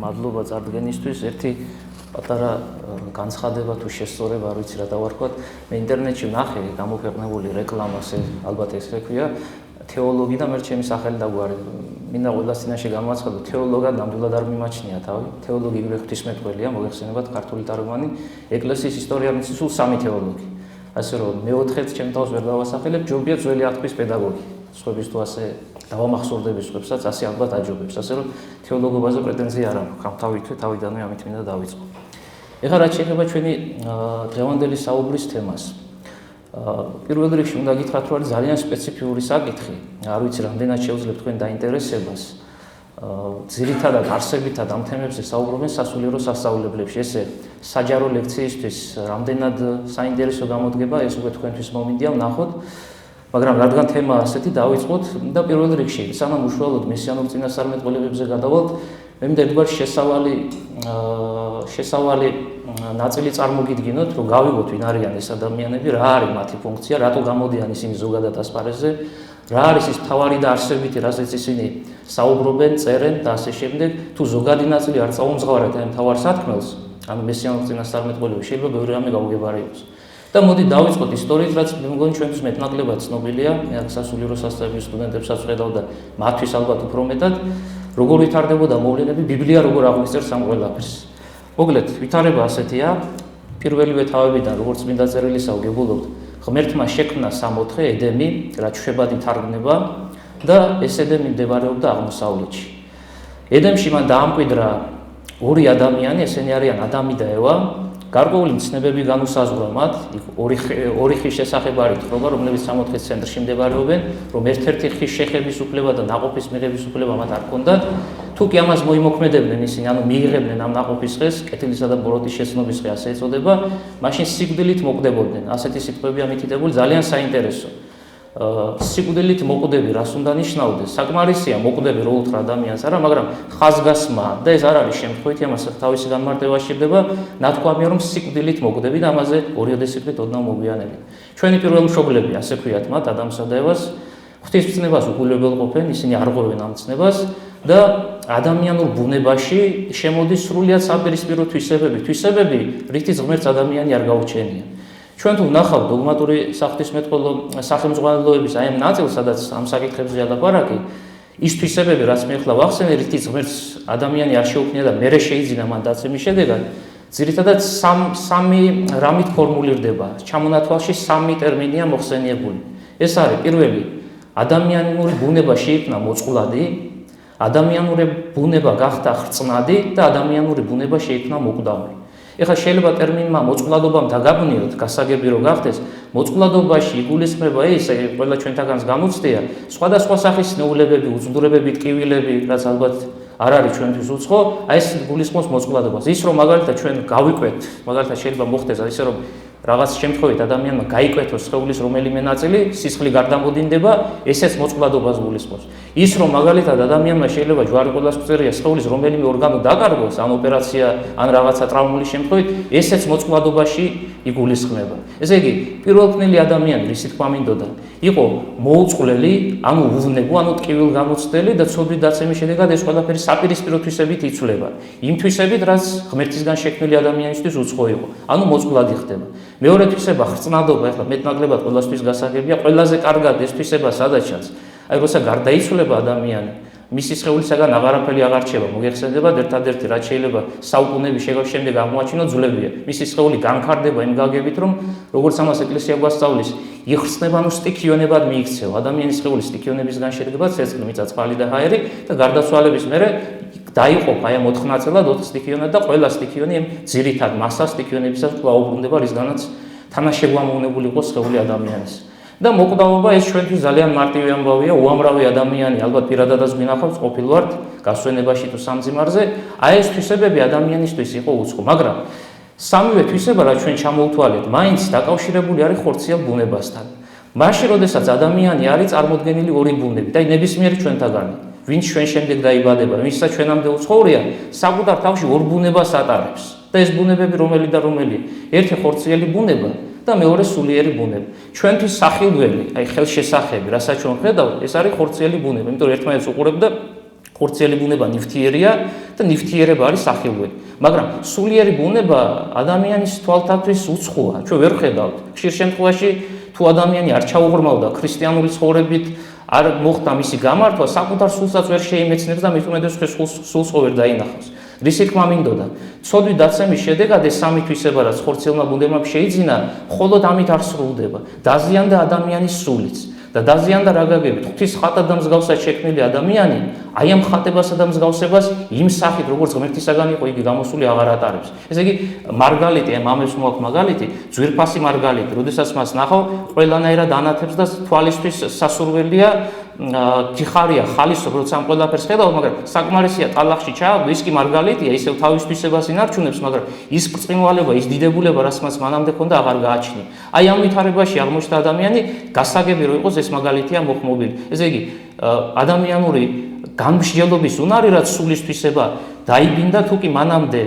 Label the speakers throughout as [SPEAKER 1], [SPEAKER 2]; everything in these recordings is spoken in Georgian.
[SPEAKER 1] მადლობა წარდგენისთვის. ერთი პატარა განცხადება თუ შესწორება, არ ვიცი რა დავარქვათ. მე ინტერნეტში ვნახე გამოქვეყნებული რეკლამა, ალბათ ეს ექვია, თეოლოგი და მე ჩემი სახელი დაგვარი. მინდა ყველას წინაშე გამოაცხადო, თეოლოგად ნამდვილად არ მიმაჩნია თავი. თეოლოგი იგივე ღვთისმეტყველია, მოგეხსენებათ ქართული თარგმანი, ეკლესიის ისტორია მიცის სულ 3 თეოლოგი. ასე რომ მეოთხეც ჩემ თავს ვერ დავასახელებ, ჯობია ძველი ათქვის პედაგოგი. სხვების თუ ასე დავამახსოვრდები სხვებსაც, ასე ალბათ აჯობებს. ასე რომ თეოლოგობაზე პრეტენზია არ აქვს, ხამთავითვე თავიდანვე ამით მინდა დავიწყო. ეხლა რაც შეეხება ჩვენი დღევანდელი საუბრის თემას. პირველ რიგში უნდა გითხრათ, რომ არის ძალიან სპეციფიური საკითხი. არ ვიცი, რამდენად შეუძლებ თქვენ დაინტერესებას. ძირითადად არსებითად ამ თემებზე საუბრობენ სასულიერო სასწავლებლებში. ესე საჯარო ლექციისთვის რამდენად საინტერესო გამოდგება, ეს უკვე თქვენთვის მომინდია ვნახოთ. მაგრამ რადგან თემა ასეთი დავიწყოთ და პირველ რიგში, სანამ უშუალოდ მესიანურ წინასწარმეტყველებებზე გადავალთ, მე მინდა ერთგვარ შესავალი ნაწილი წარმოგიდგინოთ, რომ გავიგოთ ვინ არიან ეს ადამიანები, რა არის მათი ფუნქცია, რატო გამოდიან ისინი ზოგადად ასპარეზზე, რა არის ის მთავარი და არსებითი, რასაც ისინი საუბრობენ, წერენ და ასე შემდეგ, თუ ზოგადი ნაწილი არ წაუმძღვარეთ ამ მთავარ სათქმელს, ანუ მესიანურ წინასწარმეტყველებში შეიძლება ბევრი რამე გავუგებარიოს. და მოდი დავიწყოთ ისტორიით, რაც მე მგონი ჩვენთვის მეტნაკლებად ცნობილია, მე აქ სასულიერო სასწავლებლის სტუდენტებსაც ვხედავ და მათთვის ალბათ უფრო მეტად, როგორ ვითარდებოდა მოვლენები, ბიბლია როგორ აღვიძებს ამ ყველაფერს. მოგლეთ, ვითარება ასეთია, პირველივე თავებიდან, როგორც წმინდა წერილისა ვგებულობთ, ღმერთმა შექმნა 64 ედემი, რაც შვებად ითარგმნება და ეს ედემი მდებარეობდა აღმოსავლეთში. ედემში მან დაამკვიდრა 2 ადამიანი, ესენი არიან ადამი და ევა. გარკვეული მცნებები განუსაზღვრა მათ, ორი ხის შესახებ არის თხრობა, რომლებიც 64-ის ცენტრში მდებარეობენ, რომ ერთ-ერთი ხის შეხების უფლება და ნაყოფის მიღების უფლება მათ არ ჰქონდათ. თუ კი ამას მოიმოქმედებდნენ ისინი, ანუ მიიღებდნენ ამ ნაყოფის ხეს, კეთილისა და ბოროტის შეცნობის ხე ასე ეწოდება, მაშინ სიკვდილით მოკვდებოდნენ. ასეთი სიტყვებია მითითებული, ძალიან საინტერესო. სიკვდილით მოკვდები რას უნდა ნიშნავდეს? საკმარისია მოკვდები რო უთხრა ადამიანს არა, მაგრამ ხაზგასმა და ეს არ არის შემთხვევითი, ამას თავისი განმარტება სჭირდება, ნათქვამია რომ სიკვდილით მოკვდები და ამაზე ორიოდე სიტყვით ოდნავ მოგვიანებით. ჩვენი პირველ მშობლები, ასე ქვიათ მათ, ადამსა და ევას, ღვთისმცნებას უგულებელ ყოფენ, ისინი არ ღვევენ ამ მცნებას და ადამიანურ ბუნებაში შემოდის სრულიად საპირისპირო თვისებები, რითიც ღმერთს ადამიანი არ გაუჩენია. ჩვენ თუ ვნახავთ დოგმატური სახელმძღვანელოების აი ამ ნაწილს, სადაც ამ საკითხებზეა ლაპარაკი, ის თვისებები, რაც მე ახლა ვახსენე, რითიც ღმერთს ადამიანი არ შეუქმნია და მერე შეიძინა მან დაცემის შედეგად, ძირითადად სამი რამით ფორმულირდება. ჩამონათვალში 3 ტერმინია მოხსენიებული. ეს არის პირველი, ადამიანური ბუნება შეიქმნა მოწყვლადი, ადამიანური ბუნება გახდა ხრწნადი და ადამიანური ბუნება შეიქმნა მოკვდავი. ეხლა შეიძლება ტერმინმა მოწყვლადობამ დაგაბნიოთ, გასაგები რო გახდეს, მოწყვლადობაში იგულისხმება ის, ყველა ჩვენთაგანს გამოცდია, სხვადასხვა სახის სნეულებები, უძმდურებები, ტკივილები, რაც ალბათ არ არის ჩვენთვის უცხო, აი ეს გულისხმობს მოწყვლადობას. ის რომ მაგალითად ჩვენ გავიკვეთ, მაგალითად შეიძლება მოხდეს ისე რომ რაღაც შემთხვევით ადამიანმა გაიკვეთოს სხეულის რომელიმე ნაწილი, სისხლი გარდამოდინდება, ესეც მოწყვლადობას გულისხმობს. ის რომ მაგალითად ადამიანმა შეიძლება ჯვარი ყოლას გწერია სხეულის რომელიმე ორგანო დაკარგოს, ან ოპერაცია, ან რაღაცა ტრავმული შემთხვევით, ესეც მოწყვლადობაში იგულისხმება. ესე იგი, პირველქმნელი ადამიანი, რის თქმა მინდოდა, იყო მოუწყვლელი, ანუ უვნებო, ანუ ტკივილგანუცდელი და ცოდვით დაცემის შედეგად ეს ყველაფერი საპირისპირო თვისებით იცვლება. იმ თვისებით, რაც ღმერთისგან შექმნილი ადამიანისთვის უცხო იყო, ანუ მოწყვლადი ხდება. მეორე თვისება ხრწნადობა, ახლა მეტნაკლებად ყველასთვის გასაგებია, ყველაზე კარგად ეს თვისება სადაჩანს. აი როცა გარდაიცვლება ადამიანი, მისი სხეულისაგან აღარაფერი აღარ რჩება, მოგეხსენებათ ერთადერთი რაც შეიძლება საუკუნეების შემდეგ აღმოაჩინოთ ძვლებია. მისი სხეული განქარდება იმ გაგებით, რომ როგორც ამას ეკლესია გვასწავლის, იხრწნება, ანუ სტიქიონებად მიიქცევა. ადამიანის სხეული სტიქიონებისგან შედგება, ცეცხლი, მიწა, წყალი და ჰაერი და გარდაცვალების მერე დაიყოფა აი ამ 4 ნაწილად 4 სტიქიონად და ყველა სტიქიონი ამ ძირითად მასა სტიქიონებისას კვლავ უბრუნდება, რისგანაც თანაშეგვამოვნებული იყო სხეული ადამიანის. და მოკვდავობა ეს ჩვენთვის ძალიან მარტივი ამბავია, უამრავი ადამიანი ალბათ პირადადაც გვინახავს ყოფილვართ გასვენებაში თუ სამძიმარზე, აი ეს თვისებები ადამიანისთვის იყო უცხო, მაგრამ სამივე თვისება რაც ჩვენ ჩამოვთვალეთ, მაინც დაკავშირებული არის ხორციელ ბუნებასთან. მაშინ, როდესაც ადამიანი არის წარმოდგენილი 2 ბუნებით, აი ნებისმიერი ჩვენთაგანი, ვინც ჩვენ შემდეგ დაიბადება, ვინცაც ჩვენამდე უცხოურია, საკუთარ თავში 2 ბუნებას ატარებს. და ეს ბუნებები რომელი და რომელია? ერთი ხორციელი ბუნება და მეორე სულიერი ბუნება. ჩვენთვის სახილველი, აი ხელშესახები, რასაც ჩვენ ხედავთ, ეს არის ხორციელი ბუნება, იმიტომ რომ ერთმანეთს უყურებ და ხორციელი ბუნება ნივთიერია და ნივთიერება არის სახილველი. მაგრამ სულიერი ბუნება ადამიანის თვალთათვის უცხოა. ჩვენ ვერ ხედავთ. ხშირ შემთხვევაში თუ ადამიანი არ ჩაუღრმავდა ქრისტიანული ცხოვრებით, არ მოხდა მისი გამართვა, საკუთარ სულსაც ვერ შეიმეცნებს და მით უმეტეს სულს ვერ დაინახავს. რისი თქმა მინდოდა, ცოდვით დაცემის შედეგად ეს სამი თვისება, რაც ხორციელმა ბუნებამ შეიძინა, მხოლოდ ამით არ სრულდება. დაზიანდა ადამიანის სულიც. და დაზიანდა რა გაგებით, ღვთის ხატად და მსგავსად შექმნილი ადამიანი, აი ამ ხატებასა და მსგავსებას იმ სახით, როგორც ღმერთისაგან იყო იგი გამოსული აღარ ატარებს. ესე იგი, მარგალიტი, მამებს მოაქვს მაგალითი, ძვირფასი მარგალიტი, როდესაც მას ნახავ, ყველანაირად ანათებს და თვალისთვის სასურველია, გიხარია, ხალისობ, როცა ამ ყველაფერს ხედავ, მაგრამ საკმარისია ტალახში ჩააგდო, ის კი მარგალიტია, ისევ თავის თვისებას ინარჩუნებს, მაგრამ ის ბრწყინვალება, ის დიდებულება, რაც მას მანამდე ჰქონდა, აღარ გააჩნია. აი ამ ვითარებაში აღმოჩნდა ადამიანი, გასაგები რომ იყოს ეს მაგალითია მოხმობილი. ესე იგი, ადამიანური განმსჯელობის უნარი, რაც სულის თვისება დაიბინდა, თუ კი მანამდე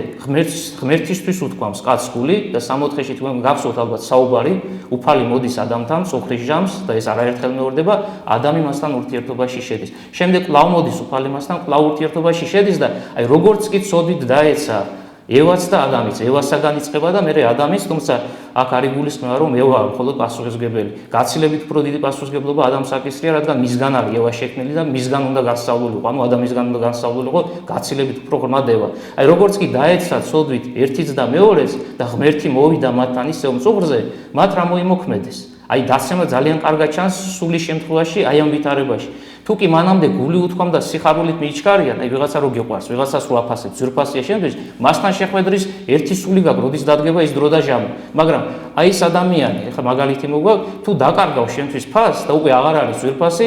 [SPEAKER 1] ღმერთისთვის უთქვამს კაცს გული და 64-ში თქვენ გახსოვთ ალბათ საუბარი, უფალი მოდის ადამიანთან, სოხრის ჟამს და ეს არაერთხელ მეორდება, ადამი მასთან ურთიერთობაში შედის. შემდეგ კვლავ მოდის უფალი მასთან, კვლავ ურთიერთობაში შედის და აი როგორც კი ცოდვით დაეცა ევაც და ადამიც, ევასაგან იწყება და მერე ადამის, თუმცა აქ არის გულისხმობა, რომ ევა მხოლოდ პასუხისმგებელი. გაცილებით უფრო დიდი პასუხისმგებლობა ადამიანს აკისრია, რადგან მისგან არის ევა შექმნილი და მისგან უნდა გასწავლულიყო, ანუ ადამიანისგან უნდა გასწავლულიყო გაცილებით უფრო ღრმად ევა. აი როგორც კი დაეცა ცოდვით ერთიც და მეორეს და ღმერთი მოვიდა მათთან ისევ მწუხრზე, მათ რა მოიმოქმედეს. აი დაცემა ძალიან კარგად ჩანს სულის შემთხვევაში, აი ამ ვითარებაში. თუ კი მანამდე გული უთქვამ და სიხარულით მიიჩქარიან, აი ვიღაცა რო გიყვარს, ვიღაცას რო აფასებს, ძვირფასია შემდგომში, მასთან შეხვედრის ერთი სული გაქვს, როდის დადგება ის დრო და ჟამი. მაგრამ აი ეს ადამიანი, ეხლა მაგალითი მოგვაქვს, თუ დაკარგავს შემთვის ფასს და უკვე აღარ არის ძვირფასი,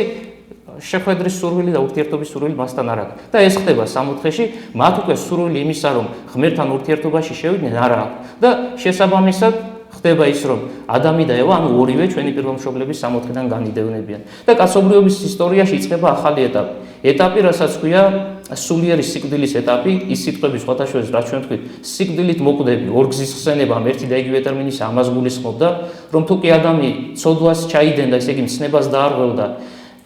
[SPEAKER 1] შეხვედრის სურვილი და ურთიერთობის სურვილი მასთან არ აქვს. და ეს ხდება 64-ში, მათ უკვე სურვილი იმისა, რომ ღმერთთან ურთიერთობაში შევიდნენ, არ აქვს. და შესაბამისად ხდება ის, რომ ადამი და ევა, ანუ ორივე ჩვენი პირველმშობლების 64-დან განიდევნებიან. და კაცობრიობის ისტორიაში იწყება ახალი ეტაპი. ეტაპი, რასაც ქვია სულიერი სიკვდილის ეტაპი, ის სიტყვები სხვათა შორის, რაც ჩვენ თქვით, სიკვდილით მოკვდები, ორგზის ხსენებამ ერთი და იგივე ტერმინის ამას გულისხმობდა, რომ თუ კი ადამი ცოდვას ჩაიდენდა, ესე იგი მცნებას დაარღვევდა,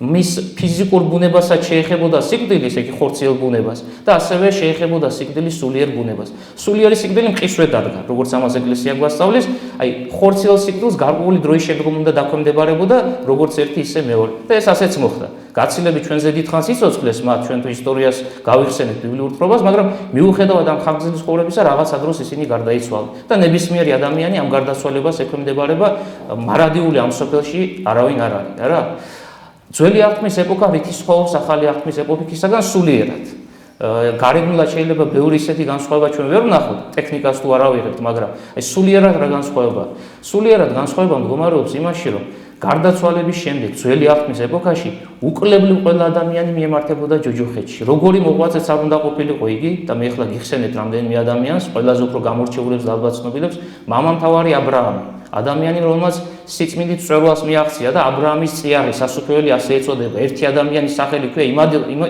[SPEAKER 1] მის ფიზიკურ ბუნებასაც შეეხებოდა სიკვდილი, ესე იგი ხორციელ ბუნებას და ასევე შეეხებოდა სიკვდილი სულიერ ბუნებას. სულიერი სიკვდილი მყისვე დადგა, როგორც ამას ეკლესია გვასწავლის, აი ხორციელ სიკვდილს გარკვეული დროის შედგომა უნდა დაქვემდებარებოდა, როგორც ერთი ისე მეორე. და ეს ასეც მოხდა. გაცილებით ჩვენზე დიდხანს იცოცხლეს მათ, ჩვენ თუ ისტორიას გავიხსენებთ ბიბლიურ თხრობას, მაგრამ მიუხედავად ამ ხანგრძლივი ცხოვრებისა, რაღაცა დროს ისინი გარდაიცვალა და ნებისმიერი ადამიანი ამ გარდაცვალებას ექვემდებარება, მარადიული ამ სოფელში არავინ არ არის, არა? ძველი აღთქმის ეპოქა რითი სხვაობს ახალი აღთქმის ეპოქისაგან სულიერად. გარეგნულად შეიძლება ბევრი ისეთი განსხვავება ჩვენ ვერ ვნახოთ, ტექნიკას თუ არ ავიღებთ, მაგრამ აი სულიერად რა განსხვავება? სულიერად განსხვავება მდგომარეობს იმაში, რომ გარდაცვალების შემდეგ ძველი აღთქმის ეპოქაში უკლებლივ ყველა ადამიანი მიემართებოდა ჯოჯოხეთში. როგორი მოღვაწეც არ უნდა ყოფილიყო იგი და მე ახლა გიხსენებთ რამდენიმე ადამიანს, ყველაზე უფრო გამორჩეულებს და ალბათ ცნობილებს, მამამთავარი აბრაამი. ადამიანი, რომელმაც სიწმინდით წვერვალს მიაღწია და აბრაამის წიაღი სასუფეველი ასე ეწოდება. ერთი ადამიანის სახელი ქვია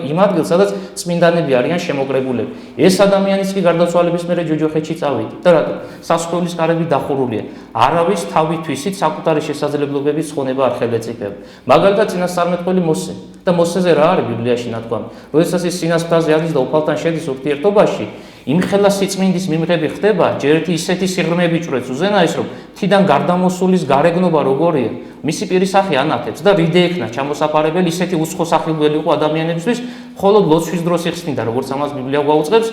[SPEAKER 1] იმ ადგილს, სადაც წმინდანები არიან შემოკრებულები. ეს ადამიანიც კი გარდაცვალების მერე ჯოჯოხეთში წავიდა. და რატო? სასუფეველის კარები დახურულია. არავის თავით თვისით საკუთარი შესაძლებლობების ცხონება არ ხელეწიფება. მაგალითად წინასწარმეტყველი მოსე. და მოსეზე რა არის ბიბლიაში ნათქვამი? როდესაც ის სინასპრაზე არის და უფალთან შედის ურთიერთობაში, იმხელა სიწმინდის მიმღები ხდება, ჯერ ერთი ისეთი სიღრმეები ჭრեց უზენაეს, რომ თიდან გარდამოსულის გარეგნობა როგორია, მისი პირისახი ანათებს და რიდე ექნა ჩამოსაფარებელი ისეთი უცხო სახილველი იყო ადამიანებისთვის, მხოლოდ ლოცვის დროს იხსნიდა, როგორც ამას ბიბლია გვაუწყებს,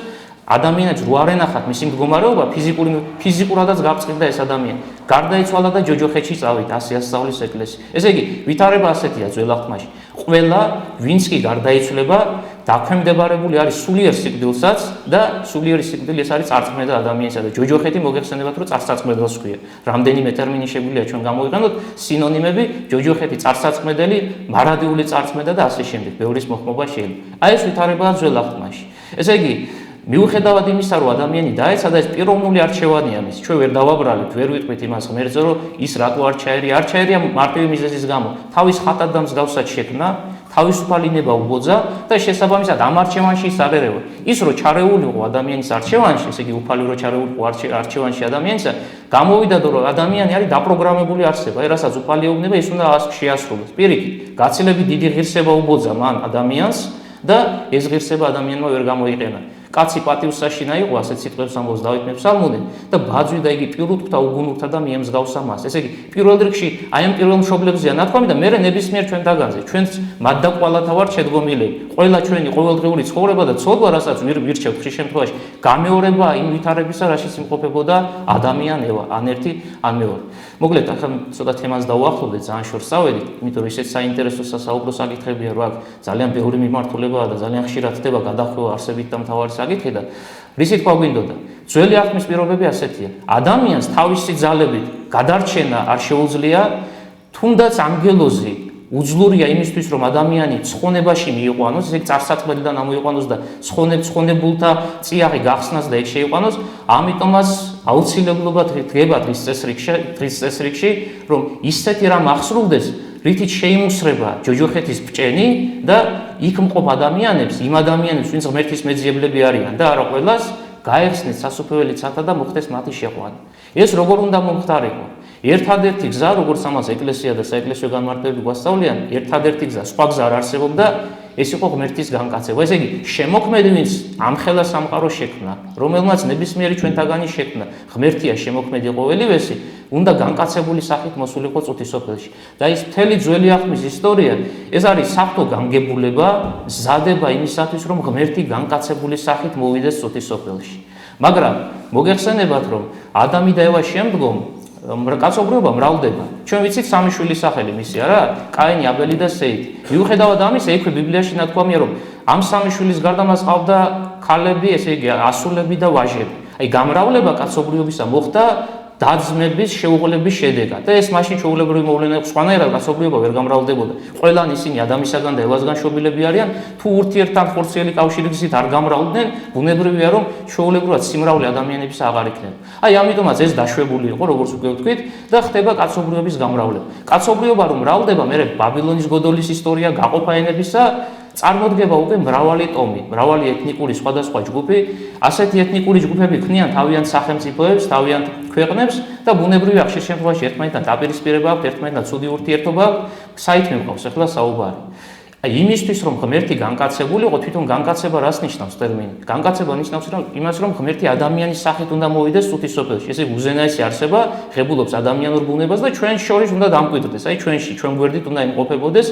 [SPEAKER 1] ადამიანებს რო არ ენახათ მისი მდგომარეობა, ფიზიკურადაც გაბრწყინდა ეს ადამიანი. გარდაიცვალა და ჯოჯოხეთში წავიდა, ასე ასწავლის ეკლესია. ესე იგი, ვითარება ასეთია ძველ აღთქმაში. ყველა, ვინც კი გარდაიცვლება, დაქვემდებარებული არის სულიერ სიკვდილსაც და სულიერი სიკვდილი ეს არის წარწმედა ადამიანისა და ჯოჯოხეთი მოგეხსენებათ, რომ წარსაწმედელს ქვია. რამდენიმე ტერმინი შეგვიძლია ჩვენ გამოვიყენოთ, სინონიმები, ჯოჯოხეთი, წარსაწმედელი, მარადიული წარწმედა და ასე შემდეგ. ბევრის მოხმობა შეიძლება. აი ეს ვითარებაა ძველ აღთქმაში. ესე იგი, მიუხედავად იმისა, რომ ადამიანი დაეცა და ეს პიროვნული არჩევანია მის, ჩვენ ვერ დავაბრალებთ, ვერ ვიტყვით იმას ღმერთზე, რომ ის რატო არ ჩაერია მარტივი მიზეზის გამო. თავის ხატად და მსგავსად შექმნა, თავისუფალი ნება უბოძა და შესაბამისად ამ არჩევანში ის არ ერევა. ის რო ჩარეულიყო ადამიანის არჩევანში, ესე იგი უფალი რო ჩარეულიყო არჩევანში ადამიანისა, გამოვიდა რომ ადამიანი არის დაპროგრამებული არსება, რასაც უფალი ეუბნება, ის უნდა შეასრულოს. პირიქით, გაცილებით დიდი ღირსება უბოძა მან ადამიანს, და ეს ღირსება ადამიანმა ვერ გამოიყენა. კაცი პატივსაშინა იყო, ასეთ სიტყვებს ამბობს დავით მეფსალმონი და ბაძვი და იგი პირუტყვთა უგუნურთა და მიემსგავსა მას. ესე იგი, პირველ რიგში აი ამ პირველ მშობლებზეა ნათქვამი და მე ნებისმიერ ჩვენთაგანზე, ჩვენც მათდაყვალათა ვართ შედგომილები. ყველა ჩვენი ყოველდღიური ცხოვრება და ცოდვა, რასაც ვირჩევთ ხშირ შემთხვევაში, გამეორებაა იმ ვითარებისა, რაშიც იმყოფებოდა ადამიან ევა, ან ერთი, ან მეორე. მოკლედ, ახლა ცოტა თემას დავუახლოვდეთ, ძალიან შორს წავედით, იმიტომ რომ ისეთ საინტერესო სასაუბრო საკითხებია, რომ აქ ძალიან ბევრი მიმართულებაა და ძალიან ხშირად ხდება გადახვევა არსებით და მთავარი საკითხი და რისი თქვა გვინდოდა. ძველი აღთქმის პირობები ასეთია. ადამიანს თავისი ძალებით გადარჩენა არ შეუძლია, თუნდაც ანგელოზი უძლურია იმისთვის, რომ ადამიანი ცხონებაში მიიყვანოს, ესე იგი წარსატყმელიდან ამოიყვანოს და ცხონებულთა წიაღი გახსნას და ეგ შეიყვანოს, ამიტომაც აუცილებლობად დგება დღის წესრიგში, რომ ისეთი რამ ახსრულდეს, რითიც შეიმუსრება ჯოჯოხეთის ბჭენი და იქ მყოფ ადამიანებს, იმ ადამიანებს, ვინც ღმერთის მეძიებლები არიან და არა ყველას, გაეხსნეს სასופველი ცათა და მოხდეს მათი შეყვანა. ეს როგორ უნდა მომხდარიყო? ერთადერთი გზა, როგორც ამას ეკლესია და საეკლესიო განმარტებები გვასწავლიან, ერთადერთი გზა, სხვა გზა არ არსებობდა, ეს იყო ღმერთის განკაცება. ესე იგი, შემოქმედი, ვინც ამხელა სამყარო შექმნა, რომელმაც ნებისმიერი ჩვენთაგანი შექმნა, ღმერთია შემოქმედი ყოველივესი, უნდა განკაცებული სახით მოსულიყო წუთისოფელში. და ის მთელი ძველი აღთქმის ისტორია, ეს არის საფრთხო განგებულება, მზადება იმისათვის, რომ ღმერთი განკაცებული სახით მოვიდეს წუთისოფელში. მაგრამ მოგეხსენებათ, რომ ადამი და ევა შემდგომ კაცობრიობა მრავლდება. ჩვენ ვიცით სამი შვილის სახელი მისი, არა? კაინი, აბელი და სეითი. მიუხედავად ამისა, იქვე ბიბლიაში ნათქვამია, რომ ამ სამი შვილის გარდა მას ჰყავდა ქალები, ესე იგი ასულები და ვაჟები. აი გამრავლება კაცობრიობისა მოხდა დაძმების შეუღლების შედეგად. და ეს მაშინ ჩვეულებრივი მოვლენა სხვანაირად კაცობრიობა ვერ გამრავლდებოდა. ყველანი ისინი ადამიანისაგან და ევასგან შობილები არიან, თუ ურთიერთთან ხორციელი კავშირი გზით არ გამრავლდნენ, ბუნებრივია რომ ჩვეულებრივად სიმრავლე ადამიანების აღარ იქნება. აი ამიტომაც ეს დაშვებული იყო, როგორც უკვე ვთქვით, და ხდება კაცობრიობის გამრავლება. კაცობრიობა რომ მრავლდება, მე ბაბილონის გოდოლის ისტორია, გაყოფა ენებისა წარმოდგება უკვე მრავალი ტომი, მრავალი ეთნიკური სხვადასხვა ჯგუფი, ასეთი ეთნიკური ჯგუფები ქმნიან თავიანთ სახელმწიფოებს, თავიანთ ქვეყნებს და ბუნებრივია ხშირ შემთხვევაში ერთმანეთთან დაპირისპირება აქვს, ერთმანეთთან ცუდი ურთიერთობა აქვს, საით მივყავს ახლა საუბარი. აი იმისთვის რომ ღმერთი განკაცებულიყო, თვითონ განკაცება რას ნიშნავს ტერმინი? განკაცება ნიშნავს იმას, რომ ღმერთი ადამიანის სახით უნდა მოვიდეს წუთისოფელში. ესე უზენაესი არსება ღებულობს ადამიანურ ბუნებას და ჩვენ შორის უნდა დამკვიდრდეს. აი ჩვენში, ჩვენ გვერდით უნდა იმყოფებოდეს.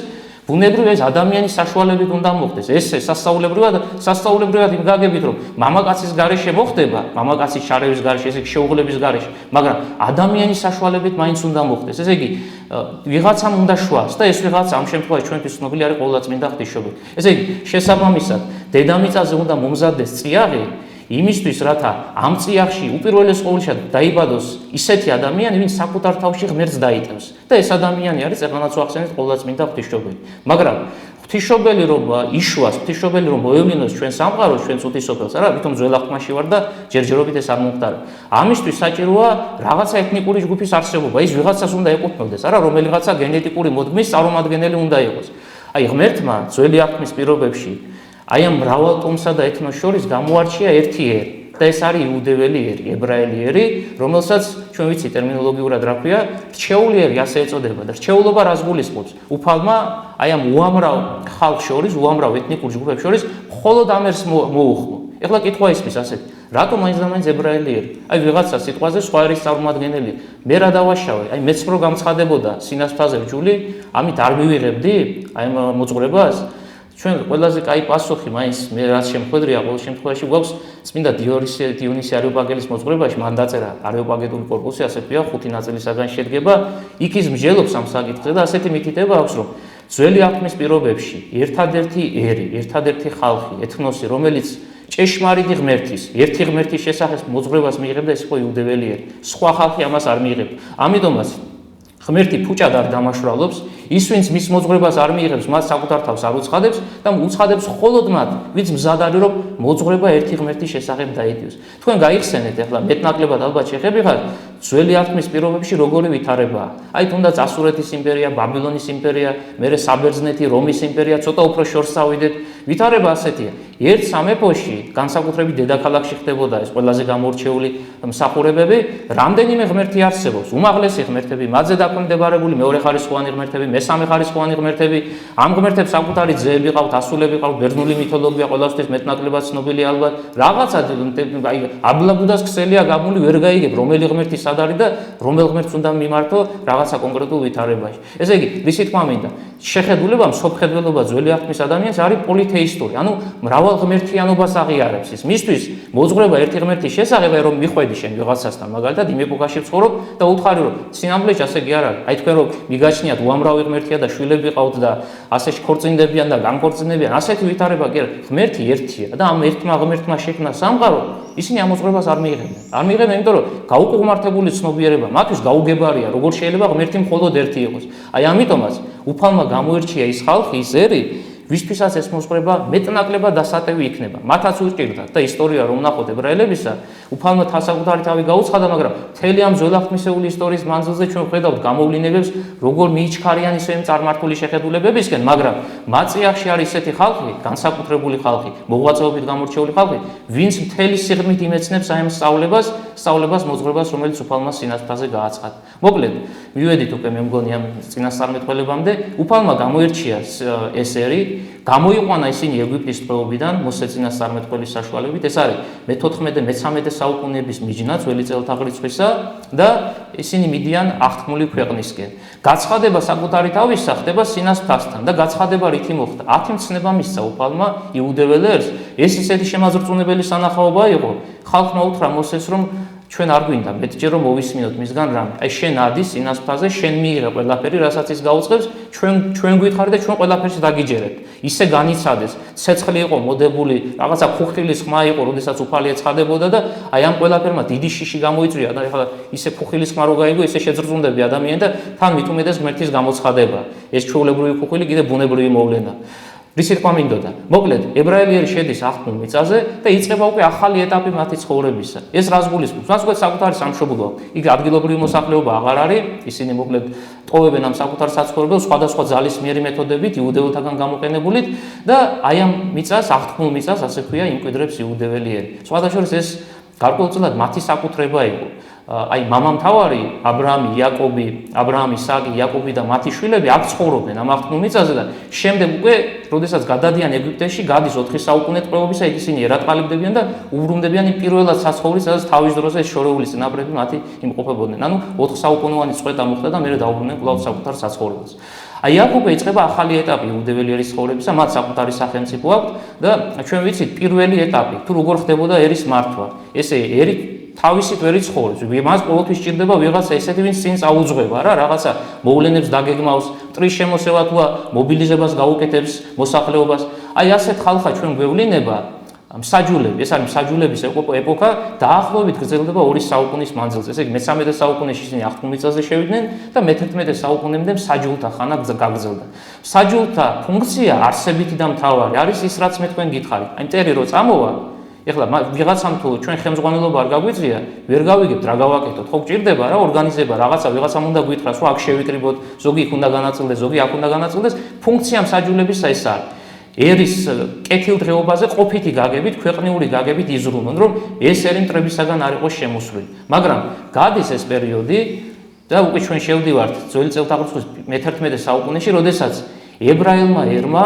[SPEAKER 1] ბუნებრივია ეს ადამიანის საშუალებით უნდა მოხდეს. ეს სასწაულებრივად იმ გაგებით, რომ მამაკაცის გარეშე მოხდება, მამაკაცის შარევის გარეშე, ესე იგი შეუღლების გარეშე, მაგრამ ადამიანის საშუალებით მაინც უნდა მოხდეს. ესე იგი ვიღაცამ უნდა შვას და ეს ვიღაცა ამ შემთხვევაში ჩვენთვის ცნობილი არის ყოვლადწმინდა ღვთისმშობელი. ესე იგი შესაბამისად, დედამიწაზე უნდა მომზადდეს წიაღი იმისთვის, რათა ამ წიაღში უპირველეს ყოვლისა დაიბადოს ისეთი ადამიანი, ვინც საკუთარ თავში ღმერთს დაიტევს. და ეს ადამიანი არის წერილმაც ვახსენეთ ყოვლადწმინდა ღვთისმშობელი. მაგრამ ღვთისმშობელი რომ იშვას, ღვთისმშობელი რომ მოევლინოს ჩვენ სამყაროს, ჩვენ წუთისოფელს, არა, ვითომ ძველ აღთქმაში ვარ და ჯერჯერობით ეს არ მომხდარა. ამისთვის საჭიროა რაღაცა ეთნიკური ჯგუფის არსებობა, ის ვიღაცას უნდა ეკუთვნოდეს, არა, რომელიღაცა გენეტიკური მოდგმის წარმომადგენელი უნდა იყოს. აი ღმერთმა ძველი აღთქმის პირობებში აი ამ მრავალ ტომსა და ეთნოს შორის გამოარჩია ერთი ერი და ეს არის იუდეველი ერი, ებრაელი ერი, რომელსაც ჩვენ ვიცით ტერმინოლოგიურად რა ქვია, რჩეული ერი ასე ეწოდება და რჩეულობა რას გულისხმობს? უფალმა აი ამ უამრავ ხალხს შორის, უამრავ ეთნიკურ ჯგუფებს შორის მხოლოდ ამ ერს მოუხმო. ეხლა კითხვა ისმის ასეთი, რატომ მაინც და მაინც ებრაელი ერი? აი ვიღაცა სიტყვაზე სხვა ერის წარმომადგენელი, მე რა დავაშავე? აი მეც რო გამცხადებოდა სინასწრაფზე რჯული, ამით არ მივიღებდი აი ამ მოძღვრებას? ჩვენ ყველაზე კაი პასუხი მაინც მე რაც შემხედრია, ყოველ შემთხვევაში გვაქვს წმინდა დიონისე არეოპაგელის მოძღვრებაში, მან დაწერა არეოპაგետული კორპუსი, ასე ქვია, 5 ნაწილისაგან შედგება, იქ ის მსჯელობს ამ საკითხზე და ასეთი მითითება აქვს, რომ ძველი აღთქმის პირობებში ერთადერთი ერი, ერთადერთი ხალხი, ეთნოსი, რომელიც ჭეშმარიტი ღმერთის, ერთი ღმერთის შესახებ მოძღვრებას მიიღებდა, ეს იყო იუდეველი ერი. სხვა ხალხი ამას არ მიიღებდა. ამიტომაც ღმერთი ფუჭად არ დამაშრალობს, ის ვინც მის მოძღვრებას არ მიიღებს, მას საკუთარ თავს არ უცხადებს და უცხადებს მხოლოდ მათ, ვინც მზად არის რომ მოძღვრება ერთი ღმერთის შესახებ დაიტიოს. თქვენ გაიხსენეთ ახლა მეტნაკლებად ალბათ შეხებიხართ ძველი აღთქმის პირობებში როგორი ვითარებაა. აი თუნდაც ასურეთის იმპერია, ბაბილონის იმპერია, მერე საბერძნეთი, რომის იმპერია, ცოტა უფრო შორს წავიდეთ. ვითარება ასეთია. ერთ სამეფოში, განსაკუთრებით დედაქალაქში ხდებოდა ეს ყველაზე გამორჩეული მსახურებები, რამდენიმე ღმერთი არსებობს. უმაღლესი ღმერთები, მათზე დაქვემდებარებული მეორე ხარისხოვანი ღმერთები, მესამე ხარისხოვანი ღმერთები, ამ ღმერთებს საკუთარი ძეები ყავთ, ასულები ყავთ, ბერძნული მითოლოგია ყველასთვის მეტნაკლებად ცნობილი ალბათ. რაღაცა აი აბლაბუდას ქსელია გამული ვერ გაიგებ, რომელი ღმერთი სად არის და რომელ ღმერთს უნდა მიმართო რაღაცა კონკრეტულ ვითარებაში. ესე იგი, რისი თქმა მინდა, შეხედულება, მსოფლმხედველობა ძველი აღთქმის ადამიანს არის პოლითეისტური, ანუ მრავალღმერთიანობას აღიარებს ის. მისთვის მოძღვრება ერთი ღმერთის შესახებ, რომ მიხვედი შენ ვიღაცასთან, მაგალითად იმ ეპოქაში ვცხოვრობ და უთხარი რომ სინამდვილეში ასე კი არ არის. აი თქვენ რომ მიგაჩნიათ უამრავი ღმერთია და შვილები ყავთ და ასე შქორწინდებიან და განქორწინებიან, ასეთი ვითარება კი არა, ღმერთი ერთია და ამ ერთმა ღმერთმა შექმნა სამყარო, ისინი ამ მოძღვრებას არ მიიღებენ. არ მიიღებენ, იმიტომ რომ გაუკუღმართებული ცნობიერება მათთვის გაუგებარია, როგორ შეიძლება ღმერთი მხოლოდ ერთი იყოს. აი ამიტომაც უფალმა გამოირჩია ის ხალხი, ის ერი, ვისთვისაც ეს მოძღვრება მეტნაკლებად დასატევი იქნება. მათაც უჭირდათ და ისტორია რომ ნახოთ ებრაელებისა, უფალმა საკუთარი თავი გაუცხადა, მაგრამ მთელი ამ ძველაღთმისეული ისტორიის მანძილზე ჩვენ ვხედავთ გამოვლინებებს, როგორ მიიჩქარიან ისე წარმართული შეხედულებებისკენ, მაგრამ მაწიახში არის ესეთი ხალხი, განსაკუთრებული ხალხი, მოღვაწეობით გამორჩეული ხალხი, ვინც მთელი სიღრმით იმეცნებს აი ამ სწავლებას მოძღვრებას, რომელიც უფალმა სინათლეზე გააცხადა. მოკლედ, მივედით უკვე მე მგონი ამ წინასწარმეტყველებამდე, უფალმა გამოირჩია ეს ერი, გამოიყვანა ისინი ეგვიპტის ტყვეობიდან მოსე წინასწარმეტყველის საშუალებით, ეს არის მე-14-მე-13 საუკუნეების მიჯნა ძველი წელთაღრიცხვისა და ისინი მიდიან აღთქმული ქვეყნისკენ. გაცხადება საკუთარი თავისა ხდება სინას მთასთან და გაცხადება რითი მოხდა? 10 მცნება მისცა უფალმა იუდეველს ერს. ეს ისეთი შემაძრწუნებელი სანახაობა იყო. ხალხმა უთხრა მოსეს რომ ჩვენ არ გვინდა მეტჯერ რომ მოვისმინოთ მისგან რამე. აი შენ ადი სინას მთაზე, შენ მიიღე ყველაფერი, რასაც ის გაუწყებს, ჩვენ გვითხარი და ჩვენ ყველაფერს დაგიჯერებთ. ისე განიცადეს, ცეცხლი იყო მოდებული, რაღაცა ხუხილის ხმა იყო, როდესაც უფალი ეცხადებოდა და აი ამ ყველაფერმა დიდი შიში გამოიწვია და ეხლა ისე ხუხილის ხმა რო გაიგო, ისე შეძრწუნდები ადამიანი და თან მით უმეტეს ღმერთის გამოცხადება. ეს ჩვეულებრივი ხუხილი კიდე ბუნებრივი მოვლენა. რისი თქმა მინდოდა. მოკლედ, ებრაელი შედის აღთქმულ მიწაზე და იწყება უკვე ახალი ეტაპი მათი ცხოვრებისა. ეს რას გულისხმობს? მას უკვე საკუთარი სამშობლოა. იქ ადგილობრივი მოსახლეობა აღარ არის, ისინი მოკლედ ტოვებენ ამ საკუთარ საცხოვრებელს სხვადასხვა ძალისმიერი მეთოდებით, იუდეველთაგან გამოყენებულით და აი ამ მიწას, აღთქმულ მიწას, ასე ქვია, იმკვიდრებს იუდეველი. სხვადასხვა ეს გარკვეულწილად მათი საკუთრება იყო. აი მამამთავარი აბრაამი, აბრაამი, ისააკი, იაკობი და მათი შვილები აქ ცხოვრობდნენ ამ აღთქმულ მიწაზე და შემდეგ უკვე, როდესაც გადადიან ეგვიპტეში, გადის 4 საუკუნე ტყვეობისა, იქ ისინი ერატყალებდებიან და უბრუნდებიან იმ პირველად საცხოვრებელს, სადაც თავის დროზე შორეული წინაპრები მათი იმყოფებოდნენ. ანუ 4 საუკუნოვანი წყვეტა მოხდა და მერე დაუბრუნდნენ კვლავ საკუთარ საცხოვრებელს. აი აქ უკვე იწყება ახალი ეტაპი იუდეველის ცხოვრებისა, მათ საკუთარი სახელმწიფო აქვთ და ჩვენ ვიცით პირველი ეტაპი, თუ როგორ ხდებოდა ერის მართვა. ესე ერი თავისით ვერ იცხოვრებს. მას ყოველთვის სჭირდება ვიღაცა ესეთი, ვინც წინ წაუძღვება რა, რაღაცა მოვლენებს დაგეგმავს, მტრის შემოსევა თუ მობილიზებას გაუკეთებს მოსახლეობას. აი ასეთ ხალხა ჩვენ გვევლინება მსაჯულები, ეს არის მსაჯულების ეპოქა, დაახლოებით გრძელდება 2 საუკუნის მანძილზე. ესე იგი მე-13 საუკუნეში ისინი აღთქმულ მიწაზე შევიდნენ და მე-11 საუკუნემდე მსაჯულთა ხანა გაგრძელდა. მსაჯულთა ფუნქცია არსებითი და მთავარი არის ის, რაც მე თქვენ გითხარით. აი მტერი რო წამოვა, ეხლა ვიღაცამ თუ ჩვენ ხელმძღვანელობა არ გაგვიწია, ვერ გავიგებთ რა გავაკეთოთ. ხო გჭირდება რა ორგანიზება, რაღაცა ვიღაცამ უნდა გვითხრას, რომ აქ შევიკრიბოთ, ზოგი იქ უნდა განაწილდეს, ზოგი აქ უნდა განაწილდეს. ფუნქცია მსაჯულებისა ეს არის. ერის კეთილდღეობაზე ყოფითი გაგებით, ქვეყნიური გაგებით იზრუნონ, რომ ეს ერი მტრებისაგან არ იყოს შემოსვლილი. მაგრამ გადის ეს პერიოდი და უკვე ჩვენ შევდივართ ძველი წელთაღრიცხვის მე-11 საუკუნეში, როდესაც ებრაელმა ერმა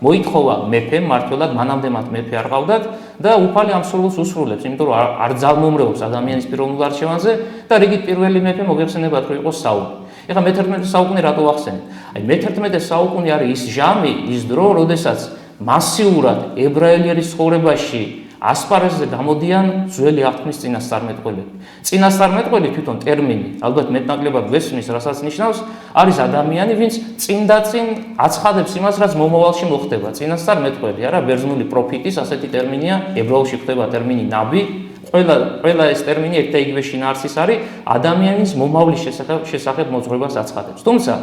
[SPEAKER 1] მოითხოვა მეფე, მმართველად, მანამდე მათ მეფე არ ყავდათ და უფალი ამ სურვილს უსრულებს, იმიტომ რომ არ ძალმომრეობს ადამიანის პიროვნულ არჩევანზე და რიგით პირველი მეფე მოგეხსენებათ, რომ იყო საული. ეხლა მე-11 საუკუნე რატო ვახსენებ? აი მე-11 საუკუნე არის ის ჟამი, ის დრო, როდესაც მასიურად ებრაელების ცხოვრებაში ასპარეზზე გამოდიან ძველი აღთქმის წინასწარმეტყველები. წინასწარმეტყველი თვითონ ტერმინი, ალბათ მეტნაკლებად გვესმის, რასაც ნიშნავს, არის ადამიანი, ვინც წინ და წინ აცხადებს იმას, რაც მომავალში მოხდება. წინასწარმეტყველი არა, ბერძნული პროფიტის ასეთი ტერმინია, ებრაულში ხდება ტერმინი ნაბი. ყველა ეს ტერმინი ერთ და იგივე შინაარსის არის, ადამიანის მომავლის შესახებ მოძღვრებას აცხადებს. თუმცა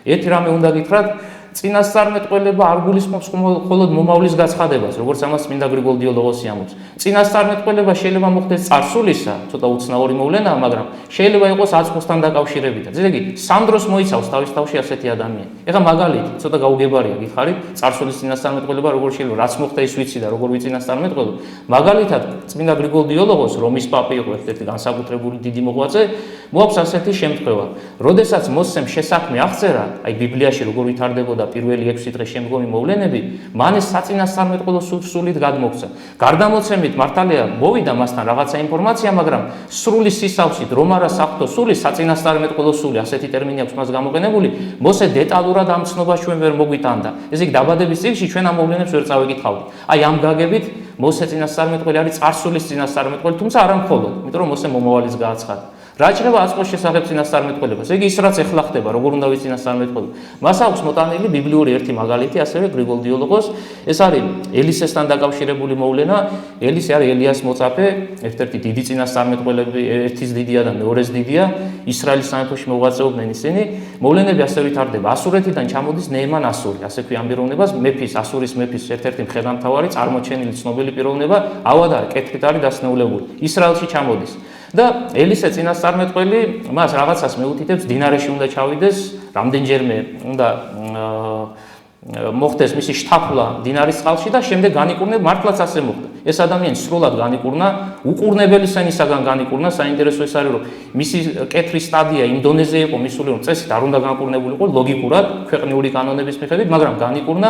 [SPEAKER 1] ერთი რამე უნდა გითხრათ, წინასწარმეტყველება არ გულისხმობს მხოლოდ მომავლის გაცხადებას, როგორც ამას წმინდა გრიგოლ დიოლოგოსი ამბობს. წინასწარმეტყველება შეიძლება მოხდეს წარსულისა, ცოტა უცნაური მოვლენაა, მაგრამ შეიძლება იყოს აწმყოსთან დაკავშირებითაც. ესე იგი, სამ დროს მოიცავს თავის თავში ასეთი ადამიანი. ეხლა მაგალითი, ცოტა გაუგებარია, გიხარით, წარსულის წინასწარმეტყველება როგორ შეიძლება, რაც მოხდა ის ვიცი და როგორ ვიცინასწარმეტყველო. მაგალითად, წმინდა გრიგოლ დიოლოგოს, რომის პაპი იყო ერთ-ერთი განსაკუთრებული დიდი მოღვაწე, მოაქვს ასეთი შემთხვევა. როდესაც მოსცემ შესაქმე აღწერა, აი ბიბლიაში როგორ ვითარდებოდა პირველი 6 დღე შემდგომი მოვლენები, მან ეს საწინასწარმეტყველო სულით გადმოგვცა. გარდამოცემით მართალია მოვიდა მასთან რაღაცა ინფორმაცია, მაგრამ სრული სისავსით რომ არა საფრთხო სული, საწინასწარმეტყველო სული, ასეთი ტერმინი აქვს მას გამოყენებული, მოსე დეტალურად ამ ცნობას ჩვენ ვერ მოგვიტანდა. ესე იგი, დაბადების წიგნში ჩვენ ამ მოვლენებს ვერ წავიკითხავთ. აი ამ გაგებით მოსე წინასწარმეტყველი არის წარსულის წინასწარმეტყველი, თუმცა არა მხოლოდ, იმიტომ რომ მოსე მომავალის გააცხადა. რა შეიძლება აწმყოს შესახებ წინასწარმეტყველებას? იგი ის რაც ეხლა ხდება, როგორ უნდა ვიცინასწარმეტყველო. მას აქვს მოტანილი ბიბლიური ერთი მაგალითი, ასევე გრიგოლ დიოლოგოს. ეს არის ელისესთან დაკავშირებული მოვლენა. ელისე არის ელიას მოწაფე, ერთ-ერთი დიდი წინასწარმეტყველები, ერთის დიდია და მეორეს დიდია, ისრაელის სამეფოში მოღვაწეობდნენ ისინი. მოვლენები ასე ვითარდება. ასურეთიდან ჩამოდის ნეემან ასური, ასე ქვია ამ პიროვნებას, მეფის, ასურის მეფის ერთ-ერთი მხედართმთავარი, წარმოჩენილი ცნობილი პიროვნება, ავადარ კეთრით არის დასნეულებული. ისრაელში ჩამოდის. და ელისე წინასწარმეტყველი მას რაღაცას მეუთითებს, დინარეში უნდა ჩავიდეს, რამდენჯერმე უნდა მოხდეს მისი შთაფლა დინარის წყალში და შემდეგ განიკურნება, მართლაც ასე მოხდა. ეს ადამიანი სრულად განიკურნა, უყურნებელი სენისაგან განიკურნა, საინტერესო ეს არის, რომ მისი კეთრის სტადია იმ დონეზე იყო მისული, რომ წესით არ უნდა განკურნებულიყო ლოგიკურად, ქვეყნიური კანონების მიხედვით, მაგრამ განიკურნა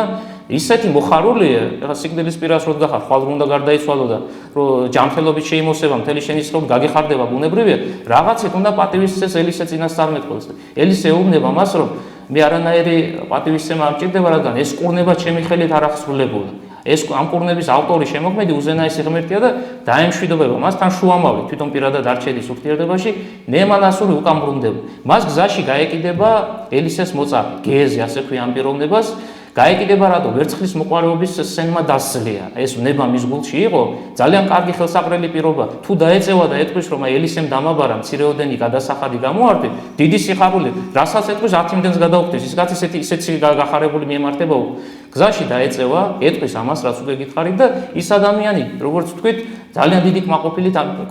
[SPEAKER 1] ისეთი მოხარულია, ეხლა სიკვდილის პირას რო დგახარ, ხვალ უნდა გარდაიცვალო და რომ ჯანმრთელობით შეიმოსება, მთელი შენიშნობა გაგეხარდება ბუნებრივია, რაღაცით უნდა პატივისცეს ელისე წინასწარმეტყველს. ელისე ეუბნება მას, რომ მე არანაირი პატივისცემა არ მჭირდება, რადგან ეს კურნება ჩემი ხელით არ აღსრულებულა. ეს ამ კურნების ავტორი შემოქმედი უზენაესი ღმერთია და დაემშვიდობება მასთან შუამავლით, თვითონ პირადად არ ჩედის ურთიერთობაში, ნეემან ასური უკან ბრუნდება. მას გზაში გაეკიდება ელისეს მოწაფე, გეეზი, ასე ქვია ამ პიროვნებას, გაეკიდება რატო ვერცხლის მოყვარეობის სენმა დასძლია. ეს ნება მის გულში იყო, ძალიან კარგი ხელსაყრელი პირობა. თუ დაეწევა და ეტყვის, რომ აი ელისემ დამაბარა მცირეოდენი გადასახადი გამოართვი, დიდი სიხარული, რასაც ეტყვის 10 იმდენს გადაუხდეს. ის კაცი ისეთი გახარებული მიემართება უკვე. გზაში დაეწევა, ეტყვის ამას, რაც უკვე გითხარით და ის ადამიანი, როგორც ვთქვით, ძალიან დიდი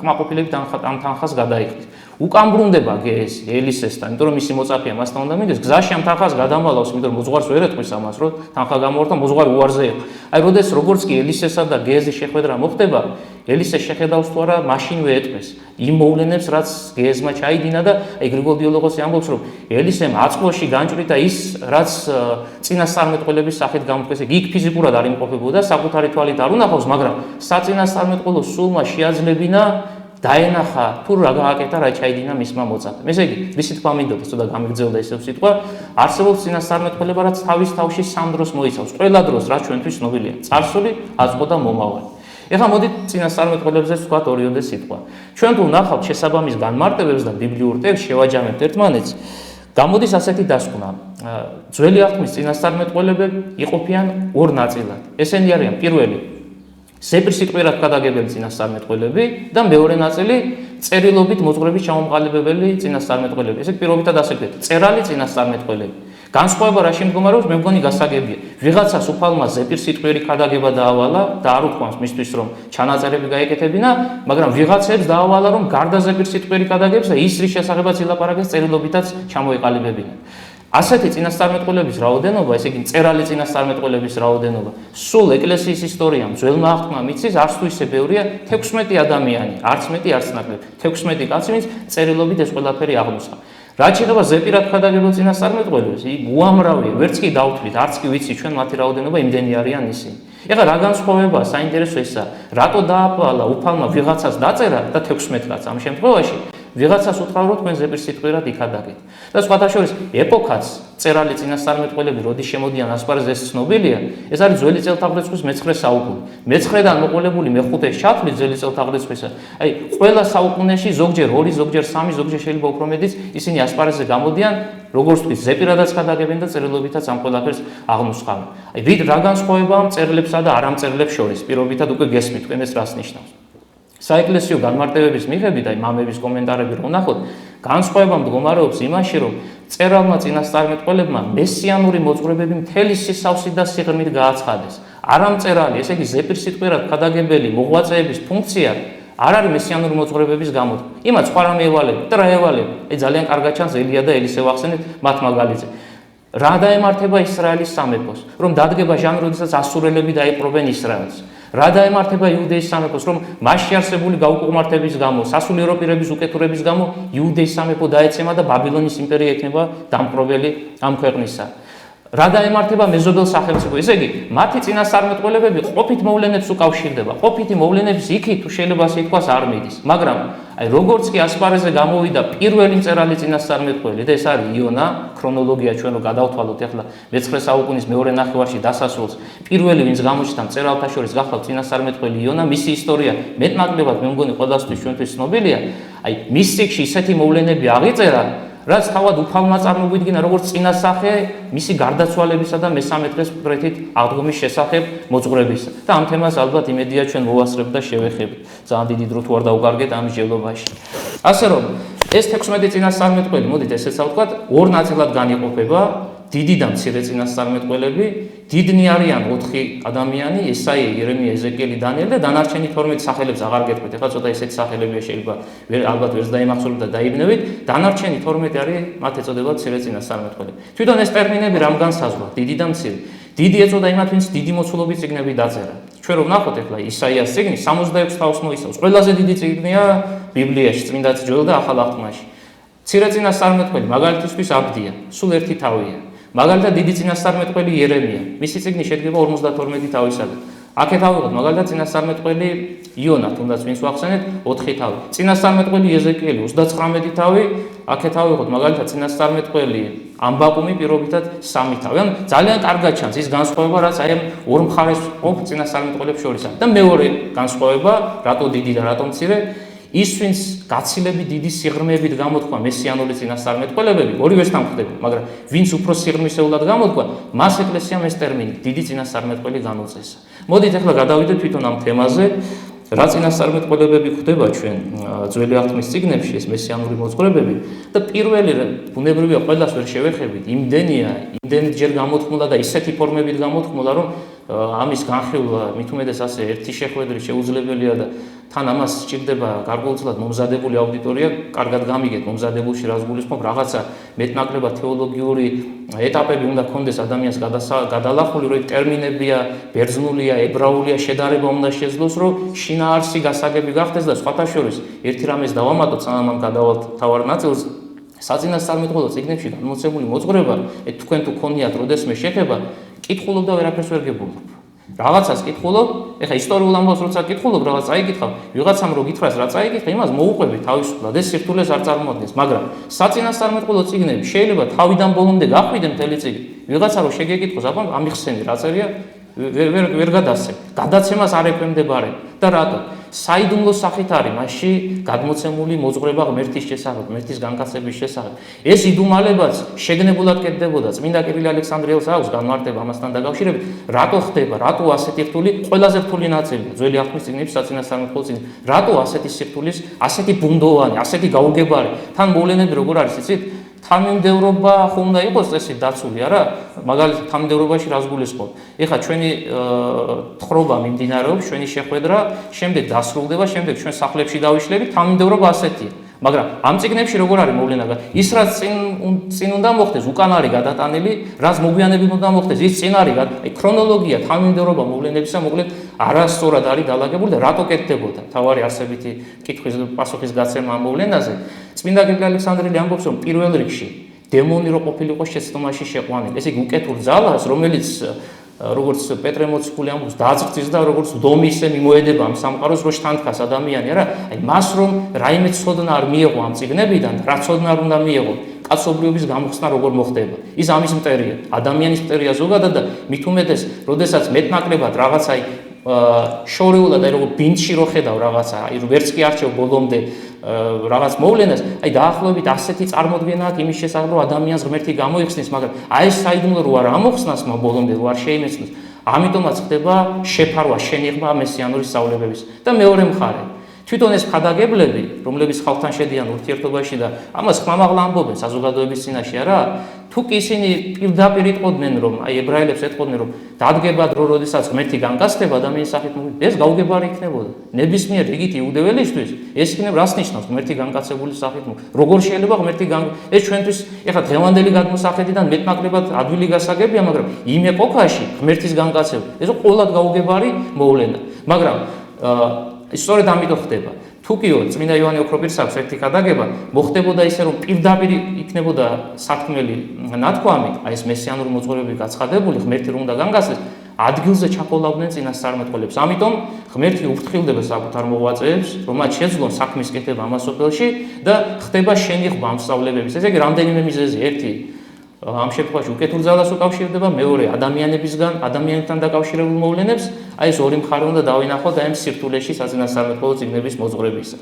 [SPEAKER 1] კმაყოფილებით ამ თანხას გადაიხდის. უკან ბრუნდება გეეზი ელისესთან, იმიტომ რომ მისი მოწაფეა მასთან უნდა მიდის, გზაში ამ თანხას გადამალავს, იმიტომ რომ მოძღვარს ვერ ეტყვის ამას, რომ თანხა გამოართვა, მოძღვარი უარზე იყო. აი, როდეს როგორც კი ელისესა და გეეზის შეხვედრა მოხდება, ელისე შეხედავს თუ არა, მაშინვე ეტყვის იმ მოვლენებს, რაც გეეზმა ჩაიდინა და აი გრიგოლ დიოლოგოსი ამბობს, რომ ელისემ აწმყოში განჭვრიტა ის, რაც წინასწარმეტყველების სახით გამოთქვეს, იქ ფიზიკურად არ იმყოფებოდა, საკუთარი თვალით არ უნახავს, მაგრამ საწინასწარმეტყველო სულმა შეაძლებინა დაენახა თუ რა გააკეთა, რა ჩაიდინა მისმა მოწაფემ. ესე იგი, ვისი თქვა მინდოდა, ცოტა გამიგრძელდა ისევ სიტყვა, არსებობს წინასწარმეტყველება, რაც თავის თავში სამ დროს მოიცავს. ყველა დროს, რაც ჩვენთვის ცნობილია, წარსული, აწმყო და მომავალი. ეხლა მოდით წინასწარმეტყველებზე ვთქვათ ორიოდე სიტყვა. ჩვენ თუ ვნახავთ შესაბამის განმარტებებს და ბიბლიურ ტექსტს შევაჯამებთ ერთმანეთს, გამოდის ასეთი დასკვნა. ძველი აღთქმის წინასწარმეტყველები იყოფიან ორ ნაწილად. ესენი არიან პირველი სეპირსიტყვიერად გადაგებელი წინასწარმეტყველები და მეორე ნაწილი წერილობით მოძღვრების ჩამომყალიბებელი წინასწარმეტყველები. ესე პირობითად ასე ვთქვით, წერალი წინასწარმეტყველები. განსხვავება რა შემდგომარეობს, მე მგონი გასაგებია. ვიღაცას უფალმა ზეპირსიტყვიერი ქადაგება დაავალა და არ უთქვამს მისთვის, რომ ჩანაწერები გაეკეთებინა, მაგრამ ვიღაცებს დაავალა, რომ გარდა ზეპირსიტყვიერი ქადაგებს და ის რის შესახებაც ილაპარაკეს წერილობითაც ჩამოეყალიბებინა. ასეთი წინასწარმეტყველების რაოდენობა, ესე იგი წერალი წინასწარმეტყველების რაოდენობა, სულ ეკლესიის ისტორიამ, ძველმა აღთქმამ იცის, არც თუ ისე ბევრია, 16 ადამიანი, არც მეტი, არც ნაკლები, 16 კაცი, ვინც წერილობით ეს ყველაფერი აღმოსა. რაც შეეხება ზეპირად ქადაგებელ წინასწარმეტყველებს, იქ უამრავია, ვერც კი დავთვლით, არც კი ვიცი ჩვენ მათი რაოდენობა იმდენი არიან ისინი. ეხლა რა განსხვავებაა, საინტერესო ესაა, რატო დაავალა უფალმა ვიღაცას დაწერა და 16 კაცს ამ შემთხვევაში ვიღაცას უთხრა, რომ თქვენ ზეპირსიტყვიერად იქადაგეთ. და სხვათა შორის ეპოქაც წერალი წინასწარმეტყველები როდის შემოდიან ასპარეზზე ეს ცნობილია, ეს არის ძველი წელთაღრიცხვის მე-9 საუკუნე. მე-9-დან მოყოლებული მე-5-ე ჩათვლით ძველი წელთაღრიცხვისა. აი, ყველა საუკუნეში ზოგჯერ 2, ზოგჯერ 3, ზოგჯერ შეიძლება უფრო მეტიც ისინი ასპარეზზე გამოდიან, როგორც თქვით, ზეპირადაც ქადაგებენ და წერილობითაც ამ ყველაფერს აღმოსხავენ. აი, ვიდრე რა განსხვავებაა მწერლებსა და არამწერლებს შორის, პირობითად უკვე გესმით თქვენ ეს რას ნიშნავს. საეკლესიო განმარტებების მიხედვით, აი მამების კომენტარები რომ ნახოთ, განსხვავება მდგომარეობს იმაში, რომ წერალმა წინასწარმეტყველებმა მესიანური მოძღვრებები მთელი სისავსით და სიღრმით გააცხადეს. არა მწერალი, ესე იგი ზეპირსიტყვიერად ქადაგებელი მოღვაწეების ფუნქცია არ არის მესიანური მოძღვრებების გამოთქმა. იმათ სხვა რამე ევალები, და რა ევალები? ძალიან კარგად ჩანს ელია და ელისე ვახსენეთ მათ მაგალითზე. რა დაემართება ისრაელის სამეფოს, რომ დადგება ჟანრი, როდესაც ასურელები დაიპყრობენ ისრაელს. რა დაემართება იუდეის სამეფოს, რომ მასში არსებული გაუკუღმართების გამო, სასულიერო პირების უკეთურების გამო იუდეის სამეფო დაეცემა და ბაბილონის იმპერია იქნება დამპყრობელი ამ ქვეყნისა. რა დაემართება მეზობელ სახელმწიფო, ესე იგი, მათი წინასწარმეტყველებები ყოფით მოვლენებს უკავშირდება. ყოფითი მოვლენების იქით თუ შეიძლება ასე ითქვას არ მიდის. მაგრამ აი როგორც კი ასპარეზზე გამოვიდა პირველი მწერალი წინასწარმეტყველი და ეს არის იონა, ქრონოლოგია ჩვენ რო გადავთვალოთ ახლა მე-9 საუკუნის მეორე ნახევარში დასასრულს, პირველი ვინც გამოჩნდა მწერალთა შორის გახლავთ წინასწარმეტყველი იონა, მისი ისტორია მეტნაკლებად მე მგონი ყველასთვის ჩვენთვის ცნობილია. აი მის სიკში ისეთი მოვლენები აღიწერა, რაც თავად უფალმა წარმოგვიდგინა როგორც წინასახე მისი გარდაცვალებისა და მესამე დღეს მკვეთრით აღდგომის შესახებ მოძღვრებისა. და ამ თემას ალბათ იმედია ჩვენ მოვასწრებთ და შევეხებით. ძალიან დიდი დრო თუ არ დავუკარგეთ ამ მსჯელობაში. ასე რომ ეს 16 წინასწარმეტყველი, მოდით ესეც ავთქვათ, ორ ნაწილად განიყოფება. დიდი და მცირე წინასწარმეტყველები, დიდნი არიან 4 ადამიანი, ესაია, იერემია, ეზეკიელი, დანიელი და დანარჩენი 12 სახელებს აღარ გეტყვით. ეხლა ცოტა ესეთი სახელებია შეიძლება ალბათ ვერც დაიმახსოვროთ და დაიბნევით. დანარჩენი 12 არის მათ ეწოდება მცირე წინასწარმეტყველები. თვითონ ეს ტერმინები რამ განსაზღვრა? დიდი და მცირე. დიდი ეწოდა იმათ, ვინც დიდი მოცულობის წიგნები დაწერა. ჩვენ რომ ვნახოთ ახლა ისაიას წიგნი 66 თავს მოიცავს. ყველაზე დიდი წიგნია ბიბლიაში, წმინდა ძველ და ახალ აღთქმაში. მცირე წინასწარმეტყველი მაგალითისთვის აბდია, სულ ერთი თავია. მაგალითად დიდი წინასწარმეტყველი იერემია, მისი წიგნი შედგება 52 თავისაგან. აქეთ ავიღოთ მაგალითად წინასწარმეტყველი იონა, თუნდაც ვინც ვახსენეთ 4 თავი. წინასწარმეტყველი ეზეკიელი 39 თავი, აქეთ ავიღოთ მაგალითად წინასწარმეტყველი ამბაკუმი პირობითად 3 თავი. ან ძალიან კარგად ჩანს ის განსხვავება, რაც აი ამ ორ მხარეს ყოფ წინასწარმეტყველებს შორის არის. და მეორე განსხვავება, რატო დიდი და რატო მცირე? ის ვინც გაცილებით დიდი სიღრმეებით გამოთქვა მესიანური წინასწარმეტყველებები, ორივესთან ხდება, მაგრამ ვინც უფრო სიღრმისეულად გამოთქვა, მას ეკლესიამ ეს ტერმინი დიდი წინასწარმეტყველი განუწესა. მოდით ახლა გადავიდეთ თვითონ ამ თემაზე, რა წინასწარმეტყველებები ხდება ჩვენ ძველი აღთქმის წიგნებში, ეს მესიანური მოძღვრებები და პირველი ბუნებრივია ყველას ვერ შევეხებით, იმდენით ჯერ გამოთქმულა და ისეთი ფორმებით გამოთქმულა, რომ ამის განხილვა მით უმეტეს ასე ერთი შეხვედრით შეუძლებელია და თან ამას სჭირდება გარკვეულწილად მომზადებული აუდიტორია, კარგად გამიგეთ მომზადებულში რას გულისხმობ, რაღაცა მეტნაკლებად თეოლოგიური ეტაპები უნდა კონდეს ადამიანს გადალახული, რომ ტერმინებია, ბერძნულია, ებრაულია, შედარება უნდა შეძლოს, რომ შინაარსი გასაგები გახდეს და სხვათა შორის ერთი რამეს დავამატოთ, სანამ ამ გადავალთ თავარ ნაწილს. საწინასწარმეტყველო წიგნებში გამოცემული მოძღვრება, თქვენ თუ ქონიათ როდესმე შეხება, კითხულობ და ვერაფერს ვერ გებულობ. რაღაცას კითხულობ, ეხლა ისტორიულ ამბავს როცა კითხულობ, რაღაც წაიკითხავ, ვიღაცამ რო გითხრას რა წაიკითხე, იმას მოუყვები თავისუფლად, ეს სირთულეს არ წარმოადგენს, მაგრამ საწინასწარმეტყველო წიგნები შეიძლება თავიდან ბოლომდე გახვიდე მთელი წიგნი. ვიღაცა რო შეგეკითხოს, აბა ამიხსენი რა წერია, ვერ გადასცემ. გადაცემას არ ექვემდებარებ. და რატო? საიდუმლო სახით არის მასში გადმოცემული მოძღვრება ღმერთის შესახებ, ღმერთის განკაცების შესახებ. ეს იდუმალებაც შეგნებულად კეთდებოდა. წმინდა კირილე ალექსანდრიელს აქვს განმარტება ამასთან დაკავშირებით, რატო ხდება, რატო ასეთი რთული, ყველაზე რთული ნაწილია ძველი აღთქმის წიგნებში საწინასწარმეტყველო წიგნი. რატო ასეთი სირთულის, ასეთი ბუნდოვანი, ასეთი გაუგებარი, თან მოვლენები როგორ არის იცით? თანმიმდევრობა ხომ უნდა იყოს წესით დაცული, არა? მაგალითად, თანმიმდევრობაში რას გულისხმობ? ეხლა ჩვენი თხრობა მიმდინარეობს, ჩვენი შეხვედრა, შემდეგ დასრულდება, შემდეგ ჩვენ სახლებში დავიშლებით, თანმიმდევრობა ასეთია. მაგრამ ამ წიგნებში როგორ არის მოვლენა? ის რაც წინ უნდა მოხდეს, უკან არის გადატანილი, რაც მოგვიანებით უნდა მოხდეს, ის წინ არის, აი ქრონოლოგია, თანმიმდევრობა მოვლენებისა, მოკლედ არასწორად არის დალაგებული და რატო კეთდებოდა? თავარი არსებითი კითხვის და პასუხის გაცემა ამ მოვლენაზე. წმინდა კირილე ალექსანდრიელი ამბობს, რომ პირველ რიგში დემონი რო ყოფილიყო შეცდომაში შეყვანილი. ესე იგი უკეთურ ძალას, რომელიც როგორც პეტრე მოციქული ამბობს, დააწრწის და როგორც დომი ისე მიმოედება ამ სამყაროს, რო შთანთქას ადამიანი, არა? აი მას რომ რაიმე ცოდნა არ მიეღო ამ წიგნებიდან, რა ცოდნა არ უნდა მიეღო, კაცობრიობის გამოხსნა როგორ მოხდება. ის ამის მტერია, ადამიანის მტერია ზოგადად და მით უმეტეს, როდესაც მეტნაკლებად რაღაცა შორეულად აი როგორ ბინდში რო ხედავ რაღაცა, აი ვერც კი არჩევ ბოლომდე რაღაც მოვლენას, აი დაახლოებით ასეთი წარმოდგენა აქვს იმის შესახებ, რომ ადამიანს ღმერთი გამოიხსნის, მაგრამ აი ეს საიდუმლო რო არ ამოხსნას ბოლომდე, რო არ შეიმეცნოს, ამიტომაც ხდება შეფარვა, შენიღმა მესიანური სწავლებების. და მეორე მხარე, თვითონ ეს ხადაგებლები, რომლებიც ხალხთან შედიან ურთიერთობაში და ამას ხმამაღლა ამბობენ საზოგადოების წინაშე არა, თუ კი ისინი პირდაპირ იტყოდნენ, რომ აი ებრაელებს ეტყოდნენ, რომ დადგება დრო, როდესაც ღმერთი განკაცდება ადამიანის სახით, ეს გაუგებარი იქნებოდა. ნებისმიერ რიგით იუდეველისთვის ეს იქნება რას ნიშნავს ღმერთი განკაცებული სახით. როგორ შეიძლება ღმერთი ეს ჩვენთვის ეხლა დღევანდელი გადმოსახედიდან მეტნაკლებად ადვილი გასაგებია, მაგრამ იმ ეპოქაში ღმერთის განკაცება ეს ყოველად გაუგებარი მოვლენა. მაგრამ სწორედ ამიტომ ხდება. თუკიო წმინდა იოანე ოქროპირის აქვს ერთი გადაგება, მოხდებოდა ისე რომ პირდაპირ იქნებოდა სათქმელი ნათქვამი, აი ეს მესიანური მოძღვრები გაცხადებული, ღმერთი რომ უნდა განკაცდეს, ადგილზე ჩაკოლავდნენ წინასწარმეტყველებს. ამიტომ ღმერთი უფრთხილდება საკუთარ მოღვაწეებს, რომ მათ შეძლონ საქმის კეთება ამას სოფელში და ხდება შენიღბა ამ სწავლებების. ესე იგი რამდენიმე მიზეზი, ერთი ამ შემთხვევაში უკეთურ ძალას უკავშირდება, მეორე ადამიანებთან დაკავშირებულ მოვლენებს, აი ეს ორი მხარე უნდა დავინახოთ აი ამ სირთულეში საწინასწარმეტყველო წიგნების მოძღვრებისა.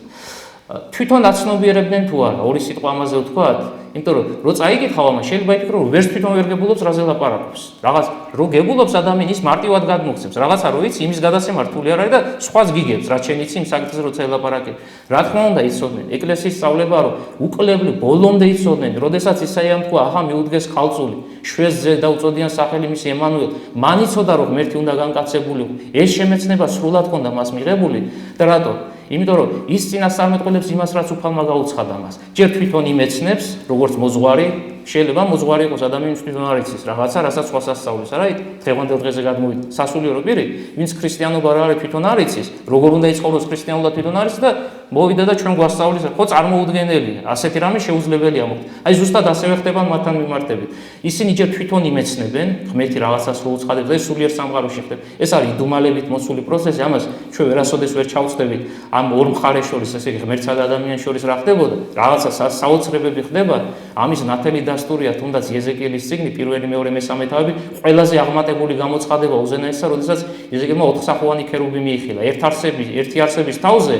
[SPEAKER 1] თვითონ აცნობიერებდნენ თუ არა, ორი სიტყვა ამაზე ვთქვათ, იმიტომ რომ რო წაიკითხავ ამას, შეიძლება იფიქრო, რომ ვერც თვითონ ვერ გებულობს რაზე ლაპარაკობს. რაღაც რო გებულობს ადამიანის მარტივად გადმოგცემს, რაღაცა რო იცი, იმის გადაცემა რთული არ არის და სხვას გიგებს, რაც შენ იცი იმ საკითხზე როცა ელაპარაკებ. რა თქმა უნდა იცოდნენ, ეკლესიის სწავლება რომ უკლებლი ბოლომდე იცოდნენ, როდესაც ისაიამ თქვა, აჰა მიუდგეს ქალწული, შვეზზე დაუწოდიან სახელი მის ემანუელ, მან იცოდა რომ ღმერთი უნდა განკაცებულიყო. ეს შემეცნება სრულად ჰქონდა მას მიღებული და რატო? იმიტომ რომ ის წინასწარმეტყველებს იმას რაც უფალმა გაუცხადა მას. ჯერ თვითონ იმეცნებს, როგორც მოძღვარი, შეიძლება მოძღვარი იყოს ადამიანის თვითონ არ იცის რაღაცა, რასაც სხვას ასწავლის, არა? დღევანდელ დღეზე გადმოვიდა სასულიერო პირი, ვინც ქრისტიანობა რა არის თვითონ არ იცის, როგორ უნდა იცხოვროს ქრისტიანულად თვითონ არ იცის და მოვიდა და ჩვენ გვასწავლის, ხო წარმოუდგენელია. ასეთი რამე შეუძლებელია მოხდეს. აი ზუსტად ასევე ხდება მათთან მიმართებით. ისინი ჯერ თვითონ იმეცნებენ, ღმერთი რაღაცას რო უცხადებს და ეს სულიერ სამყაროში ხდება. ეს არის იდუმალებით მოსული პროცესი, ამას ჩვენ ვერასოდეს ვერ ჩავწდებით. ამ ორ მხარეს შორის, ესე იგი ღმერთსა და ადამიანს შორის რა ხდებოდა? რაღაცა საოცრებები ხდება. ამის ნათელი დასტურია თუნდაც იეზეკიელის წიგნი, პირველი, მეორე, მესამე თავები, ყველაზე აღმატებული გამოცხადება უზენაესა, როდესაც იეზეკიელმა ოთხსახოვანი ქერუბი მიიხილა. ერთი არსების თავზე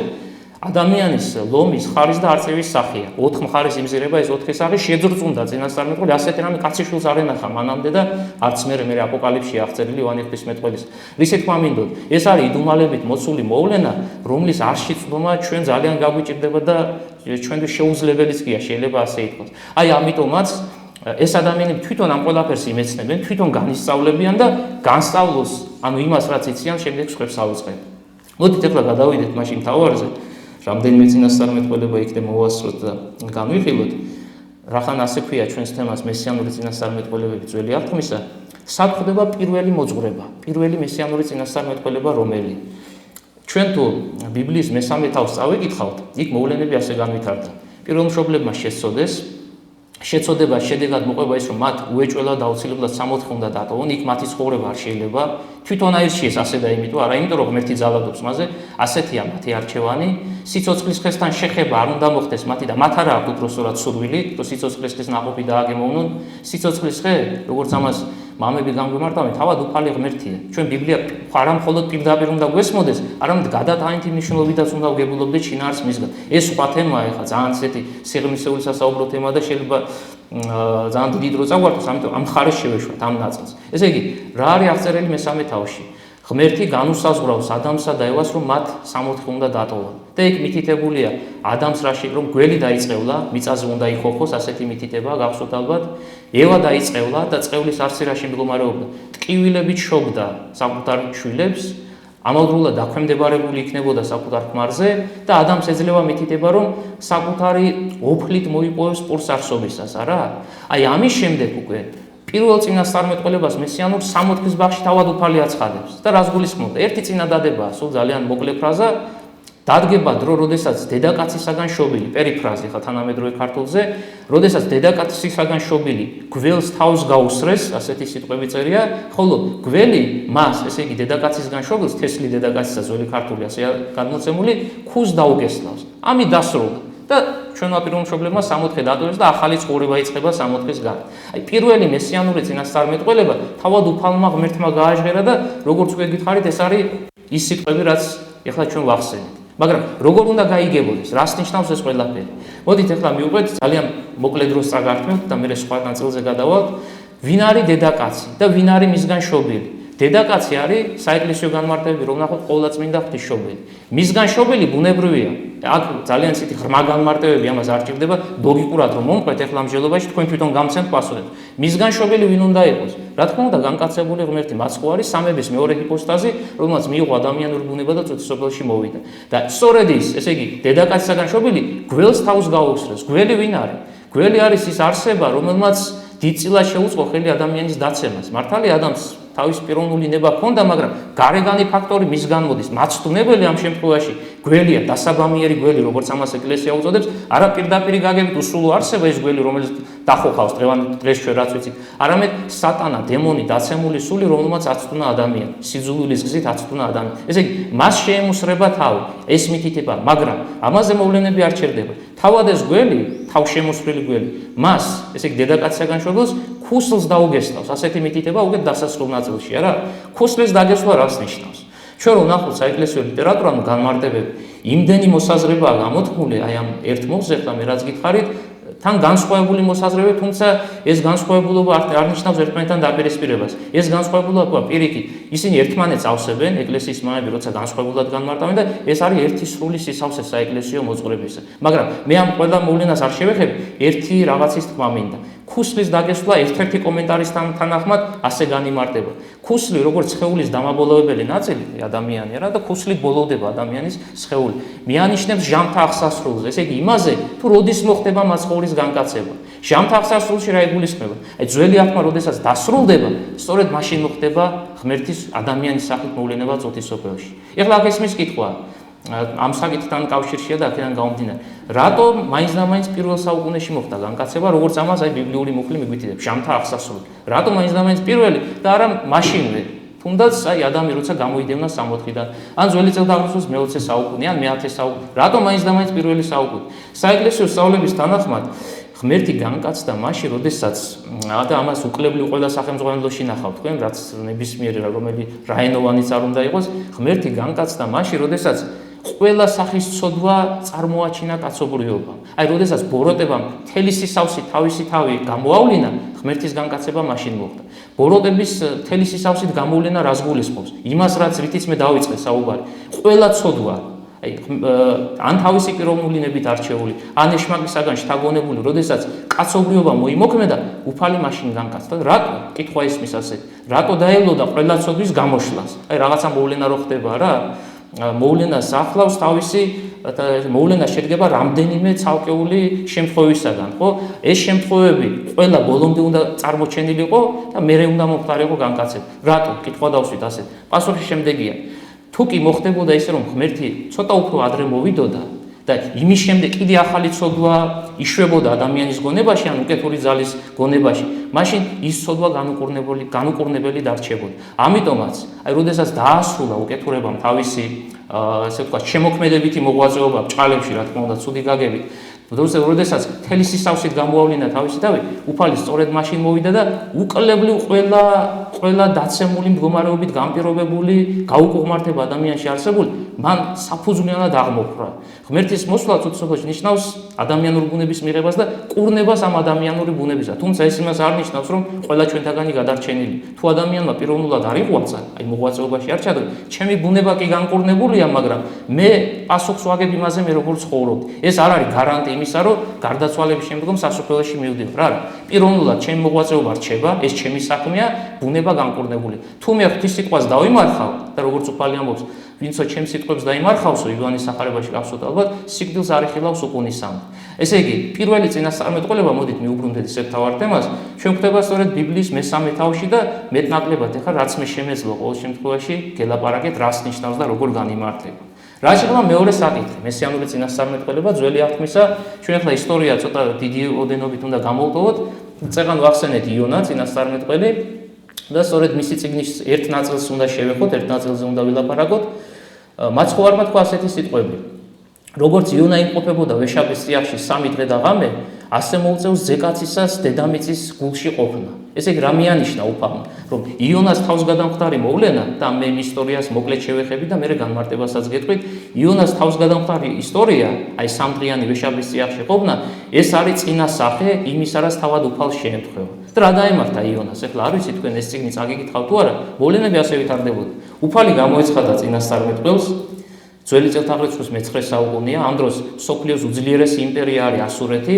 [SPEAKER 1] ადამიანის ლომის, ხარის და არწივის სახეა. ოთხ მხარეს იმზირება ეს ოთხი სახე შეძრწუნდა წინასწარმეტყველი, ასეთი რამე კაციშვილს არ ენახა მანამდე და არც მერე აპოკალიფსში აღწერილი იოანე ღვთისმეტყველის. რისი თქმა მინდოდ, ეს არის იდუმალებით მოცული მოვლენა, რომლის არ შეცდომა ჩვენ ძალიან გაგვიჭირდება და ჩვენთვის შეუძლებელიც გია, შეიძლება ასე ითქვას. აი ამიტომაც ეს ადამიანები თვითონ ამ ყველაფერს იმეცნებენ, თვითონ განისწავლებიან და განსწავლოს, ანუ იმას რაც იციან, შემდეგ სხვებს აუწყებენ. მოდით ახლა გადავიდეთ მაშინ მთავარზე. რამდენიმე წინასწარმეტყველება იქნებ მოვასწროთ და განვიხილოთ. რახან ასე ქვია ჩვენს თემას მესიანური წინასწარმეტყველებები ძველი აღთქმისა, სად ხდება პირველი მოძღვრება, პირველი მესიანური წინასწარმეტყველება რომელი? ჩვენ თუ ბიბლიის მესამე თავს წავიკითხავთ, იქ მოვლენები ასე განვითარდა. პირველ მშობლებმა შეცოდება შედეგად მოყვება ის, რომ მათ უეჭველად აუცილებლად 60 უნდა დატოვონ, იქ მათი ცხოვრება არ შეიძლება. თვითონ აირჩიეს ასე და იმიტომ, არა იმიტომ, რომ ღმერთი ძალადობს მასზე, ასეთია მათი არჩევანი. სიცოცხლის ხესთან შეხება არ უნდა მოხდეს მათი და მათ არ აქვს უბრალოდ სურვილი, რომ სიცოცხლის ხეს ნაყოფი დააგემოვნონ. სიცოცხლის ხე, როგორც ამას მამები განგვიმარტავენ, თავად უფალი ღმერთია. ჩვენ ბიბლია არა მხოლოდ პირდაპირ უნდა გვესმოდეს, არამედ გადატანითი მნიშვნელობითაც უნდა ვგებულობდეთ შინაარს მისგან. ეს სხვა თემაა, ეხლა ძალიან ესეთი სიღრმისეული სასაუბრო თემაა და შეიძლება ძალიან დიდი დრო წაგვართოს, ამიტომ ამ მხარეს შევეშვათ ამ ნაწილს. ესე იგი, რა არის აღწერილი მესამე თავში? ღმერთი განუსაზღვრავს ადამიანსა და ევას, რომ მათ 60 უნდა დატოვონ. და იქ მითითებულია ადამიანს რაში, რომ გველი დაიწყევლა, მიწაზე უნდა იხოხოს, ასეთი მითითება გახსოვთ ალბათ. ევა დაიწყევლა და წყევლის არცირაში მდგომარეობდა. ტკივილებით შობდა საკუთარ შვილებს, ამავდროულად დაქვემდებარებული იქნებოდა საკუთარ ქმარზე და ადამიანს ეძლევა მითითება, რომ საკუთარი ოფლით მოიპოვებს პურს არსობისას, არა? აი ამის შემდეგ უკვე პირველ წინასწარმეტყველებას მესიანურ 60-ის ბაღში თავად უფალი აცხადებს და რას გულისხმობდა? ერთი წინადადებაა, სულ ძალიან მოკლე ფრაზა, დადგება დრო, როდესაც დედაკაცისაგან შობილი, პერიფრაზი ხა თანამედროვე ქართულზე, როდესაც დედაკაცისაგან შობილი გველს თავს გაუსრეს, ასეთი სიტყვები წერია, ხოლო გველი მას, ესე იგი დედაკაცისგან შობილს, თესლი დედაკაცისა ძველი ქართული ასე გადმოცემული, ქუს დაუგესლავს. ამით დასრულდა და ჩვენმა პირველ მშობლებმა 60 დატოვეს და ახალი ცხოვრება იწყება 60-ის გარეთ. აი პირველი მესიანური წინასწარმეტყველება თავად უფალმა ღმერთმა გააჟღერა და როგორც უკვე გითხარით, ეს არის ის სიტყვები, რაც ეხლა ჩვენ ვახსენეთ. მაგრამ როგორ უნდა გაიგებოდეს, რას ნიშნავს ეს ყველაფერი? მოდით ახლა მივყვეთ ძალიან მოკლე დროს წაგართმევთ და მე სხვა ნაწილზე გადავალთ, ვინ არის დედაკაცი და ვინ არის მისგან შობილი. დედაკაცი არის საეკლესიო განმარტებები, რომ ნახოთ ყოვლადწმინდა ღვთისმშობელი. მისგან შობილი ბუნებრივია. აქ ძალიან ცივი ღრმა განმარტებები ამას არ ჭირდება ლოგიკურად რომ მომყვეთ ეხლა მსჯელობაში თქვენ თვითონ გამცემთ პასუხებს. მისგან შობილი ვინ უნდა იყოს? რა თქმა უნდა, განკაცებული ღმერთი მაცხოვარი არის სამების მეორე ჰიპოსტაზი, რომელმაც მიიღო ადამიანური ბუნება და წუთისოფელში მოვიდა. და სწორედ ის, ესე იგი, დედაკაცისაგან შობილი გველს თავს გაუსრეს. გველი ვინ არის? გველი არის ის არსება, რომელმაც დიდწილად შეუწყო ხელი ადამიანის დაცემას. მართალია ადამიანს თავის პიროვნული ნება ჰქონდა, მაგრამ გარეგანი ფაქტორი მისგან მოდის. მაცდუნებელი ამ შემთხვევაში გველია, დასაბამიერი გველი, როგორც ამას ეკლესია უწოდებს, არა პირდაპირი გაგებით უსულო არსება ის გველი, რომელიც დახოხავს დღეს ჩვენ რაც ვიცით, არამედ სატანა, დემონი, დაცემული სული, რომელმაც აცდუნა ადამიანს, სიძულვილის გზით აცდუნა ადამიანს. ესე იგი, მას შეემუსრება თავი, ეს მითითება, მაგრამ ამაზე მოვლენები არ ჩერდება. თავად ეს გველი, თავშემოსვლილი გველი, მას, ესე იგი, დედაკაცისაგან შობილს ქუსლს დაუგესტავს. ასეთი მითითება უკეთ დასასრულ ნაწილში, არა? ქუსლის დაგესვლა რას ნიშნავს? ჩვენ რომ ნახოთ საეკლესიო ლიტერატურა, განმარტებები, იმდენი მოსაზრებაა გამოთქმული, აი ამ ერთ მოხსეთა მე რაც გითხარით, თან განსხვავებული მოსაზრებები, თუმცა ეს განსხვავებულობა არ ნიშნავს ერთმანეთთან დაპირისპირებას. ეს განსხვავებულობა პირიქით, ისინი ერთმანეთს ავსებენ, ეკლესიის მამები როცა განსხვავებულად განმარტავენ და ეს არის ერთი სრული სისავსე საეკლესიო მოძღვრებისა. მაგრამ მე ამ ყველა მოვლენას არ შევეხებ, ერთი რაღაცის თქმა მინდა. ქუსლის დაგესვლა ერთ-ერთი კომენტარისტთან თანახმად ასე განიმარტება. ქუსლი როგორც სხეულის დამაბოლოებელი ნაწილი ადამიანი არა და ქუსლით ბოლოვდება ადამიანის სხეული. მიანიშნებს ჟამთა აღსასრულს, ესე იგი იმაზე, თუ როდის მოხდება მაცხოვრის განკაცება. ჟამთა აღსასრულში რა იგულისხმება? აი ძველი აღთქმა როდესაც დასრულდება, სწორედ მაშინ მოხდება ღმერთის ადამიანის სახით მოვლენება წუთისოფელში. ეხლა აქ ესმის კითხვა. ამ საკითხთან კავშირშია და აქედან გამომდინარე. რატო მაინც და მაინც პირველ საუკუნეში მოხდა განკაცება, როგორც ამას აი ბიბლიური მუხლი მიგვიტირებს, ჟამთა აღსასრული. რატო მაინც და მაინც პირველი და არა მაშინვე? თუნდაც აი ადამი როცა გამოიდევნა 60-დან, ან ძველი წელთაღრიცხვის მე-20 საუკუნე, ან მე-10 საუკუნე. რატო მაინც და მაინც პირველი საუკუნე? საეკლესიო სწავლების თანახმად ღმერთი განკაცდა მაშინ, როდესაც და ამას უკლებლივ ყველა სახელმძღვანელოში ნახავთ თქვენ, რაც ნებისმიერ რაენოვანიც არ უნდა იყოს, ღმერთი განკაცდა მაშინ, როდესაც ყველა სახის ცოდვა წარმოაჩინა კაცობრიობა. აი, როდესაც ბოროტებამ მთელი სისავსი თავისი თავი გამოავლინა, ღმერთის განკაცება მაშინ მოხდა. ბოროტების მთელი სისავსით გამოვლენა რას გულისხმობს? იმას, რაც რითიც მე დავიწყე საუბარი. ყველა ცოდვა, აი, ან თავისი პიროვნული ნებით არჩეული, ან ეშმაკისაგან შთაგონებული, როდესაც კაცობრიობა მოიმოქმედა, უფალი მაშინ განკაცდა. რატო? კითხვა ისმის ასე. რატო დაელოდა ყველა ცოდვის გამოშლას? აი, რაღაცა მოვლენა რო ხდება რა? მოვლენას ახლავს თავისი მოვლენა შედგება რამდენიმე ცალკეული შემთხვევისაგან, ხო? ეს შემთხვევები ყველა ბოლომდე უნდა წარმოჩენილიყო და მერე უნდა მომხდარიყო განკაცება. რატო? კითხვა დავსვით ასე. პასუხი შემდეგია. თუ კი მოხდებოდა ისე რომ ღმერთი ცოტა უფრო ადრე მოვიდოდა და იმის შემდეგ კიდე ახალი ცოდვა იშვებოდა ადამიანის გონებაში, ან უკეთური ძალის გონებაში, მაშინ ის ცოდვა განუკურნებელი დარჩებოდა. ამიტომაც, აი, როდესაც დაასრულა უკეთურებამ თავისი, ასე ვთქვათ, შემოქმედებითი მოღვაწეობა ბჭყალებში, რა თქმა უნდა, ცუდი გაგებით, როდესაც მთელი სისავსით გამოავლინა თავისი თავი, უფალი სწორედ მაშინ მოვიდა და უკლებლივ ყველა დაცემული მდგომარეობით განპირობებული გაუკუღმართება ადამიანში არსებული, მან საფუძვლიანად აღმოფხვრა. ღმერთის მოსვლა წუთისოფელში ნიშნავს ადამიანური ბუნების მიღებას და კურნებას ამ ადამიანური ბუნებისა. თუმცა ეს იმას არ ნიშნავს, რომ ყველა ჩვენთაგანი გადარჩენილი. თუ ადამიანმა პიროვნულად არ იღვაცა, აი მოღვაწეობაში არ ჩადგა, ჩემი ბუნება კი განკურნებულია, მაგრამ მე პასუხს ვაგებ იმაზე, მე როგორ ცხოვრობ. ეს არ არის გარანტია იმისა, რომ გარდაცვალების შემდგომ სასופველში მივდივარ. არა, პიროვნულად ჩემი მოღვაწეობა რჩება, ეს ჩემი საქმეა, ბუნება განკურნებული. თუ მე ღვთის სიტყვას დავიმარხავ და როგორც უფალი ამბობს, ვინცო ჩემს სიტყვებს დაიმარხავსო, ივანის სახარებაში გახსოვთ ალბათ, სიკვდილს არ იხილავს უკუნისამდე. ესე იგი, პირველი წინასწარმეტყველება, მოდით მივუბრუნდეთ ისეთ თავარ თემას, ჩვენ გვხვდება სწორედ ბიბლიის მესამე თავში და მეტნაკლებად, ეხლა რაც მე შემეძლო ყოველ შემთხვევაში გელაპარაკეთ, რას ნიშნავს და როგორ განიმართება. რა შეეხება მეორე საკითხი, მესიანური წინასწარმეტყველება, ძველი აღთქმისა, ჩვენ ახლა ისტორია ცოტა დიდი ოდენობით უნდა გამოვტოვოთ, წეგან ვახსენეთ იონა წინასწარმეტყველი და სწორედ მისი წიგნის ერთ ნაწილს უნდა შევეხოთ, ერთ ნაწილზე უნდა ვილაპარაკოთ. მაცხოვარმა თქვა ასეთი სიტყვები. როგორც იონა იმყოფებოდა ვეშაპის წიაღში 3 დღე და ღამე, ასე მოუწევს ზეკაცისას დედამიწის გულში ყოფნა. ესე იგი რა მიანიშნა უფალმა, რომ იონას თავსგადამხდარი მოვლენა და მე იმ ისტორიას მოკლედ შევეხები და მე განმარტებასაც გეტყვით, იონას თავსგადამხდარი ისტორია, აი სამდღიანი ვეშაპის წიაღში ყოფნა, ეს არის წინა სახე იმისა, რაც თავად უფალს შეემთხვევა. და რა დაემართა იონას? ეხლა არ ვიცი თქვენ ეს წიგნი წაგიკითხავთ თუ არა, მოვლენები ასე ვითარდებოდა. უფალი გამოეცხადა წინასწარმეტყველს, ძველი წელთაღრიცხვის მე-9 საუკუნეა, ამ დროს მსოფლიოს უძლიერესი იმპერია არის ასურეთი.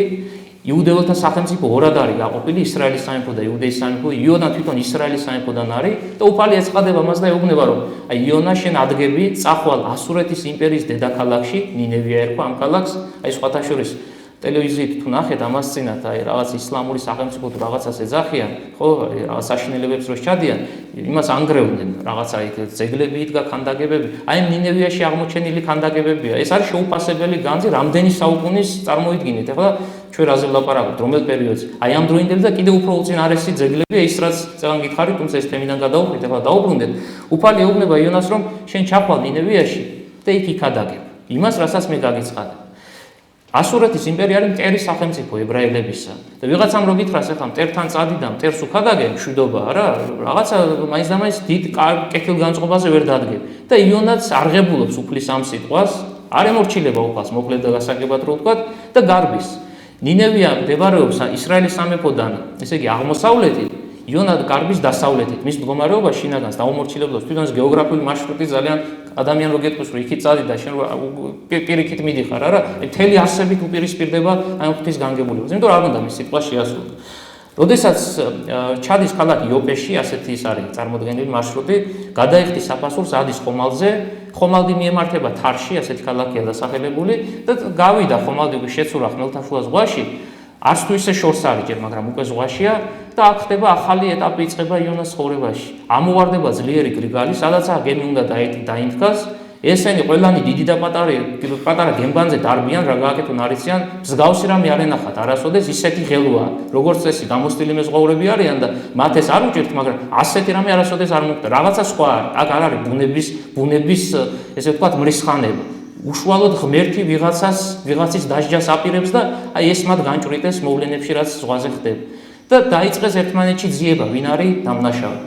[SPEAKER 1] იუდეველთა სახელმწიფო ორად არის გაყოფილი, ისრაელის სამეფო და იუდეის სამეფო. იონა თვითონ ისრაელის სამეფოდან არის და უფალი ეწყადება მას და ეუბნება, რომ აი იონა შენ ადგები, წახვალ ასურეთის იმპერიის დედაქალაქში, ნინევია ერქვა ამ ქალაქს, აი სხვათა შორის ტელევიზიით თუ ნახეთ ამას წინათ, აი რაღაც ისლამური სახელმწიფო თუ რაღაცას ეძახიან, ხო, რაღაც საშინელებებს რო ჩადიან, იმას ანგრევდნენ, რაღაცა იქ ძეგლები იდგა, ქანდაკებები. აი ნინევიაში აღმოჩენილი ქანდაკებებია. ეს არის შეუფასებელი განძი, რამდენი საუკუნის წარმოიდგინეთ. ეხლა ჩვენ რაზე ვლაპარაკობთ, რომელ პერიოდს? აი ამ დროინდელი და კიდევ უფრო უწინარესი ძეგლები, ის რაც ძალიან გითხარით, თუმცა ეს თემიდან გადავუხვით, ეხლა დაუბრუნდეთ. უფალი ეუბნება იონას, რომ შენ ჩახვალ ნინევიაში და იქ იქადაგებ. იმას, რასაც მე გაგიწყადე. ასურეთის იმპერია არის მტერი სახელმწიფო ებრაელებისა და ვიღაცამ რო გითხრას ახლა მტერთან წადი და მტერს უხადაგე მშვიდობა არა რაღაცა მაინც და მაინც დიდ კეთილგანწყობაზე ვერ დადგებ და იონაც არღებულობს უფლის ამ სიტყვას არ ემორჩილება უფალს მოკლედ და გასაგებად რო ვთქვა და გარბის ნინევია მდებარეობს ისრაელის სამეფოდან ესე იგი აღმოსავლეთით იონა გარბის დასავლეთით მის მდგომარეობა შინაგანს დაუმორჩილებლობს თვითონ ეს გეოგრაფიული მარშრუტი ძალიან ადამიან რო გეტყვის რომ იქით წადი და შენ პირიქით მიდიხარ არა მთელი არსებით უპირისპირდება ამ ღვთის განგებულებას იმიტომ რომ არ უნდა მის სიტყვა შეასრულოს როდესაც ჩადის ქალაქ იოპეში ასეთი ის არის წარმოდგენილი მარშრუტი გადაიხდის საფასურს ადის ხომალდზე ხომალდი მიემართება თარში ასეთი ქალაქია დასახელებული და გავიდა ხომალდი უკვე შეცურა ხმელთაშუა ზღვაში არც თუ ისე შორს არის ჯერ მაგრამ უკვე ზღვაშია და აქ ხდება ახალი ეტაპი იწყება იონას ცხოვრებაში ამოვარდება ძლიერი გრიგალი სადაცაა გემი უნდა დაინთქას ესენი ყველანი დიდი და პატარა გემბანზე დარბიან რა გააკეთონ არიციან მსგავსი რამე არ ენახათ არასოდეს ისეთი ღელვაა როგორც წესი გამოსტილი მეზღვაურები არიან და მათ ეს არ უჭირთ მაგრამ ასეთი რამე არასოდეს არ მოხდა რაღაცა სხვა არის აქ არ არის ბუნების ესე ვთქვათ მრისხანება უშუალოდ ღმერთი ვიღაცის დასჯას აპირებს და აი ეს მათ განჭვრიტეს მოვლენებში რაც ზღვაზე ხდება და დაიწყეს ერთმანეთში ძიება ვინ არის დამნაშავე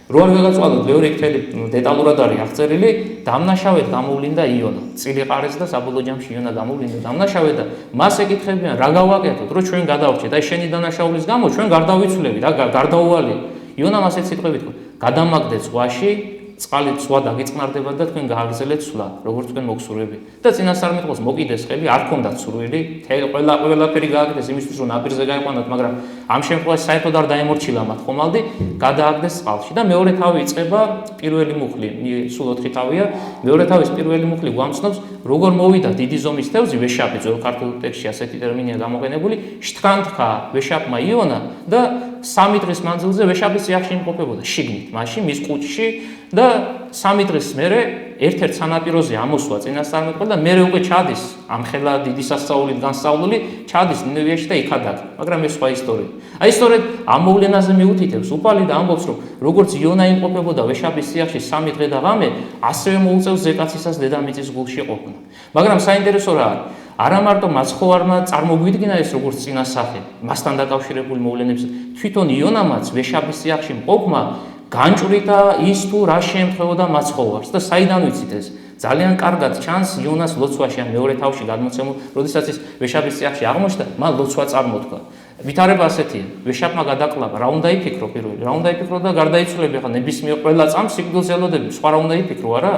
[SPEAKER 1] რო არ გაგაწვალოთ მეორე ხელი დეტალურად არის აღწერილი დამნაშავედ გამოვლინდა იონა წილი ყარეს და საბოლოო ჯამში იონა გამოვლინდა დამნაშავედ და მას ეკითხებიან რა გავაკეთოთ რომ ჩვენ გადავრჩეთ აი შენი დანაშაულის გამო ჩვენ გარდავიცვლებით რა გარდაუვალია იონამ ასეთ სიტყვებით გადამაგდე ზღვაში წყალი ცვა დაგიწყნარდება და თქვენ გააგრძელეთ ცვლა, როგორც თქვენ მოგსურები. და წინასწარმეტყველს მოკიდეს ხელი, არ ქონდათ სურვილი, ყველაფერი გააკეთეს იმისთვის, რომ ნაპირზე გაიყვანოთ, მაგრამ ამ შემთხვევაში საერთოდ არ დაემორჩილა მათ ხომალდი, გადააგდეს წყალში და მეორე თავი იწყება პირველი მუხლი, სულ 4 თავია, მეორე თავის პირველი მუხლი გვამცნობს, როგორ მოვიდა დიდი ზომის თევზი ვეშაპი, ძველ ქართულ ტექსტში ასეთი ტერმინია გამოყენებული, შთქანთქა ვეშაპმა იონა და 3 დღის მანძილზე ვეშაპის წიაღში იმყოფებოდა შიგნით, მაშინ მის ყუთში და 3 დღის მერე ერთ-ერთ სანაპიროზე ამოსვა წინასწარმეტყველი და მერე უკვე ჩადის ამ ხელა დიდი სასწაულით განსწავლული ჩადის ნინევიაში და იქადაგ მაგრამ ეს სხვა ისტორია აი სწორედ ამ მოვლენაზე მიუთითებს უფალი და ამბობს რომ როგორც იონა იმყოფებოდა ვეშაპის წიაღში 3 დღე და ღამე ასევე მოუწევს ზეკაცისას დედამიწის გულში ყოფნა მაგრამ საინტერესო რა არის არა მარტო მაცხოვარმა წარმოგვიდგინა ეს როგორც წინასახე მასთან დაკავშირებული მოვლენებს თვითონ იონამაც ვეშაპის წიაღში მყოფმა განჭვრიტა ის თუ რა შეემთხვეოდა მაცხოვარს და საიდან ვიცით ეს ძალიან კარგად ჩანს იონას ლოცვაში ან მეორე თავში გადმოცემულ როდესაც ის ვეშაპის წიაღში აღმოჩნდა მან ლოცვა წარმოთქვა ვითარება ასეთია ვეშაპმა გადაკლავა რა უნდა იფიქრო პირველი რა უნდა იფიქრო და გარდაიცვლები ხა ნებისმიერ ყველა წამს სიკვდილს ელოდები სხვა რა უნდა იფიქრო არა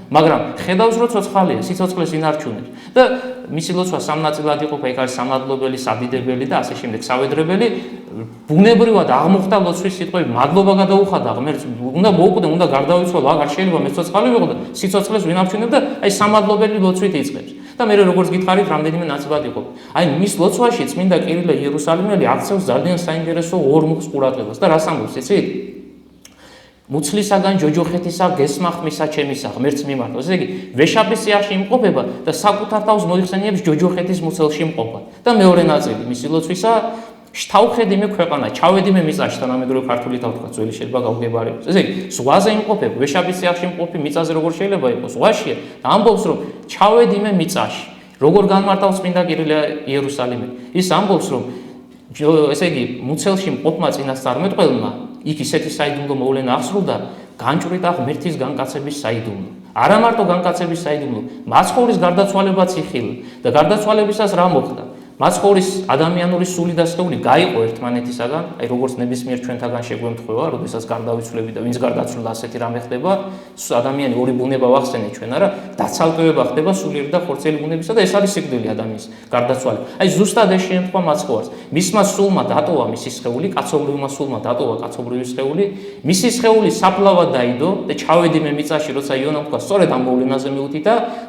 [SPEAKER 1] მაგრამ ხედავს რომ ცოცხალია სიცოცხლეს ინარჩუნებს და მისი ლოცვა სამ ნაწილად იყოფა იქ არის სამადლობელი სადიდებელი და ასე შემდეგ სავედრებელი ბუნებრივად აღმოხდა ლოცვის სიტყვები მადლობა გადაუხადა ღმერთს უნდა მოუკვდე უნდა გარდავიცვალო აღარ შეიძლება მე ცოცხალი ვიყო და სიცოცხლეს ვინარჩუნებ და აი სამადლობელი ლოცვით იწყებს და მე როგორც გითხარით რამდენიმე ნაწილად იყოფა აი მის ლოცვაში წმინდა კირილე იერუსალიმელი აქცევს ძალიან საინტერესო ორ მუხს ყურადღებას და რას ამბობს იცით მუცლისაგან ჯოჯოხეთისა გესმახმისა ჩემისა ღმერთს მიმართო ესე იგი ვეშაპის წიაღში იმყოფება და საკუთარ თავს მოიხსენიებს ჯოჯოხეთის მუცელში იმყოფა და მეორე ნაწილი მისი ლოცვისა შთავხედი მე ქვეყანა ჩავედი მე მიწაში თანამედროვე ქართული თავთქვა ძველი შეიძლება გავგებარებოს ესე იგი ზღვაზე იმყოფება ვეშაპის წიაღში იმყოფი მიწაზე როგორ შეიძლება იყოს ზღვაშია და ამბობს რომ ჩავედი მე მიწაში როგორ განმარტავს წმინდა კირილე იერუსალიმელი ის ამბობს რომ ესე იგი, მუცელში მყოფმა წინასწარმეტყველმა იქ ისეთი საიდუმლო მოვლენა აღსრულდა, განჭვრიტა ღმერთის განკაცების საიდუმლო. არა მარტო განკაცების საიდუმლო, მაცხოვრის გარდაცვალებაც იხილა და გარდაცვალებისას რა მოხდა? მაცხოვრის ადამიანური სული და სხეული გაიყო ერთმანეთისაგან, აი როგორც ნებისმიერ ჩვენთაგან შეგვემთხვევა, როდესაც გარდავიცვლები და ვინც გარდაცვლა ასეთი რამე ხდება, ადამიანი ორი ბუნება ვახსენეთ ჩვენ არა, დაცალკევება ხდება სულიერი და ხორცელი ბუნებისა და ეს არის სიკვდილი ადამიანის გარდაცვალება. აი ზუსტად ეს შეემთხვა მაცხოვარს. მისმა სულმა დატოვა მისი სხეული, კაცობრივმა სულმა დატოვა კაცობრივი სხეული, მისი სხეული საფლავად დაიდო და ჩავედი მე მიწაში, როცა იონამ თქვა, სწორედ ამ მოვლენაზე მივხვდით,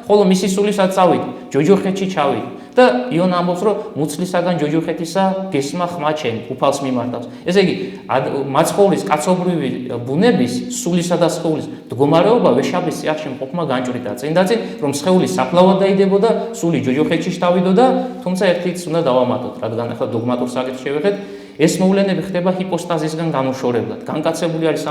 [SPEAKER 1] ხოლო მისი სულისაც წავიდი, ჯოჯოხეთში ჩავიდი. და იონა ამბობს, რომ მუცლისაგან ჯოჯოხეთისა გესმა ხმა ჩემი, უფალს მიმართავს. ესე იგი, მაცხოვრის კაცობრივი ბუნების, სულისა და სხეულის მდგომარეობა ვეშაპის წიაღში მყოფმა განჭვრიტა. წინდაწინ, რომ სხეული საფლავად დაიდებოდა, სული ჯოჯოხეთში შტავიდოდა, თუმცა ერთიც უნდა დავამატოთ, რადგან ახლა დოგმატურ საკითხს შევეხეთ. ეს მოვლენები ხდება ჰიპოსტაზისგან განუშორებლად. განკაცებული არის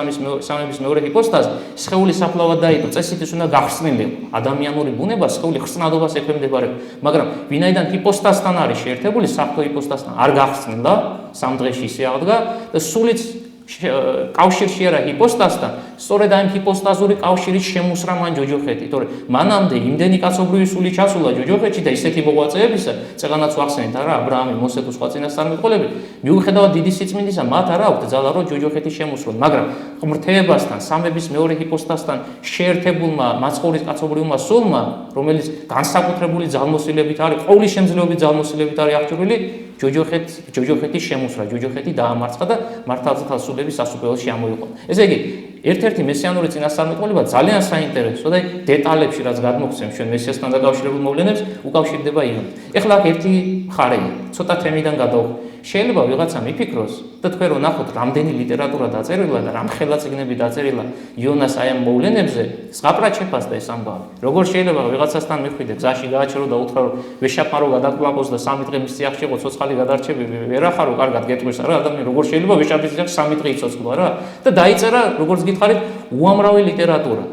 [SPEAKER 1] სამების მეორე ჰიპოსტაზი, სხეული საფლავად დაიდო, წესით ის უნდა გახსნილიყო. ადამიანური ბუნება სხეული ხსნადობას ექვემდებარება, მაგრამ ვინაიდან ჰიპოსტაზთან არის შეერთებული, საფლო ჰიპოსტაზთან არ გახსნილა, სამ დღეში ისე აღდგა და სულიც კავშირში არა ჰიპოსტაზთან, სწორედ ამ ჰიპოსტაზური კავშირის შემოსრა მან ჯოჯოხეთი, თორე მანამდე იმდენი კაცობრივი სული ჩასულა ჯოჯოხეთში და ისეთი მოღვაწეებისა, წეგანაც ვახსენეთ არა, ა ブラ ამი, მოსე თუ სხვა წინასწარმეტყველები, მიუხედავად დიდი სიწმინდისა, მათ არ აქვთ ძალა რომ ჯოჯოხეთი შემოსრონ, მაგრამ ღმრთეებასთან, სამების მეორე ჰიპოსტაზთან შეერთებულმა მაცხოვრის კაცობრივმა სულმა, რომელიც განსაკუთრებული ძალმოსილებით არის, ყოვლის შემძლეობით ძალმოსილებით არის აღჭურვილი, ჯოჯოხეთის შემოსრა, ჯოჯოხეთი დაამარცხა და მართალთა სულები სასუპეველში ამოიყვანა. ესე იგი, ერთ-ერთი მესიანური წინასწარმეტყველება ძალიან საინტერესო და დეტალებში რაც გადმოგცემს ჩვენ მესიასთან დაკავშირებულ მოვლენებს უკავშირდება იონით. ეხლა აქ ერთი მხარეა, ცოტა თემიდან გადავხვი. შეიძლება ვიღაცა მიფიქროს და თქვენ რომ ნახოთ რამდენი ლიტერატურა დაწერილა და რამ ხელა წიგნები დაწერილა იონას აი ამ მოვლენებზე, ზღაპრაჩეფას და ეს ამბავი. როგორ შეიძლება ვიღაცასთან მიხვიდე, გზაში გააჩერო და უთხრა რომ ვეშაპმა რო გადაკლაპოს და 3 დღე მის წიაღში იყო ცოცხალი გადარჩები, ვერ ახარო, კარგად გეტყვის არა ადამიანი, როგორ შეიძლება ვეშაპის წიაღში 3 დღე იცოცხლო რა? და დაიწერა, როგორც გითხარით, უამრავი ლიტერატურა.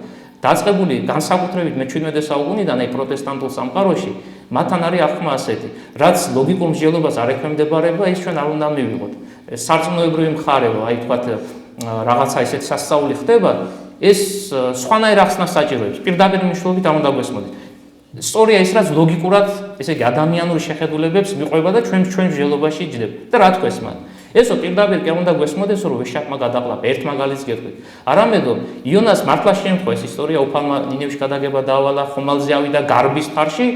[SPEAKER 1] დაწყებული განსაკუთრებით მე-17 საუკუნიდან აი პროტესტანტულ სამყაროში მათთან არის აღქმა ასეთი, რაც ლოგიკურ მსჯელობას არ ექვემდებარება, ის ჩვენ არ უნდა მივიღოთ. სარწმუნოებრივი მხარეო, აი თქვათ რაღაცა ისეთ სასწაული ხდება, ეს სხვანაირ ახსნას საჭიროებს. პირდაპირ მნიშვნელობით არ უნდა გვესმოდეთ. სწორია ის, რაც ლოგიკურად, ესე იგი ადამიანური შეხედულებებს მიყვება და ჩვენ მსჯელობაში იჯდება. და რა თქვეს მათ? ესო პირდაპირ კი უნდა გვესმოდეს, რომ ვეშაპმა გადაყლაპა, ერთ მაგალითს გეტყვით. არამედო იონას მართლა შეემთხვა ეს ისტორია, უფალმა ნინევში გადაგება დაავალა, ხომალდზე ავიდა გარბის ფარში,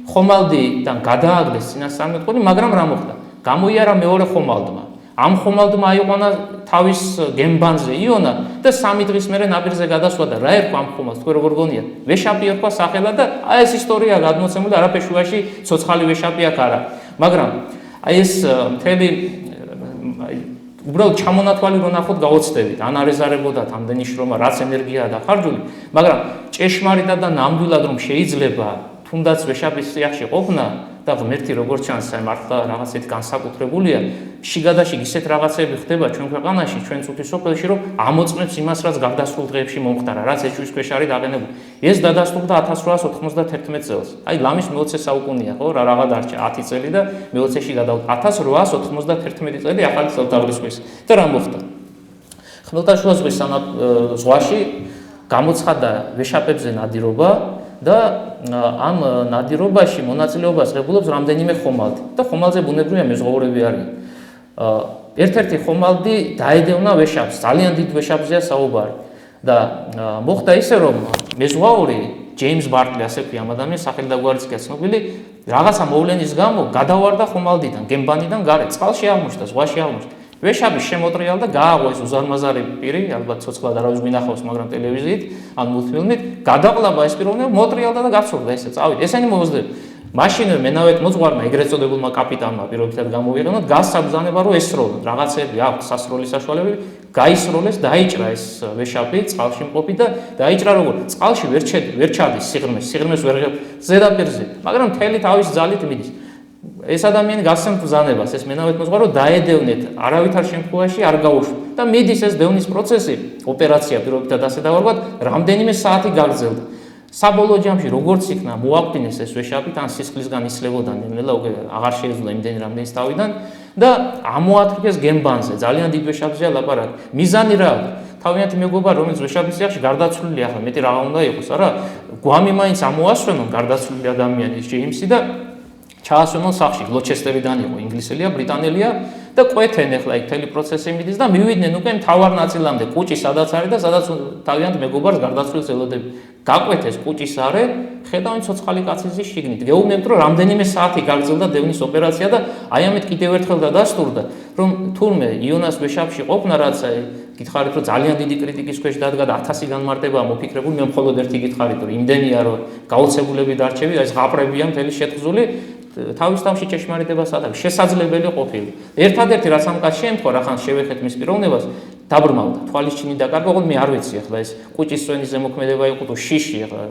[SPEAKER 1] ხომალდიდან გადააგდეს წინასწარმეტყველი, მაგრამ რა მოხდა? გამოიარა მეორე ხომალდმა. ამ ხომალდმა აიყვანა თავის გემბანზე იონა და 3 დღის მერე ნაპირზე გადასვა და რა ერქვა ამ ხომალდს, თქვენ როგორ გონიათ? ვეშაპი ერქვა სახელად და აი ეს ისტორია გადმოცემული, არაფერ შუაში ცოცხალი ვეშაპი აქ არა. მაგრამ აი ეს მთელი უბრალოდ ჩამონათვალი რო ნახოთ გაოცდებით, ან არეზარებოდათ ამდენი შრომა, რაც ენერგიაა დახარჯული, მაგრამ ჭეშმარიტად და ნამდვილად რომ შეიძლება თუნდაც ვეშაპის წიაღში ყოფნა და ღმერთი როგორც ჩანს, მართლა რაღაცით განსაკუთრებულია, შიგადაშიგ ისეთ რაღაცები ხდება ჩვენ ქვეყანაში, ჩვენ წუთის სოფელში, რომ ამოწმებს იმას, რაც გარდასრულ დღეებში მომხდარა, რაც ეჭვის ქვეშ არის დაღენებული. ეს დადასტურდა 1891 წელს. აი ლამის მე-20 საუკუნეა, ხო, რაღა დარჩა 10 წელი და მე-20-ში გადავიდა 1891 წელი ახალი წელთაღრიცხვის. და რა მოხდა? ხმელთაშუა ზღვის ზღვაში გამოცხადა ვეშაპებზე ნადირობა და ამ ნადირობაში მონაწილეობას ღებულობს რამდენიმე ხომალდი და ხომალდზე ბუნებრივია მეზღვაურები არიან. ერთ-ერთი ხომალდი დაედევნა ვეშაპს, ძალიან დიდ ვეშაპზეა საუბარი და მოხდა ისე რომ მეზღვაური ჯეიმს ბარტლი ასე ქვია ამ ადამიანს, სახელი და გვარიც კი ცნობილი, რაღაცა მოვლენის გამო გადავარდა ხომალდიდან, გემბანიდან გარეთ, წყალში აღმოჩნდა, ზღვაში აღმოჩნდა. ვეშაპი შემოტრიალდა და გააღო ეს უზარმაზარი პირი, ალბათ ცოცხლად არავის გვინახავს, მაგრამ ტელევიზიით ან მულტფილმით, გადაყლაპა ეს პიროვნება, მოტრიალდა და გაცურდა ესე, წავიდა. ესენი მოუძლებელია. მაშინვე მენავეთ მოძღვარმა, ეგრეთ წოდებულმა კაპიტანმა პირობითად გამოვიყენოთ, გასაბრძანება რომ ესროლონ, რაღაცები აქვს სასროლის საშუალებები, გაისროლეს, დაიჭრა ეს ვეშაპი წყალში მყოფი და დაიჭრა როგორ? წყალში ვერ ჩადის სიღრმეს ვერ ზედაპირზე, მაგრამ მთელი თავის ძალით მიდის. ეს ადამიანი გასცემთ ბრძანებას, ეს მენავეთ მოძღვარო დაედევნეთ, არავითარ შემთხვევაში არ გაუშვით და მიდის ეს დევნის პროცესი, ოპერაცია პირობითად ასე დავარქვათ, რამდენიმე საათი გაგრძელდა. საბოლოო ჯამში როგორც იქნა მოაკვდინეს ეს ვეშაპი, თან სისხლისგან ისლებოდა ნელ-ნელა, უკვე აღარ შეეძლო იმდენი რამდენის თავიდან და ამოათრიგეს გემბანზე, ძალიან დიდ ვეშაპზეა ლაპარაკი. მიზანი რა აქვს? თავიანთი მეგობარი, რომელიც ვეშაპის წინაშე გარდაცვლილი, ახლა მეტი რა უნდა იყოს, არა? გვამი მაინც ამოასვენონ გარდაცვლილი ადამიანის ჯეიმსი და ჩაასვენონ სახლში, გლოჩესტერიდან იყო, ინგლისელია, ბრიტანელია და ყვეთენ ახლა იქ მთელი პროცესი მიდის და მივიდნენ უკვე მთავარ ნაწილამდე, კუჭი სადაც არის და სადაც თავიანთ მეგობარს გარდაცვლის ელოდები. გაკვეთეს კუჭის არე, ხედავენ ცოცხალი კაცის შიგნით. გეუბნებთ, რომ რამდენიმე საათი გაგრძელდა დევნის ოპერაცია და აი ამით კიდევ ერთხელ დადასტურდა, რომ თურმე იონას ვეშაპში ყოფნა, რაც გითხარით, რომ ძალიან დიდი კრიტიკის ქვეშ დადგა და 1000 განმარტებაა მოფიქრებული, მე მხოლოდ ერთი გითხარით, რომ იმდენია, რომ გაოცებულები დარჩები, ეს ღაბრებია მთელი შეთხზული, თავის თავში ჭეშმარიტებას ატარებს, შესაძლებელი ყოფილი. ერთადერთი რაც ამ კაცს შეემთხვა, რახან შევეხეთ მის პიროვნებას, დაბრმავდა, თვალის ჩინი დაკარგა, ოღონდ მე არ ვიცი ახლა ეს კუჭის სვენის ზემოქმედება იყო თუ შიში, ახლა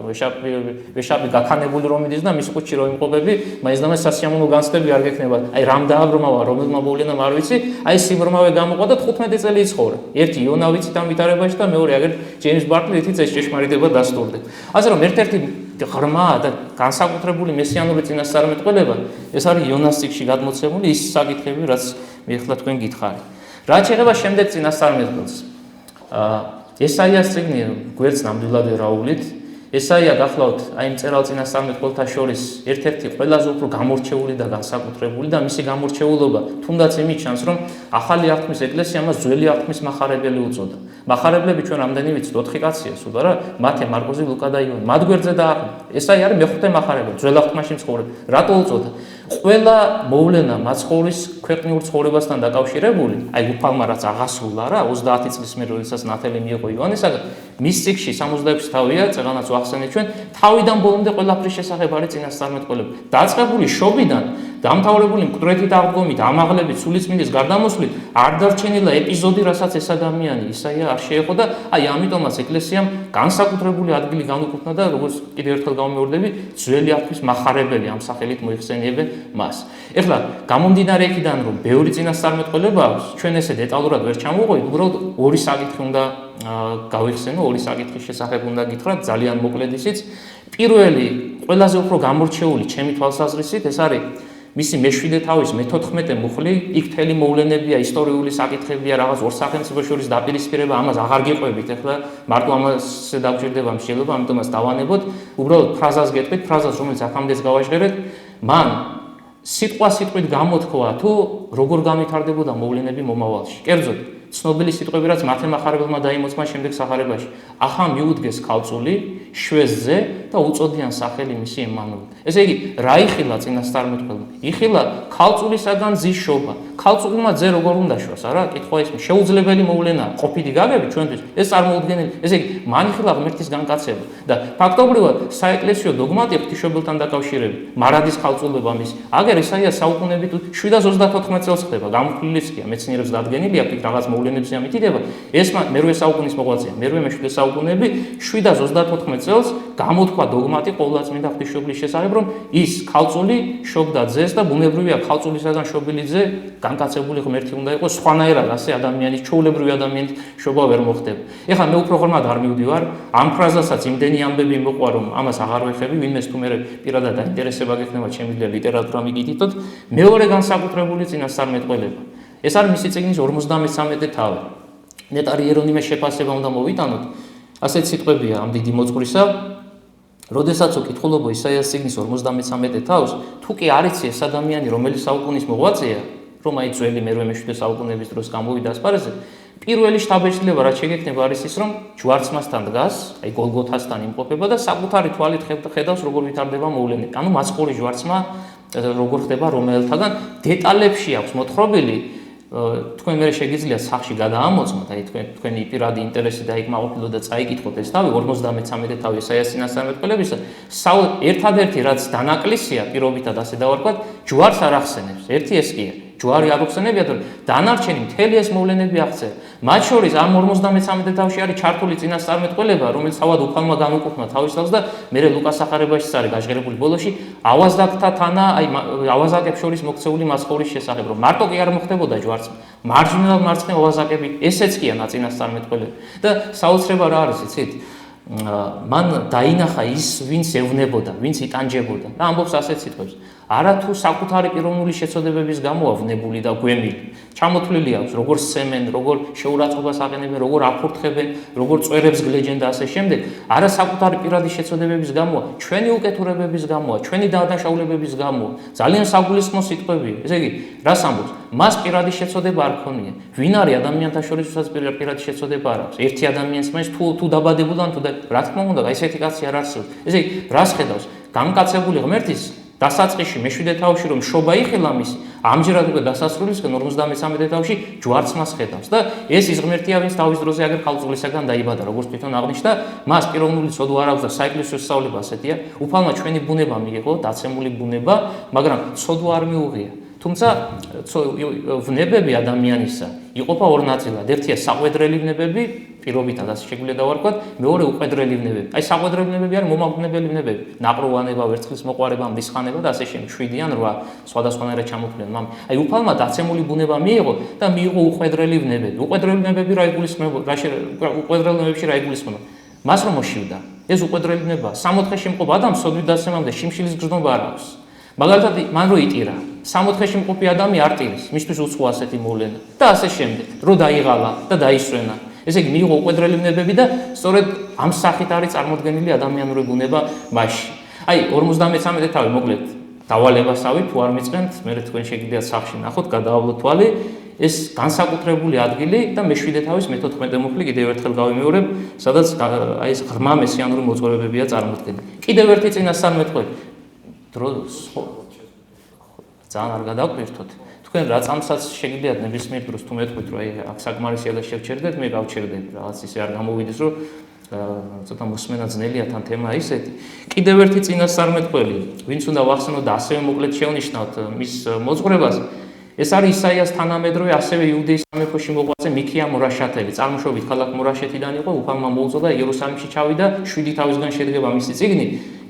[SPEAKER 1] ვეშაპი გაქანებული რომ მიდის და მის კუჭში რომ იმყოფები, მაინც და მაინც სასიამოვნო განცდები არ გექნება. აი რამ დააბრმავა, რომელმა მოვლენამ არ ვიცი, აი სიბრმავე გამოყვა და 15 წელი იცხოვრე. ერთი იონა ვიცით ამ ვითარებაში და მეორე აგერ ჯეიმს ბარტლი ითიც ეს ჭეშმარიტება დასტურდა. ასე რომ ერთ-ერთი ღრმა და განსაკუთრებული მესიანური წინასწარმეტყველება ეს არის იონას წიგნში გადმოცემული ის საკითხები, რაც მე ახლა თქვენ გითხარით. რაც შეეხება შემდეგ წინასწარმეტყველს. ესაიას წიგნი გვერდს ნამდვილად ვერაუვლით. ესაია გახლავთ აი მწერალ წინასწარმეტყველთა შორის ერთ-ერთი ყველაზე უფრო გამორჩეული და განსაკუთრებული და მისი გამორჩეულობა თუნდაც იმით ჩანს, რომ ახალი აღთქმის ეკლესია მას ძველი აღთქმის მახარებელი უწოდა. მახარებლები ჩვენ რამდენი ვიცით 4 კაცია სულ არა? მათე, მარკოზი, ლუკა და იონი. მათ გვერდზე დააყენა. ესაია არის მეხუთე მახარებელი, ძველ აღთქმაში მცხოვრები. რატო უწოდა? ყველა მოვლენა მაცხოვრის ქვეყნიურ ცხოვრებასთან დაკავშირებული, აი უფალმა რაც აღასრულა რა 30 წლის მერე, როდესაც ნათელი მიიღო ივანესაგან, მის წიგნში 66 თავია, წეგანაც ვახსენეთ ჩვენ, თავიდან ბოლომდე ყველაფრის შესახებ არის წინასწარმეტყველება. დაწყებული შობიდან, დამთავრებული მკვდრეთით აღდგომით, ამაღლებით, სულიწმინდის გარდამოსვლით, არ დარჩენილა ეპიზოდი, რასაც ეს ადამიანი ისაია არ შეეხო და აი ამიტომაც ეკლესიამ განსაკუთრებული ადგილი განუკუთვნა და როგორც კიდევ ერთხელ გამეორდები, ძველი აღთქმის მახარებელი ამ სახელით მოიხსენიებენ მას. ეხლა გამომდინარე იქიდან, რომ ბევრი წინასწარმეტყველება აქვს, ჩვენ ესე დეტალურად ვერ ჩამოვყავით, უბრალოდ ორი საკითხი უნდა გავიხსენო, ორი საკითხის შესახებ უნდა გითხრათ, ძალიან მოკლედ ისიც. პირველი, ყველაზე უფრო გამორჩეული ჩემი თვალსაზრისით, ეს არის მისი მე-7 თავის მე-14 მუხლი, იქ მთელი მოვლენებია, ისტორიული საკითხებია, რაღაც ორ სახელმწიფოს შორის დაპირისპირება, ამას აღარ გიყვებით, ეხლა მარტო ამაზე დაგჭირდება მსჯელობა, ამიტომაც დავანებოთ, უბრალოდ ფრაზას გეტყვით, ფრაზას, რომელიც აქამდეც გავაჟღერეთ, მან სიტყვით გამოთქვა, თუ როგორ განვითარდებოდა მოვლენები მომავალში. კერძოდ, ცნობილი სიტყვები, რაც მათე მახარებელმა დაიმოწმა შემდეგ სახარებაში. ახლა მიუდგეს ქალწული, შვეზზე და უწოდიან სახელი მისი ემანუელი. ესე იგი, რა იხილა წინასწარმეტყველმა? იხილა ქალწულისაგან ძის შობა. ქალწულმა ძე როგორ უნდა შვას, არა? კითხვა ის შეუძლებელი მოვლენაა, ყოფილი გაგები ჩვენთვის, ეს წარმოუდგენელი. ესე იგი, მან იხილა ღმერთის განკაცება და ფაქტობრივად საეკლესიო დოგმატი ღვთისმშობელთან დაკავშირებით, მარადის ქალწულება მის. აგერ ესაია საუკუნეებით 734 წელს ხდება, გამოფლილიც კი მეცნიერებს დადგენილი აქვს რაღაც მოვლენებზე ამიტირება. ეს მერვე საუკუნის მოღვაწეა, მერვე მე-7 საუკუნეები 734 წელს გამოთქვა დოგმატი ყოვლადწმინდა ღვთისმშობლის შესახებ, რომ ის ქალწული შობდა ძეს და ბუნებრივია ქალწულისაგან შობილი ძე განკაცებული ღმერთი უნდა იყოს, სხვანაირად ასე ადამიანის ჩვეულებრივი ადამიანის შობა ვერ მოხდება. ეხლა მე უფრო ღრმად არ მივდივარ, ამ ფრაზასაც იმდენი ამბები მოყვა, რომ ამას აღარ ვეხები, ვინმეს თუ მე პირადად დაინტერესება გექნება, შემიძლია ლიტერატურა მიგითითოთ. მეორე განსაკუთრებული წინასწარმეტყველება. ეს არის მისი წიგნის 53 თავი. ნეტარი იერონიმეს შეფასება უნდა მოვიტანოთ. ასეთ სიტყვებია ამ დიდი მოძღვრისა, როდესაც უკითხულობ ისაიას წიგნის 53 თავს, თუ კი არ იცი ეს ადამიანი, რომელიც საუკუნის მოღვაწეა, რომ აი ძველი მერვე მე-7 საუკუნეების დროს გამოვიდა ასპარეზზე, პირველი შთაბეჭდილება რაც შეგექნება არის ის, რომ ჯვარცმასთან დგას, აი გოლგოთასთან იმყოფება და საკუთარი თვალით ხედავს როგორ ვითარდება მოვლენები. ანუ მაცხოვრი ჯვარცმა როგორ ხდება რომელთაგან დეტალებში აქვს მოთხრობილი. თქვენ მე შეგიძლიათ სახში გადაამოწმოთ, აი თქვენი პირადი ინტერესი დაიკმაყოფილოთ და წაიკითხოთ ეს თავი 53 თავი ესაიას წინასწარმეტყველებისა. ერთადერთი რაც დანაკლისია პირობითად ასე დავარქვათ, ჯვარს არ ახსენებს. ერთი ეს კი არის. ჯვარი არ უხსენებია, რომ დანარჩენი მთელი ეს მოვლენები აღწერა. მათ შორის ამ 53 თავში არის ჩართული წინასწარმეტყველება, რომელიც თავად უფალმა განუკუთვნა თავის თავს და მერე ლუკას სახარებაშიც არის გაჟღერებული ბოლოში ავაზაკთა თანა, აი ავაზაკებს შორის მოქცეული მაცხოვრის შესახებ, რომ მარტო კი არ მოხდებოდა ჯვარს, მარჯვნივ მარცხნივ ავაზაკები, ესეც კი არა წინასწარმეტყველება. და საოცრება რა არის, იცით? მან დაინახა ის, ვინც ევნებოდა, ვინც იტანჯებოდა და ამბობს ასეთ სიტყვებს. არა თუ საკუთარი პიროვნული შეცოდებების გამო ავნებული და გვემილი. ჩამოთვლილი აქვს, როგორ სცემენ, როგორ შეურაცხყოფას აყენებენ, როგორ აფურთხებენ, როგორ წვერებს გლეჯენ და ასე შემდეგ. არა საკუთარი პირადი შეცოდებების გამოა, ჩვენი უკეთურებების გამოა, ჩვენი დანაშაულებების გამოა. ძალიან საგულისხმო სიტყვებია. ესე იგი, რას ამბობს? მას პირადი შეცოდება არ ქონია. ვინ არის ადამიანთა შორის, ვისაც პირადი შეცოდება არ აქვს? ერთი ადამიანს მაინც თუ დაბადებულა, თუ რა თქმა უნდა, ესეთი კაცი არ არსებობს. ესე იგი, რას ხედავს? გამკაცებული ღმერთის დასაწყისში მეშვიდე თავში რომ შობა იხილა მისი, ამჯერად უკვე დასასრულისკენ 53 თავში ჯვარც მას ხედავს და ეს ის ღმერთია, ვინც თავის დროზე აგერ ხალწულისაგან დაიბადა, როგორც თვითონ აღნიშნა, მას პიროვნული ცოდვა არ აქვს და საეკლესიო სწავლება ასეთია, უფალმა ჩვენი ბუნება მიიღო, დაცემული ბუნება, მაგრამ ცოდვა არ მიუღია. თუმცა ვნებები ადამიანისა იყოფა ორ ნაწილად. ერთია საყვედრელი ვნებები, პირობითად ასე შეგვიძლია დავარქვათ, მეორე უყვედრელი ვნებები. აი საყვედრელი ვნებები არის მომაკვდინებელი ვნებები, ნაყროვანება, ვერცხლის მოყვარება, მდისხანება და ასე შემდეგ, 7 ან 8 სხვადასხვანაირად ჩამოთვლიან. აი უფალმა დაცემული ბუნება მიიღო და მიიღო უყვედრელი ვნებები. უყვედრელი ვნებები რა იგულისხმება? უყვედრელი ვნებებში რა იგულისხმება? მას რომ მოშივდა. ეს უყვედრელი ვნებაა. 60-ში მყოფ ადამიანს სოდვით დასემამდე შიმშილის გრძნობა არ აქვს. მაგალითად, მან რო იტირა, 60-ში მყოფი ადამი არ ტირის, მისთვის უცხო ასეთი მოვლენა და ასე შემდეგ, რო დაიღალა და დაისვენა. ესე იგი, მიიღო უყვედრელი ვნებები და სწორედ ამ სახით არის წარმოდგენილი ადამიანური ბუნება მასში. აი, 53 თავი, მოკლედ, დავალებასავი, თუ არ მიწყენთ, მე თქვენ შეგიძლიათ სახში ნახოთ, გადაავლოთ თვალი, ეს განსაკუთრებული ადგილი და მეშვიდე თავის მე-14 მუხლი კიდევ ერთხელ გავიმეორებ, სადაც აი ეს ღრმა მესიანური მოძღვრებებია წარმოდგენილი. კიდევ ერთი წინასწარმეტყველი დროს ძალიან არ გადავკვირთოთ. თქვენ რა წამსაც შეგიძლიათ ნებისმიერ დროს თუ მეტყვით, რომ აი აქ საკმარისია და შევჩერდეთ, მე გავჩერდები, რაღაც ისე არ გამოვიდეს, რომ ცოტა მოსმენა ძნელია თან თემა ისეთი. კიდევ ერთი წინასწარმეტყველი, ვინც უნდა ვახსენოთ და ასევე მოკლედ შევნიშნავთ მის მოძღვრებას, ეს არის ისაიას თანამედროვე, ასევე იუდეის სამეფოში მოღვაწე მიქია მურაშათელი. წარმოშობით ქალაქ მურაშეთიდან იყო, უფალმა მოუწოდა იერუსალიმში ჩავიდა, 7 თავისგან შედგება მისი წიგნი,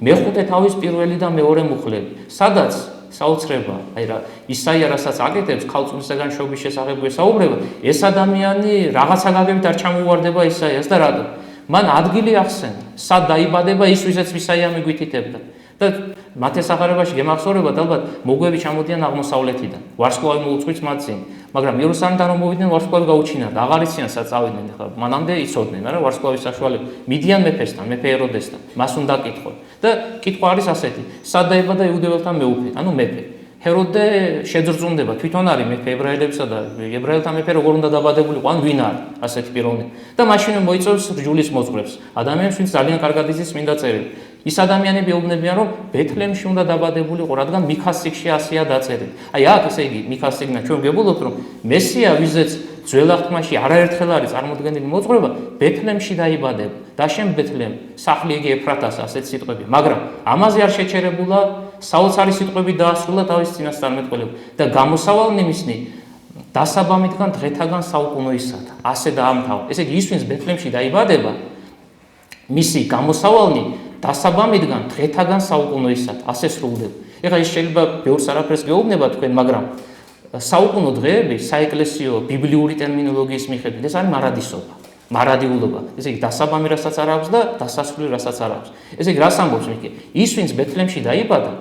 [SPEAKER 1] მეხუთე თავის პირველი და მეორე მუხლები. სადაც საოცრება, აი რა ისაია რასაც აკეთებს ხალწულისაგან შობის შესახებ ესაუბრება, ეს ადამიანი რაღაცა გაგებით არ ჩამოუვარდება ისაიას და რატო? მან ადგილი ახსენა, სად დაიბადება ის, ვისაც ისაია მიგვითითებდა. და მათესახარებაში გემახსოვრებათ, ალბათ მოგვები ჩამოდიან აღმოსავლეთიდან. ვარსკვლავი მოუწყვით მათ წინ, მაგრამ იერუსალიმიდან რომ მოვიდნენ, ვარსკვლავი გაუჩინა და აღარ იციან სად წავიდნენ. ახლა მანამდე იცოდნენ, არა ვარსკვლავის საშუალებით. მიდიან მეფესთან, მეფე ეროდესთან, მას უნდა კითხონ. და კითხვა არის ასეთი: სად დაიბადა იუდეველთა მეუფე, ანუ მეფე. ჰეროდე შეძრწუნდება, თვითონ არის მეფე ებრაელებსა და ებრაელთა მეფე როგორ უნდა დაბადებულიყო, ან ვინ არის ასეთი პიროვნება. და მაშინვე მოიწევს რჯულის მოძღვრებს. ადამიანს, ვინც ძალიან კარგად იცის წმინდა წერილი. ის ადამიანები ეუბნებიან, რომ ბეთლემში უნდა დაბადებულიყო, რადგან მიქას წიგნში ასეა დაწერილი. აი აქ ესე იგი მიქას წიგნიდან ჩვენ ვგებულობთ, რომ მესია, ვიზეც ძველ აღთქმაში არაერთხელ არის წარმოდგენილი მოძღვრება, ბეთლემში დაიბადება. დაშენ ბეთლემ, სახლი იგი ეფრათას, ასეთ სიტყვები. მაგრამ ამაზე არ შეჩერებულა, საოცარი სიტყვები დაასრულა თავის წინასწარმეტყველებმა და გამოსავალნი მისნი დასაბამიდან დღეთაგან საუკუნოისათა. ასე დაამთავრა. ესე იგი ის, ვინც ბეთლემში დაიბადება, მისი გამოსავალნი დასაბამიდან დღეთაგან საუკუნოისად ასე სრულდება. ეხლა ის შეიძლება ბევრს არაფერს გეუბნება თქვენ, მაგრამ საუკუნო დღეები საეკლესიო ბიბლიური ტერმინოლოგიის მიხედვით ეს არის მარადისობა, მარადიულობა. ესე იგი დასაბამი რასაც არ აქვს და დასასრული რასაც არ აქვს. ესე იგი რას ამბობს მიქე? ის, ვინც ბეთლემში დაიბადა,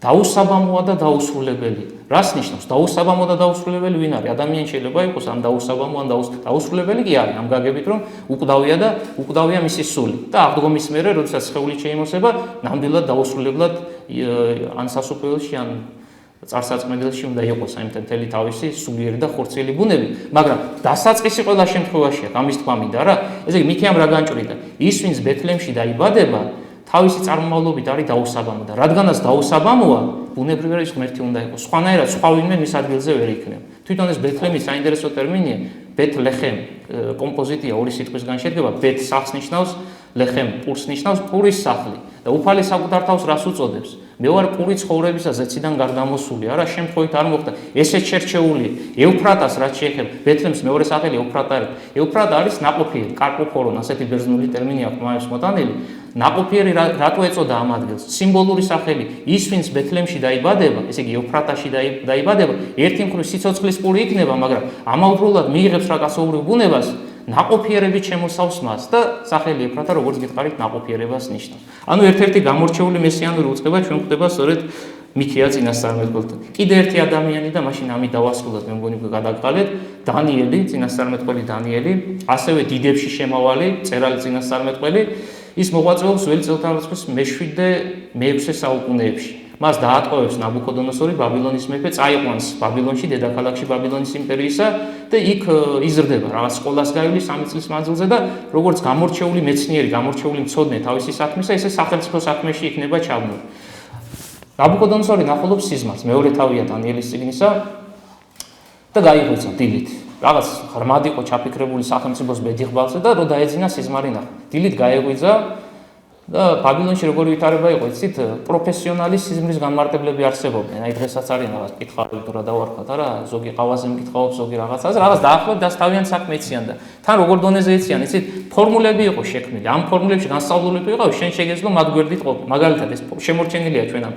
[SPEAKER 1] დაუსაბამოა და დაუსრულებელი. რას ნიშნავს? დაუსაბამო და დაუსრულებელი ვინ არის? ადამიანი შეიძლება იყოს ამ დაუსაბამო ან დაუსრულებელი კი არის ამ გაგებით, რომ უკვდავია მისი სული. და აღდგომის მერე, როდესაც სხეული შეიმოსება, ნამდვილად დაუსრულებლად ან სასופველში, ან წარსაწმენელში უნდა იყოს აი მთელი თავისი სულიერი და ხორციელი ბუნები, მაგრამ დასაწყისი ყველა შემთხვევაში აქვს ამის თქვა მინდა რა. ესე იგი მიქიამ რა განჭვრიტა? ის, ვინც ბეთლემში დაიბადება, თავისი წარმომავლობით არის დაუსაბამო და რადგანაც დაუსაბამოა, ბუნებრივი არის ღმერთი უნდა იყოს. სხვანაირად სხვა ვინმე მის ადგილზე ვერ იქნება. თვითონ ეს ბეთლემი საინტერესო ტერმინია, ბეთლეხემ კომპოზიტია ორი სიტყვისგან შედგება, ბეთ სახს ნიშნავს, ლეხემ პურს ნიშნავს, პურის სახლი და უფალი საკუთარ თავს რას უწოდებს? მე ვარ პური ცხოვრებისა ზეციდან გარდამოსული, არა შემთხვევით არ მოხდა. ესეც შერჩეული ევფრატას რაც შეეხება ბეთლემს მეორე სახელი ევფრატა არის. ევფრატა არის ნაყოფიერი, კარპოფორონ, ასეთი ბერძნული ტერმინი აქვს მაებს მოტანილი. ნაყოფიერი რატო ეწოდა ამ ადგილს? სიმბოლური სახელი. ის, ვინც ბეთლემში დაიბადება, ესე იგი ევფრატაში დაიბადება, ერთი მხრივ სიცოცხლის პური იქნება, მაგრამ ამავდროულად მიიღებს რა კაცობრიო ბუნებას ნაყოფიერებით შემოსავს მას და სახელი ეფრათა როგორც გითხარით ნაყოფიერებას ნიშნავს. ანუ ერთ-ერთი გამორჩეული მესიანური უწყება ჩვენ ხდება სწორედ მიქია წინასწარმეტყველთან. კიდე ერთი ადამიანი და მაშინ ამით დავასრულოთ, მე მგონი გადაგყალეთ, დანიელი, წინასწარმეტყველი დანიელი, ასევე დიდებში შემავალი, წერალი წინასწარმეტყველი, ის მოღვაწეობს ველი წელთაღრიცხვის მე-7 და მე-6 საუკუნეებში. მას დაატყვევებს ნაბუქოდონოსორი ბაბილონის მეფე, წაიყვანს ბაბილონში, დედაქალაქში ბაბილონის იმპერიისა და იქ იზრდება, რაღაც სკოლას გაივლის 3 წლის მანძილზე და როგორც გამორჩეული მეცნიერი, გამორჩეული მცოდნე თავისი საქმისა, ესე სახელმწიფო საქმეში იქნება ჩაბმული. ნაბუქოდონოსორი ნახულობს სიზმარს, მეორე თავია დანიელის წიგნისა და გაიღვიძა დილით. რაღაც ღრმად იყო ჩაფიქრებული სახელმწიფოს ბედიღბალზე და რო დაეძინა სიზმარი ნახა. დილით გაეღვიძა და ბაბილონში როგორი ვითარება იყო, იცით, პროფესიონალი სიზმრის განმარტებლები არსებობდნენ. აი დღესაც არის რაღაც კითხავი თუ რა დავარქვათ, არა, ზოგი ყავაზე მკითხაობს, ზოგი რაღაცაზე, რაღაც დაახლოებით დასთავიან საქმე იციან და თან როგორ დონეზე იციან, იცით, ფორმულები იყო შექმნილი. ამ ფორმულებში განსწავლულები იყო, შენ შეგეძლო მათ გვერდით ყოფნა. მაგალითად, ეს შემორჩენილია ჩვენ ამ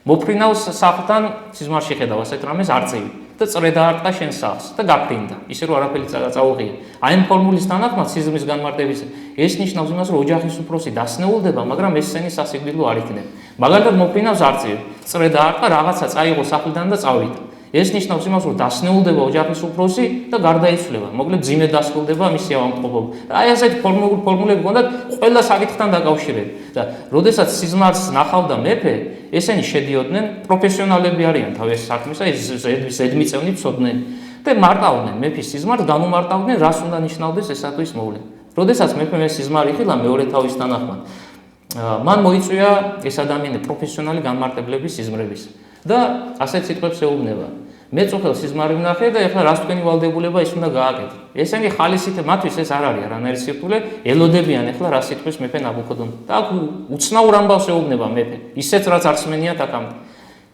[SPEAKER 1] მოფრინავს სახლთან სიზმარში ხედავ ასეთ რამეს არწივი და წრე დაარტყა შენ სახლს და გაფრინდა, ისე რომ არაფერი წაუღია. აი ამ ფორმულის თანახმად სიზმრის განმარტების ეს ნიშნავს იმას, რომ ოჯახის უფროსი დასნეულდება, მაგრამ ეს სცენი სასიკვდილო არ იქნება. მაგალითად მოფრინავს არწივი, წრე დაარტყა, რაღაცა წაიღო სახლიდან და წავიდა. ეს ნიშნავს იმას, რომ დასნეულდება ოჯახის უფროსი და გარდაიცვლება. მოკლედ ძიმე დასრულდება მისი ავადმყოფობა. აი ასეთი ფორმულები გქონდათ ყველა საკითხთან დაკავშირებით. და როდესაც სიზმარს ნახავდა მეფე, ესენი შედიოდნენ, პროფესიონალები არიან თავის საქმისა, ზედმიწევნი მცოდნენი და მარტავდნენ მეფის სიზმარს, განუმარტავდნენ, რას უნდა ნიშნავდეს ესა თუ ის მოვლენა. როდესაც მეფემ ეს სიზმარი იხილა მეორე თავის თანახმად, მან მოიწვია ეს ადამიანი პროფესიონალი განმარტებლების სიზმრების და ასეთ სიტყვებს ეუბნება. მე წუხელ სიზმარი ვნახე და ეხლა რას თქვენი ვალდებულება ის უნდა გააკეთო. ესენი ხალისით მათთვის ეს არ არის არანაირი სირთულე, ელოდებიან ეხლა რა სიტყვის მეფე ნაბუქოდონოსორი. და აქ უცნაურ ამბავს ეუბნება მეფე, ისეთ რაც არ სმენიათ აქამდე.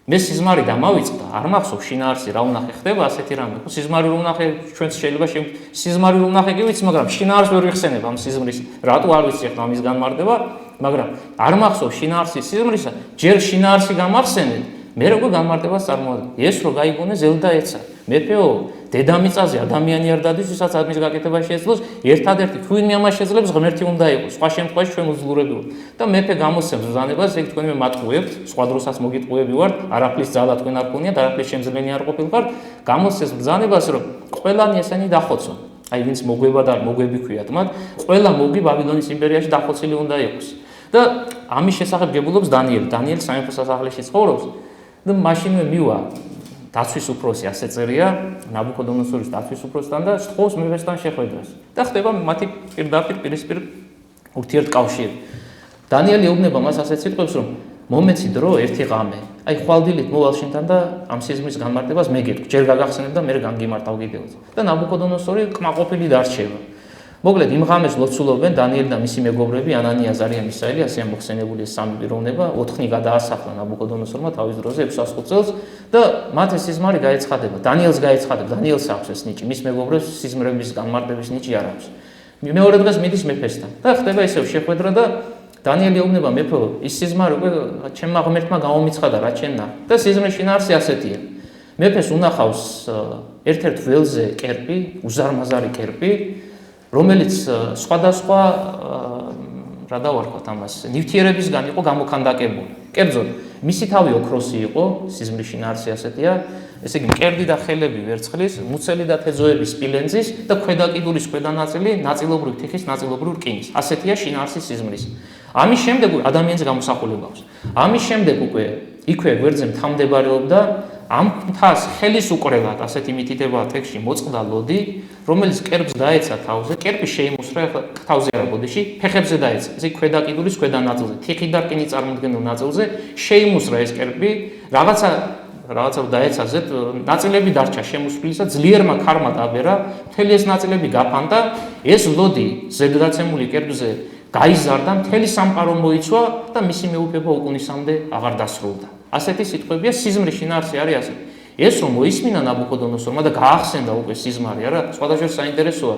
[SPEAKER 1] მე სიზმარი დამავიწყდა, არ მახსოვს შინაარსი რა ვნახე, ხდება ასეთი რამე. ხო სიზმარი რომ ვნახე, ჩვენც შეიძლება სიზმარი რომ ვნახე კი ვიცი, მაგრამ შინაარსს ვერ ვიხსენებ ამ სიზმრის. რატო არ ვიცი ახლა ამის განმარტება, მაგრამ არ მახსოვს შინაარსი სიზმრისა, ჯერ შინაარსი გამახსენეთ. მე როგორ განმარტებას წარმოადგენ? ეს რო გაიგონე ზელდა ეცა. მეფეო, დედამიწაზე ადამიანი არ დადის, ვისაც ამის გაკეთება შეეძლოს, ერთადერთი თუ ვინმე ამას შეძლებს, ღმერთი უნდა იყოს. სხვა შემთხვევაში ჩვენ უძლურები ვართ. და მეფე გამოსცემს ბრძანებას, ეგ თქვენ მე მატყუებთ, სხვა დროსაც მოგიტყუები ვართ, არაფრის ძალა თქვენ არ გქონიათ, არაფრის შემძლენი არ ყოფილიყართ, გამოსცემს ბრძანებას, რომ ყველანი ესენი დახოცონ. აი ვინც მოგვება და მოგვები ქვიათ მათ, ყველა მოგი ბაბილონის იმპერიაში დახოცილი უნდა იყოს. და ამის შესახებ გებულობს დანიელი. დანიელი სამეფო სასახლეში ცხოვრობს. და მაშინვე მივა დაცვის უფროსი ასე წერია ნაბუქოდონოსორის დაცვის უფროსთან და სთხოვს მეფესთან შეხვედრას და ხდება მათი პირდაპირ პირისპირ ურთიერთკავშირი. დანიელი ეუბნება მას ასეთ სიტყვებს, რომ მომეცი დრო ერთი ღამე. აი ხვალდილით მოვალ შენთან და ამ სიზმრის განმარტებას მე გეტყვი, ჯერ გაგახსენებ და მე განგიმარტავ კიდევაც. და ნაბუქოდონოსორი კმაყოფილი დარჩება. მოკლედ იმ ღამეს ლოცულობენ დანიელი და მისი მეგობრები ანანია, აზარია, მისაელი, ასეა მოხსენებული ეს სამი პიროვნება, 4 გადაასახლა ნაბუქოდონოსორმა თავის დროზე 605 წელს და მათ ეს სიზმარი გაეცხადება. დანიელს გაეცხადება, დანიელს აქვს ეს ნიჭი, მის მეგობრებს სიზმრების განმარტების ნიჭი არ აქვს. მეორე დღეს მიდის მეფესთან და ხდება ისევ შეხვედრა და დანიელი ეუბნება მეფო, ის სიზმარი უკვე ჩემმა ღმერთმა გამომიცხადა რა ჩემნა და სიზმრის შინაარსი ასეთია. მეფეს უნახავს ერთ-ერთ ველზე კერპი, უზარმაზარი კერპი, რომელიც სხვადასხვა რა დავარქვათ ამას, ნივთიერებისგან იყო გამოქანდაკებული. კერძოდ, მისი თავი ოქროსი იყო, სიზმრის შინაარსი ასეთია, ესე იგი მკერდი და ხელები ვერცხლის, მუცელი და თეზოები სპილენძის და ქვედა კიდურის ქვედა ნაწილი ნაწილობრივ თიხის, ნაწილობრივ რკინის. ასეთია შინაარსი სიზმრის. ამის შემდეგ ადამიანის გამოსახულება აქვს. ამის შემდეგ უკვე იქვე გვერდზე მთავრდებარეობდა ამ მთას ხელის უკრებად, ასეთი მითითებაა ტექსტში, მოწყდა ლოდი, რომელიც კერპს დაეცა თავზე, კერპი შეიმუსრა, თავზე არა ბოდიში, ფეხებზე დაეცა. ესე ქვედა კიდურის ქვედა ნაწილზე, თიხი და რკინი წარმოქმნილ ნაწილზე შეიმუსრა ეს კერპი, რაღაცა დაეცა ზედ, ნაწილები დარჩა შემოსვლისა, ძლიერმა ქარმა დაბერა, მთელი ეს ნაწილები გაფანტა, ეს ლოდი ზედდაცემული კერპზე გაიზარდა, მთელი სამყარო მოიცვა და მისი მეუფება უკუნისამდე აღარ დასრულდა. ასეთი სიტყვებია, სიზმრის შინაარსი არის ასეთი. ეს რომ მოისმინა ნაბუქოდონოსორმა და გაახსენდა უკვე სიზმარი, არა, სხვადასხვა საინტერესოა.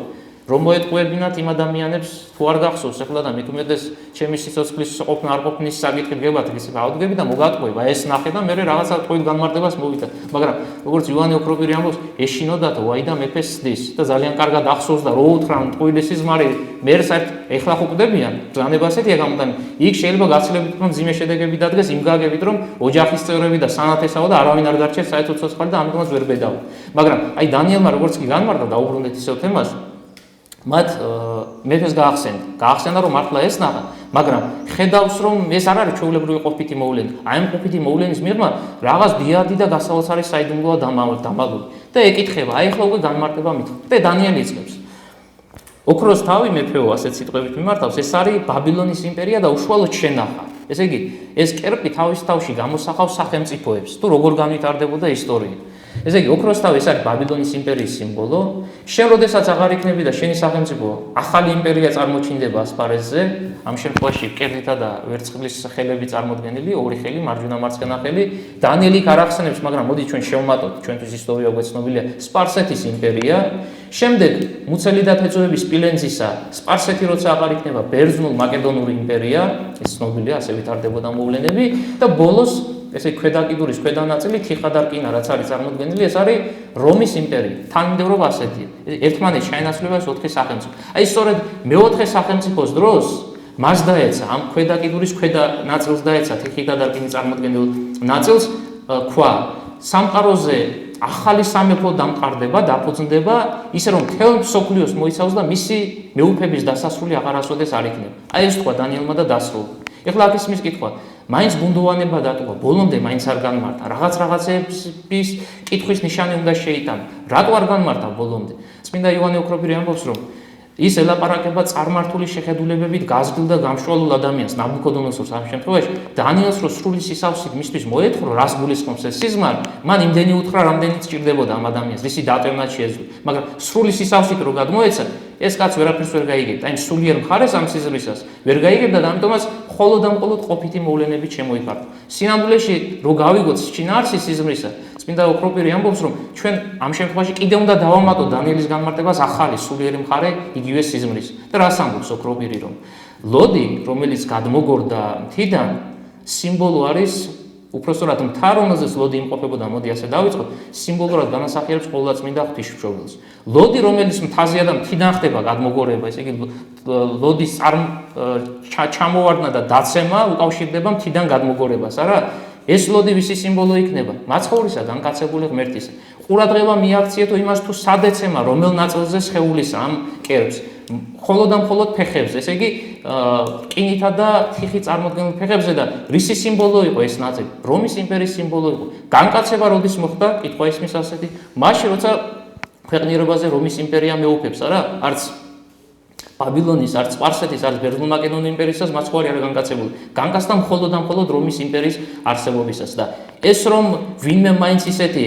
[SPEAKER 1] რომ მოეტყუებინათ იმ ადამიანებს თუ არ გახსოვს ახლა და მით უმეტეს ჩემი სიცოცხლის ყოფნა არ ყოფნის საკითხი გებათ ისე ავდგები და მოგატყუება ეს ნახე და მე რაღაცა ყოველ განმარტებას მოვიდა მაგრამ როგორც ივანე ოქროპირი ამბობს ეშინოდათ ვაი და მეფეს სდის და ძალიან კარგად ახსოვს და რო უთხრან ტყუილის სიზმარი მე საერთოდ ეხლა ხვდებიან ბრძანება ასეთია გამოდანი იქ შეიძლება გაცილებით უფრო მძიმე შედეგები დადგეს იმ გაგებით რომ ოჯახის წევრები და სანათესაო და არავინ არ დარჩეს საერთო ცოცხალი და ამიტომაც ვერ ბედავა მაგრამ აი დანიელმა როგორც კი განმარტა დაუბრუნდეთ ისევ თემას მათ მეფეს გაახსენდა რომ მართლა ეს ნახა მაგრამ ხედავს რომ ეს არ არის ჩვეულებრივი ყოფითი მოვლენა აი ამ ყოფითი მოვლენის მიღმა რაღაც დიადი და გასაოცარი საიდუმლოა დამალული და ეკითხება აი ახლა უკვე განმარტება მithქვი და დანიელი იწყებს ოქროს თავი მეფეო ასეთ სიტყვებით მიმართავს ეს არის ბაბილონის იმპერია და უშუალოდ შენახა ესე იგი ეს კერპი თავის თავში გამოსახავს სახელმწიფოებს თუ როგორ განვითარდებოდა ისტორია ესე იგი ოქროს თავი ეს არის ბაბილონის იმპერიის სიმბოლო შენ როდესაც აღარ იქნები და შენი სახელმწიფო ახალი იმპერია წარმოჩინდება ასპარეზზე ამ შემთხვევაში კერდითა და ვერცხლის ხელები წარმოდგენილი ორი ხელი მარჯვენა მარცხენა ხელი დანიელი არ ახსენებს მაგრამ მოდი ჩვენ შევმატოთ ჩვენთვის ისტორია უკვე ცნობილია სპარსეთის იმპერია შემდეგ მუცელი და თეწოების სპილენძისა სპარსეთი როცა აღარ იქნება ბერძნულ მაკედონური იმპერია ეს ცნობილია ასე ვითარდებოდა მოვლენები და ბოლოს ესე ქვედაკიდურის ქვედანაწილი თიხადარკინა რაც არის წარმოდგენილი ეს არის რომის იმპერია თანმიმდევრობა ასეთია ერთმანეთს ჩაენაცვლება ეს 4 სახელმწიფო აი სწორედ მეოთხე სახელმწიფოს დროს მას დაეცა ამ ქვედაკიდურის ქვედანაწილს დაეცა თიხადარკინის წარმოდგენილ ნაწილს ქვა სამყაროზე ახალი სამეფო დამყარდება დაფუძნდება ისე რომ მთელ მსოფლიოს მოიცავს და მისი მეუფების დასასრული აღარასოდეს არ იქნება აი ეს თქვა დანიელმა და დასრულდა ეხლა აქ ისმის კითხვა მაინც ბუნდოვანება დატოვა ბოლომდე მაინც არ განმართა რაღაცების კითხვის ნიშანი უნდა შეიტანა რატო არ განმართა ბოლომდე წმინდა ივანე ოქროპირი ამბობს რომ ის ელაპარაკება წარმართული შეხედულებებით გაზრდილ და გამშვალულ ადამიანს ნაბუქოდონოსორს ამ შემთხვევაში დანიელს რო სრული სისავსით მისთვის მოეთხრო რას გულისხმობს ეს სიზმარი მან იმდენი უთხრა რამდენიც სჭირდებოდა ამ ადამიანს რისი დატევნა შეეძლო მაგრამ სრული სისავსით რო გადმოეცა ეს კაც ვერაფერს ვერ გაიგებდა აი სულიერ მხარეს ამ სიზმრისას ვერ გაიგებდა და ამიტომაც მხოლოდ და მხოლოდ ყოფითი მოვლენებით შემოიფარდა სინამდვილეში რო გავიგოთ შინაარსის სიზმრისა წმინდა ოქროპირი ამბობს რომ ჩვენ ამ შემთხვევაში კიდევ უნდა დავამატოთ დანიელის განმარტებას ახალი სულიერი მხარე იგივე სიზმრის და რას ამბობს ოქროპირი რომ ლოდი რომელიც გადმოგორდა მთიდან სიმბოლო არის უпростоრად მთა რომელზეც ლოდი იმყოფებოდა მოდი ასე დავიწყოთ სიმბოლურად განასახიერებს ყოვლადწმინდა ღვთისმშობელს ლოდი რომელიც მთაზეა და მთიდან ხდება გადმოგორება ესე იგი ლოდის ჩამოვარდნა და დაცემა უკავშირდება მთიდან გადმოგორებას არა ეს ლოდი ვისი სიმბოლო იქნება მაცხოვრისა განკაცებული ღმერთისა ყურადღება მიაქციეთო იმას თუ სად ეცემა რომელ ნაწილზე სხეულისა ამ კერპს მხოლოდ და მხოლოდ ფეხებზე ესე იგი რკინითა და თიხით წარმოდგენილ ფეხებზე და რისი სიმბოლო იყო ეს ნაწილი რომის იმპერიის სიმბოლო იყო განკაცება როდის მოხდა კითხვა ისმის ასეთი მაშინ როცა ქვეყნიერებაზე რომის იმპერია მეუფებს არა არც ბაბილონის არც სპარსეთის არც ბერძნულ-მაკედონური იმპერიისას მაცხვარი არ განკაცებული განკაცდა მხოლოდ და მხოლოდ რომის იმპერიის არსებობისას და ეს რომ ვინმე მაინც ისეთი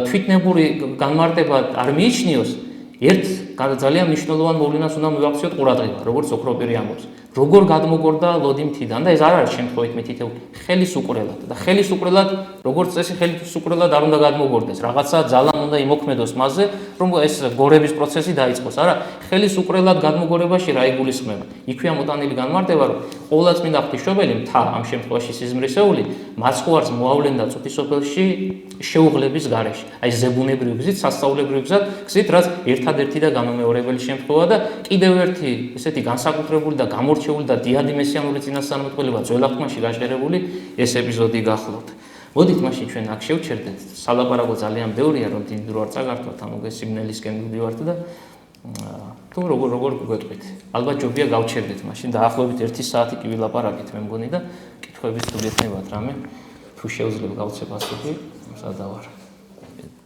[SPEAKER 1] თვითნებური განმარტება არ მიიჩნიოს ერთ ძალიან მნიშვნელოვან მოვლენას უნდა მივაქციოთ ყურადღება როგორც ოქროპირი ამბობს როგორ გადმოგორდა ლოდი მთიდან და ეს არ არის შემთხვევით მითითებული ხელისუყრელად და ხელისუყრელად როგორც წესი ხელისუყრელად არ უნდა გადმოგორდეს რაღაცა ძალა უნდა იმოქმედოს მასზე რომ ეს გორების პროცესი დაიწყოს არა ხელისუყრელად გადმოგორებაში რა იგულისხმება იქვეა მოტანილი განმარტება რომ ყოვლადწმინდა ღვთისმშობელი მთა ამ შემთხვევაში სიზმრისეული მაცხოვარს მოავლენდა წუთისოფელში შეუღლების გარეშე აი ზებუნებრივი გზით სასწაულებრივი გზით რაც ერთადერთი და განუმეორებელი შემთხვევა და კიდევ ერთი ესეთი განსაკუთრებული და გამორჩეული და დიადი მესიანური წინასწარმეტყველება ძველ აღთქმაში გაჟღერებული ეს ეპიზოდი გახლავთ. მოდით მაშინ ჩვენ აქ შევჩერდეთ. სალაპარაკო ძალიან ბევრია რომ დიდ რო არ წაგართვათ ამ მოგესიმნელისკენ მივდივართ და თუ როგორ გვეტყვით. ალბათ ჯობია გავჩერდეთ მაშინ დაახლოებით 1 საათი კი ვილაპარაკეთ მე მგონი და კითხვების თუ გექნებათ რამე თუ შეუძლებ გავცებ ასეთი სადავარ.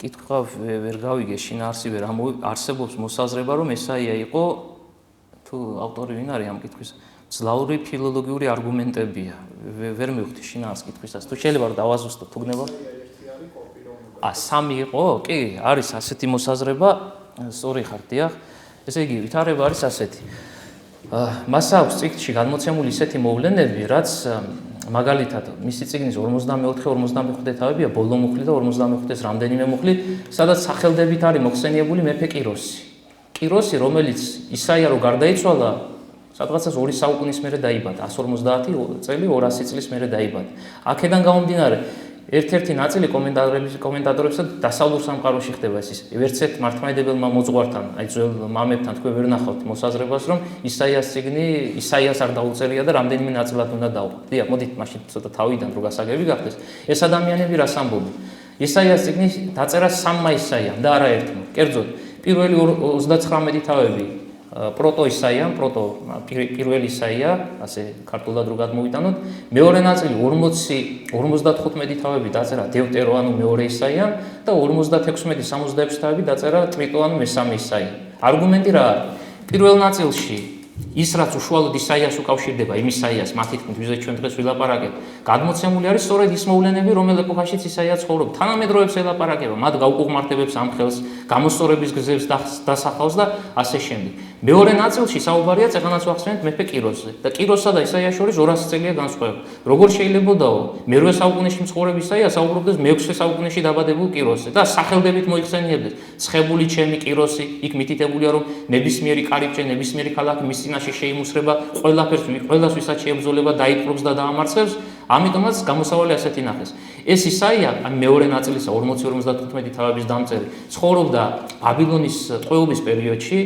[SPEAKER 1] კითხვა ვერ გავიგე შინაარსი ვერ არსებობს მოსაზრება რომ ესაია იყო თუ ავტორი ვინ არის ამ კითხვის ძლაური ფილოლოგიური არგუმენტებია ვერ მივხვდი შინაარს კითხვისას თუ შეიძლება რომ დავაზუსტო თუ გნება სამი იყო კი არის ასეთი მოსაზრება სწორი ხარ დიახ ესე იგი ვითარება არის ასეთი მას აქვს წიგნში განმოცემული ისეთი მოვლენები რაც მაგალითად მისი წიგნის 44-45 თავებია ბოლო მუხლი და 55-ის რამდენიმე მუხლი სადაც სახელდებით არის მოხსენიებული მეფე კიროსი კიროსი, რომელიც ისაია რო გარდაიცვალა, სადღაცას 2 საუკუნის მერე დაიბადა, 150 წელი 200 წლის მერე დაიბადა. აქედან გამომდინარე, ერთ-ერთი ნაწილი კომენტატორებსა დასავლურ სამყაროში ხდება ეს. ვერც ერთ მართლმადიდებელმა მოძღვართან, აი ძველ მამებთან თქვენ ვერ ნახავთ მოსაზრებას, რომ ისაიას წიგნი ისაიას არ დაუწერია და რამდენიმე ნაწილად უნდა დაუყო. დიახ, მოდით მაშინ ცოტა თავიდან რო გასაგები გახდეს. ეს ადამიანები რას ამბობენ? ისაიას წიგნი დაწერა 3 ისაიამ და არა ერთმა. კერძოდ, პირველი 39 თავები პროტო ისაია, პირველი ისაია, ასე ქართულად რო გადმოვიტანოთ, მეორე ნაწილი 50-55 თავები დაწერა დევტერო ანუ მეორე ისაიამ და 56-66 თავები დაწერა ტრიტო ანუ მესამე ისაიამ. არგუმენტი რა არის? პირველ ნაწილში ის რაც უშუალოდ ისაიას უკავშირდება, იმ ისაიას მათი თქმით, ვიზეთ ჩვენ დღეს ვილაპარაკებთ, გადმოცემული არის სწორედ ის მოვლენები, რომელ ეპოქაშიც ისაია ცხოვრობდა. თანამედროვეებს ელაპარაკება, მათ გაუკუღმართებებს ამ ხელს, გამოსწორების გზებს დასახავს და ასე შემდეგ. მეორე ნაწილში საუბარია წეგანაც ვახსენეთ მეფე კიროსზე და კიროსსა და ისაიას შორის 200 წელია განსხვავება. როგორ შეიძლებოდაო მერვე საუკუნეში მცხოვრები ისაია საუბრობდეს მე-6 საუკუნეში დაბადებულ კიროსზე და სახელდებით მოიხსენიებდეს ცხებული ჩემი კიროსი, იქ მითითებულია რომ ნებისმიერი კარიბჭე, ნებისმიერი ქალაქი მის წინაშე შეიმუსრება, ყველას ვისაც შეებრძოლება დაიპყრობს და დაამარცხებს, ამიტომაც გამოსავალი ასეთი ნახეს. ეს ისაია, ან მეორე ნაწილისა 40-55 თავების დამწერი, ცხოვრობდა ბაბილონის ტყვეობის პერიოდში,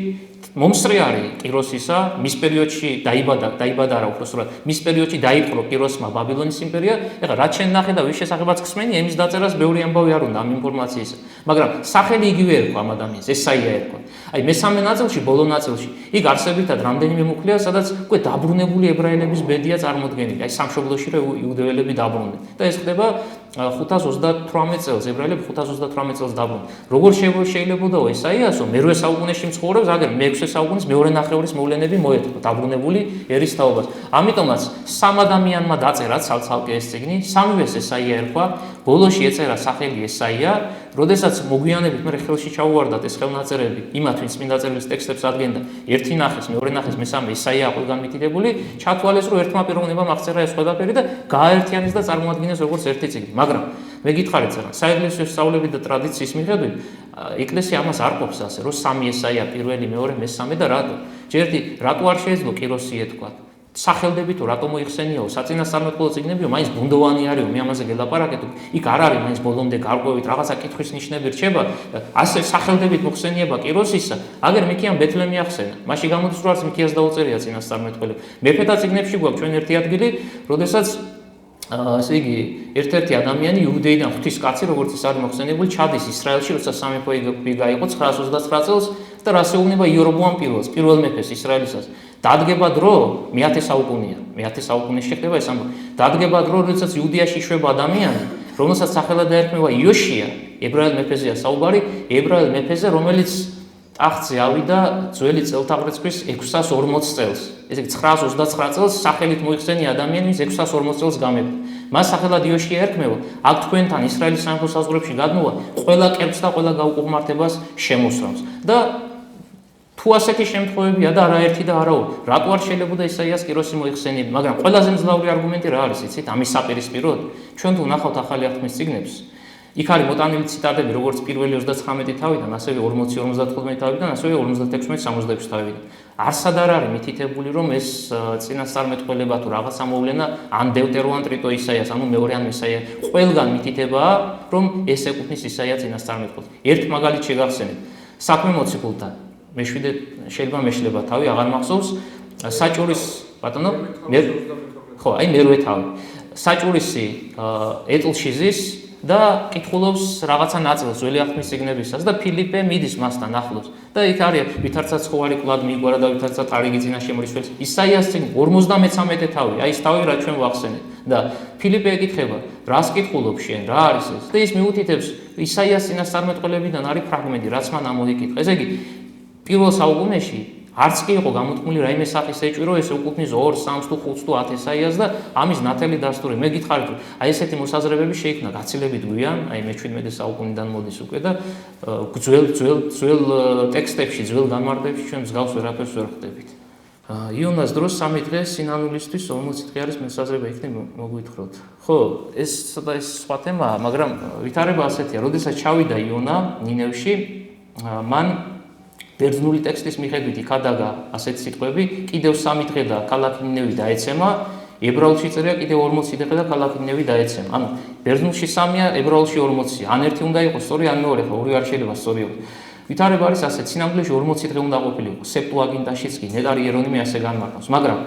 [SPEAKER 1] მომსწრე კიროსისა, მის პერიოდში დაიბადა რა უბრალოდ, მის პერიოდში დაიპყრო კიროსმა ბაბილონის იმპერია. ეხლა რაც შენ ნახე და ვის შესახებაც ხსმენი, ემის დაწერას ბევრი ამბავი არ უნდა ამ ინფორმაციისა. მაგრამ სახელი იგივე ერქვა ამ ადამიანს, ესაია ერქვა. აი მესამე ნაწილში, ბოლო ნაწილში, იქ არსებითად რამდენიმე მუხლია, სადაც უკვე დაბრუნებული ებრაელების ბედია წარმოდგენილი. აი სამშობლოში რა იუდეველები დაბრუნდნენ. და ეს ხდება 528 წელს, ებრაელები 528 წელს დაბრუნდნენ. როგორ შეიძლებოდა ესაიასო, მერვე საუკუნეში მცხოვრებს, აგერ მე-6 საუკუნის მეორე ნახევრის მოვლენები მოეთქვა დაბრუნებული ერის თაობას. ამიტომაც სამ ადამიანმა დაწერა ცალ-ცალკე ეს წიგნი, სამივეს ესაია ერქვა, ბოლოში ეწერა სახელი ესაია, როდესაც მოგვიანებით მე ხელში ჩაუვარდათ ეს ხელნაწერები, იმათ ვინც წმინდა წერილის ტექსტებს ადგენდა, ერთი ნახეს, მეორე ნახეს, მესამე ესაია ყველგან მითითებული, ჩათვალეს რომ ერთმა პიროვნებამ აღწერა ეს ყველაფერი და გააერთიანეს და წარმოადგენეს როგორც ერთი წიგნი. მაგრამ მე გითხარით რა, საეკლესიო სწავლები და ტრადიციის მიხედვით, ეკლესია ამას არ ყოფს ასე, რომ სამი ესაია, პირველი, მეორე, მესამე და რატო? ჯერდი რატო არ შეეძლო კიროსი ეთქვა? სახელდები თუ რატომ მოიხსენიაო, საწინასწარმეტყველო წიგნებიო, მაინც ბუნდოვანი არისო, მე ამაზე გელაპარაკეთ, იქ არ არის მაინც ბოლომდე გარკვევით რაღაცა კითხვის ნიშნები რჩება, ასე სახელდებით მოხსენიება კიროსისა, აგერ მიქიამ ბეთლემი ახსენა. მაშინ გამოდის რომ არც მიქიას დაუწერია წინასწარმეტყველები. მეფეთა წიგნებში გვაქვს ჩვენ ერთი ადგილი, როდესაც ასე იგი ერთ-ერთი ადამიანი იუდეიდან ღვთის კაცი, როგორც ის არის მოხსენებული, ჩადის ისრაელში, როცა სამეფო გაიყო 929 წელს და რასეულნება იორობოამ პირველს, პირველ მეფეს ისრაელისას. დადგება დრო მე-10 საუკუნეა. მე-10 საუკუნეში ხდება ეს ამბავი. დადგება დრო, როდესაც იუდეაში შვება ადამიანი, რომელსაც სახელად დაერქმევა იოშია, ებრაელ მეფეზეა საუბარი, ებრაელ მეფეზე, რომელიც ტახტზე ავიდა ძველი წელთაღრიცხვის 640 წელს. ესე იგი 929 წელს სახელით მოიხსენია ადამიანი, ვინც 640 წელს გამეფდა. მას სახელად იოშია ერქმევა, აქ თქვენთან ისრაელის სამეფო საზღვრებში გადმოვა, ყველა კერპს და ყველა გაუკუღმართებას შემოსრავს. და თუ ასეთი შემთხვევებია და არაერთი და არაორი, რატო არ შეიძლება ისაიას კიროსი მოიხსენიება, მაგრამ ყველაზე მძლავრი არგუმენტი რა არის, იცით, ამის საპირისპიროდ, ჩვენ თუ ნახავთ ახალი აღთქმის წიგნებს, იქ არის მოტანილი ციტატები, როგორც პირველი 39 თავიდან, ასევე 40-55 თავიდან, ასევე 56-66 თავიდან. არსად არ არის მითითებული, რომ ეს წინასწარმეტყველება თუ რაღაცა მოვლენა ან დევტერო ან ტრიტო ისაიას, ანუ მეორე ან მესაია, ყველგან მითითებაა, რომ ეს ეკუთვნის ისაია წინასწარმეტყველს. ერთ მაგალითს შეგახსენებთ, საქმე მოციქულთან. მე-7 შეიძლება მეშლება თავი, აღარ მახსოვს, საჭურის ბატონო, ხო, აი მერვე თავი. საჭურისი ეტლში ზის და კითხულობს რაღაცა ნაწილს ძველი აღთქმის წიგნებისას და ფილიპე მიდის მასთან ახლოს და იქ არის ვითარცა ცხოვარი კლად მიგვარა და ვითარცა ტარიგი წინაშე მრისველს. ისაიას წიგნი 53 თავი, აი ეს თავი რაც ჩვენ ვახსენეთ და ფილიპე ეკითხება, რას კითხულობ შენ, რა არის ეს? და ის მიუთითებს ისაიას წინასწარმეტყველებიდან არის ფრაგმენტი, რაც მან ამოიკითხა. ესე იგი პირველ საუკუნეში არც კი იყო გამოთქმული რაიმე სახის ეჭვი, რომ ეს ეკუთვნის 2, 3, 5 თუ 10 ესაიას და ამის ნათელი დასტური. მე გითხარით, რომ აი ესეთი მოსაზრებები შეიქმნა გაცილებით გვიან, აი მე-17 საუკუნიდან მოდის უკვე და ძველ ტექსტებში, ძველ განმარტებებში ჩვენ მსგავს ვერაფერს ვერ ხვდებით. იონას დროს 3 დღე სინანულისთვის 40 დღე არის მოსაზრება იქნებ მოგვითხროთ. ხო, ეს სხვა თემაა, მაგრამ ვითარება ასეთია, როდესაც ჩავიდა იონა ნინევში, მან ბერძნული ტექსტის მიხედვით იქადაგა ასეთი სიტყვები, კიდევ 3 დღე და ქალაქი ნინევი დაეცემა, ებრაულში წერია კიდევ 40 დღე და ქალაქი ნინევი დაეცემა. ანუ ბერძნულში 3-ია, ებრაულში 40-ია. ან ერთი უნდა იყოს სწორი, ან მეორე, ხო, ორი არ შეიძლება სწორი იყოს. ვითარება არის ასეთ, სინამდვილეში 40 დღე უნდა ყოფილიყო. სეპტუაგინტაშიც კი ნეტარი იერონიმე ასე განმარტავს, მაგრამ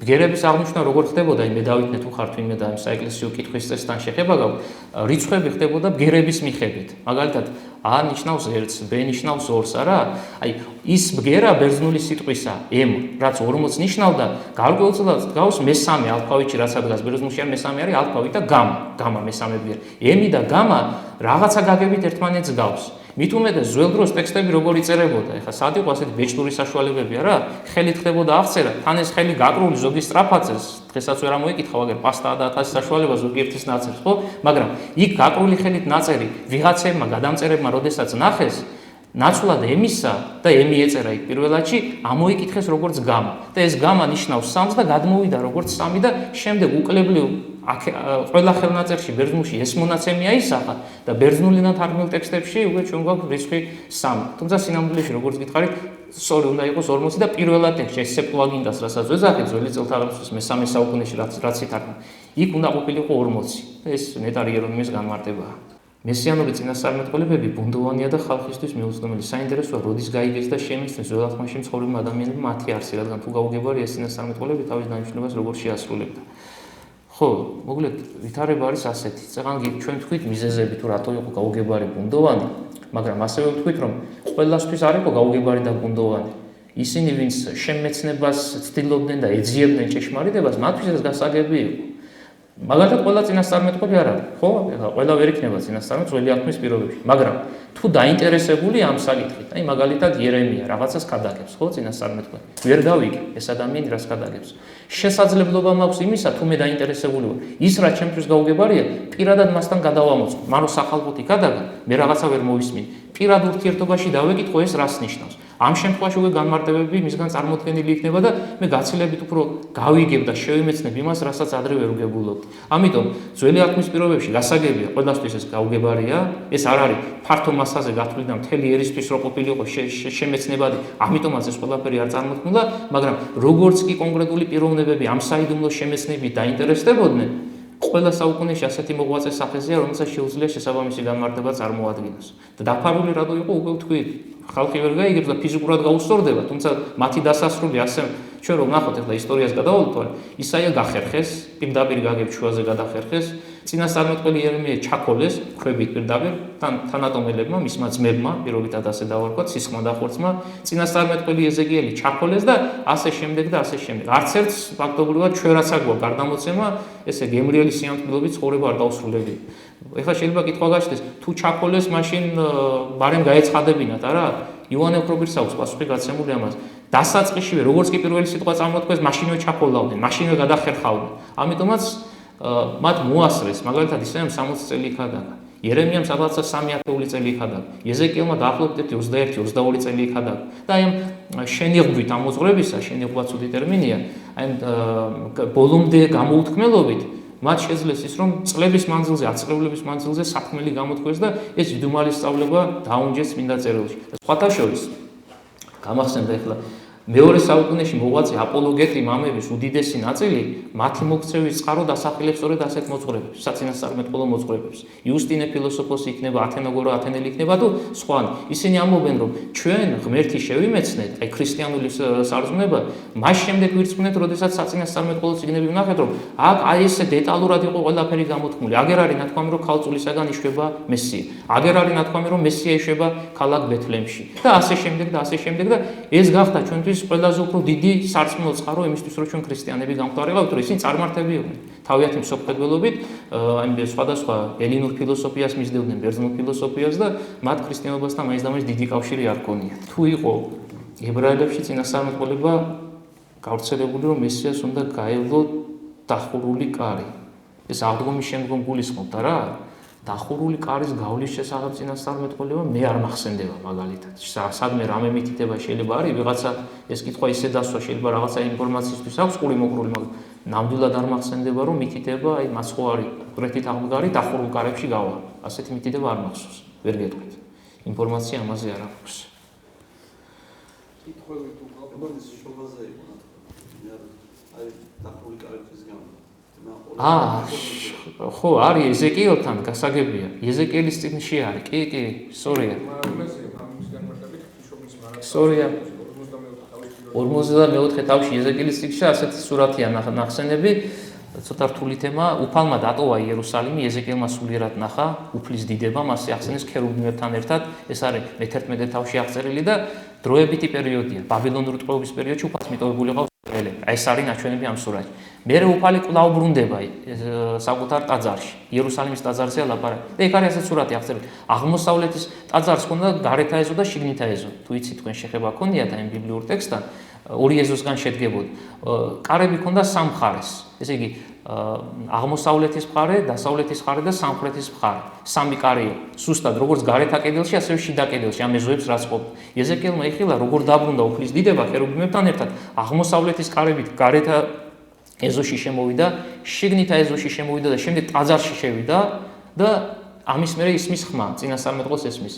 [SPEAKER 1] ბგერების აღნიშვნა როგორ ხდებოდა, იმ დავით თუ ხარ თუ იმ და იმ საეკლესიო კითხვის წესთან შეხება გაქვს, რიცხვები ხდებოდა ბგერების მიხედვით. მაგალითად, A ნიშნავს 1-ს, B ნიშნავს 2-ს, არა? აი, ის ბგერა ბერძნული სიტყვისა M, რაც 40 ნიშნავდა, გარკვეულწილად გავს მესამე ალფავიტში, რაც ადგას ბერძნულში არ მესამე არის ალფავიტი და გამა მესამე ბგერა. M და გამა რაღაცა გაგებით ერთმანეთს გავს. მით უმეტეს ძველ დროს ტექსტები როგორ იწერებოდა, ეხლა სად იყო ასეთი ბეჭდური საშუალებები, არა? ხელით ხდებოდა აღწერა, თან ეს ხელი გაკრული ზოგი სწრაფაცეს, დღესაც ვერ ამოიკითხა, ვაგერ პასტაა და ათასი საშუალება ზოგიერთის ნაწერს, ხო? მაგრამ იქ გაკრული ხელით ნაწერი ვიღაცებმა გადამწერებმა როდესაც ნახეს, ნაცვლად ემისა და ემი ეწერა იქ პირველადში, ამოიკითხეს როგორც გამა. და ეს გამა ნიშნავს 3-ს და გადმოვიდა როგორც 3 და შემდეგ უკლებლივ ყველა ხელნაწერში ბერძნულში ეს მონაცემი აისახა და ბერძნული ნათარგმნელ ტექსტებში უკვე ჩვენ გვაქვს რიცხვი 3. თუმცა სინამდვილეში როგორც გითხარით, სწორი უნდა იყოს 40 და პირველად ტექსტში სეპტუაგინტას, რასაც ვეძახით ძველი წელთაღრიცხვის მე-3 საუკუნეში რაც ითარგმნა, იქ უნდა ყოფილიყო 40. ეს ნეტარი იერონიმის განმარტებაა. მესიანური წინასწარმეტყველებები ბუნდოვანია და ხალხისთვის მიუძღვნელი. საინტერესოა, როდის გაიგეს და შემისწეს ძველათმაში მცხოვრებმა ადამიანებმა 10 არსი, რადგან თუ გაუგებარია ეს წინასწარმეტყველები თავის დანიშნულებას როგორ შეასრულებდა. ხო, მოკლედ ვითარება არის ასეთი. წეგან ჩვენ თქვით მიზეზები თუ რატო იყო გაუგებარი ბუნდოვანი, მაგრამ ასევე ვთქვით, რომ ყველასთვის არ იყო გაუგებარი და ბუნდოვანი. ისინი, ვინც შემეცნებას ცდილობდნენ და ეძიებდნენ ჭეშმარიტებას, მათთვის ეს გასაგები იყო. მაგალითად, ყველა წინასწარმეტყველი არ არის, ხო? ყველა ვერ იქნება წინასწარმეტყველი ძველი აღთქმის პირობებში, მაგრამ თუ დაინტერესებული ამ საკითხით, აი მაგალითად იერემია რაღაცას გადაგებს, ხო, წინასწარმეტყველი. ვერ გავიგე ეს ადამიანი რას გადაგებს. შესაძლებლობა მაქვს იმისა, თუ მე დაინტერესებული ვარ. ის რაც ჩემთვის გაუგებარია, პირადად მასთან გადავამოწმო. მან რო სახალხოდ იქადაგა, მე რაღაცა ვერ მოვისმინე. პირად ურთიერთობაში დავეკითხო ეს რას ნიშნავს. ამ შემთხვევაში უკვე განმარტებები მისგან წარმოქმნილი იქნება და მე გაცილებით უფრო გავიგებ და შევიმეცნებ იმას, რასაც ადრე ვერ ვგებულობდი. ამიტომ ძველი აღთქმის პირობებში გასაგებია, ყველასთვის ეს გაუგებარია, ეს არ არის ფართო მასაზე გათვლილი და მთელი ერისთვის რო ყოფილიყო შემეცნებადი, ამიტომაც ეს ყველაფერი არ წარმოქმნილა, მაგრამ როგორც კი კონკრეტული პიროვნებები ამ საიდუმლო შემეცნებით დაინტერესდებოდნენ, ყველა საუკუნეში ასეთი მოღვაწე სახეზეა, რომელსაც შეუძლია შესაბამისი განმარტება წარმოადგინოს. და დაფარული რადო იყო უკვე ვთქვით, ხალხი ვერ გაიგებს და ფიზიკურად გაუსწორდება, თუმცა მათი დასასრული ასე ჩვენ რომ ნახოთ ახლა ისტორიას გადავალთ, ისაია გახერხეს, პირდაპირ გაგებს შუაზე გადახერხეს, წინასწარმეტყველი იერემია ჩაქოლეს, ქვებით პირდაპირ თანატომელებმა, მისმა ძმებმა, პირობითად ასე დავარქვათ, სისხლმა და ხორცმა, წინასწარმეტყველი ეზეკიელი ჩაქოლეს და ასე შემდეგ და ასე შემდეგ. არც ერთს ფაქტობრივად ჩვენ რაც აგვაქვს გარდამოცემა, ესე გემრიელი სიამთბილობით ცხოვრება არ დაუსრულებია. ეხლა შეიძლება კითხვა გაჩნდეს, თუ ჩაქოლეს, მაშინ ბარემ გაეცხადებინათ, არა? იოანე ოქროპირის აქვს პასუხი გაცემული ამას. დასაწყისშივე როგორც კი პირველი სიტყვა წარმოთქვეს, მაშინვე ჩაქოლავდნენ, მაშინვე გადახერხავდნენ. ამიტომაც მათ მოასწრეს, მაგალითად ისე 60 წელი იქადაგა. იერემიამ სადღაცა 3 ათეული წელი იქადაგა. ეზეკიელმა დაახლოებით 21-22 წელი იქადაგა. და აი ამ შენიღბვით ამოძღვრებისა, შენიღბვა ცუდი ტერმინია, აი ბოლომდე გამოუთქმელობით მათ შეძლეს ის, რომ წლების მანძილზე, აწლევლების მანძილზე საქმელი გამოთქვეს და ეს იდუმალი სწავლება დაუნჯეს წმინდა წერილში. სხვათა შორის გამახსენდა ახლა მეორე საუკუნეში მოღვაწე აპოლოგეტი მამების უდიდესი ნაწილი მათი მოქცევის წყარო დასახელებს სწორედ ასეთ მოძღვრებებს, საწინასწარმეტყველო მოძღვრებებს. იუსტინე ფილოსოფოსი იქნება, ათენოგორო ათენელი იქნება თუ სხვა. ისინი ამბობენ, რომ ჩვენ ღმერთი შევიმეცნეთ, აი ქრისტიანული სარწმუნება, მას შემდეგ ვირწმუნეთ, როდესაც საწინასწარმეტყველო წიგნები ვნახეთ, რომ აქ აი ესე დეტალურად იყო ყველაფერი გამოთქმული. აგერ არის ნათქვამი, რომ ქალწულისაგან იშვება მესია. აგერ არის ნათქვამი, რომ მესია იშვება ქალაქ ბეთლემში. და ასე შემდეგ და ასე შემდეგ და ეს გახდა ჩვენთვის ყველაზე უფრო დიდი სარწმუნო წყარო იმისთვის, რომ ჩვენ ქრისტიანები გამხდარიყავით, რომ ისინი წარმართები იყვნენ. თავიანთი მსოფლმხედველობით, აი სხვადასხვა ელინურ ფილოსოფიას მისდევდნენ, ბერძნულ ფილოსოფიას და მათ ქრისტიანობასთან მაინც და მაინც დიდი კავშირი არ ჰქონიათ. თუ იყო ებრაელებში წინასწარმეტყველება გავრცელებული, რომ მესიას უნდა გაევლო დახურული კარი. ეს აღდგომის შემდგომ გულისხმობდა რა? დახურული კარის გავლის შესახებ წინასწარმეტყველება მე არ მახსენდება მაგალითად. სადმე რამე მითითება შეიძლება არის, ვიღაცა ეს კითხვა ისე დასვა, შეიძლება რაღაცა ინფორმაციისთვის აქვს ყური მოკრული, მაგრამ ნამდვილად არ მახსენდება, რომ მითითება აი მასხოვარი კონკრეტით აღმდგარი დახურულ კარებში გავა. ასეთი მითითება არ მახსოვს, ვერ გეტყვით. ინფორმაცია ამაზე არ აქვს.
[SPEAKER 2] კითხვები თუ
[SPEAKER 3] გაბადის შობაზე იყო აი დაკრული კარების გამო
[SPEAKER 1] ხო, არის ეზეკიელთან გასაგებია. ეზეკიელის წიგნში არის. კი, სწორია. სწორია. 54 თავში ეზეკიელის წიგნში ასეთი სურათია ნახსენები. ცოტა რთული თემა, უფალმა დატოვა იერუსალიმი, ეზეკიელმა სულიერად ნახა უფლის დიდება, მასზე ახსენეს ქერუბიმებთან ერთად. ეს არის მე-11 თავში აღწერილი და დროებითი პერიოდია. ბაბილონური ტყვეობის პერიოდში უფალს მიტოვებული ყავს ებრაელები. ეს არის ნაჩვენები ამ სურათში. მერე უფალი კვლავ ბრუნდება საკუთარ ტაძარში. იერუსალიმის ტაძარზეა ლაპარაკი. და იქ არის ასეთ სურათი აღწერილი. აღმოსავლეთის ტაძარს ჰქონდა გარეთ ეზო და შიგნით ეზო. თუ იცით თქვენ შეხება ქონიათ აი ბიბლიურ ტექსტთან, ორი ეზოსგან შედგებოდა. კარები ჰქონდა სამ მხარეს. ესე იგი, აღმოსავლეთის მხარე, დასავლეთის მხარე და სამხრეთის მხარე. სამი კარია. სუსტად როგორც გარეთ კედელში, ასევე შიდა კედელში ამ ეზოებს რაც ყოფ. ეზეკიელმა იხილა როგორ დაბრუნდა უფლის დიდება ქერუბიმებთან ერთად. აღმოსავლეთის კარებით გარეთ ეზოში შემოვიდა, შიგნით ეზოში შემოვიდა და შემდეგ ტაძარში შევიდა და ამის მერე ისმის ხმა, წინასწარმეტყველს ესმის.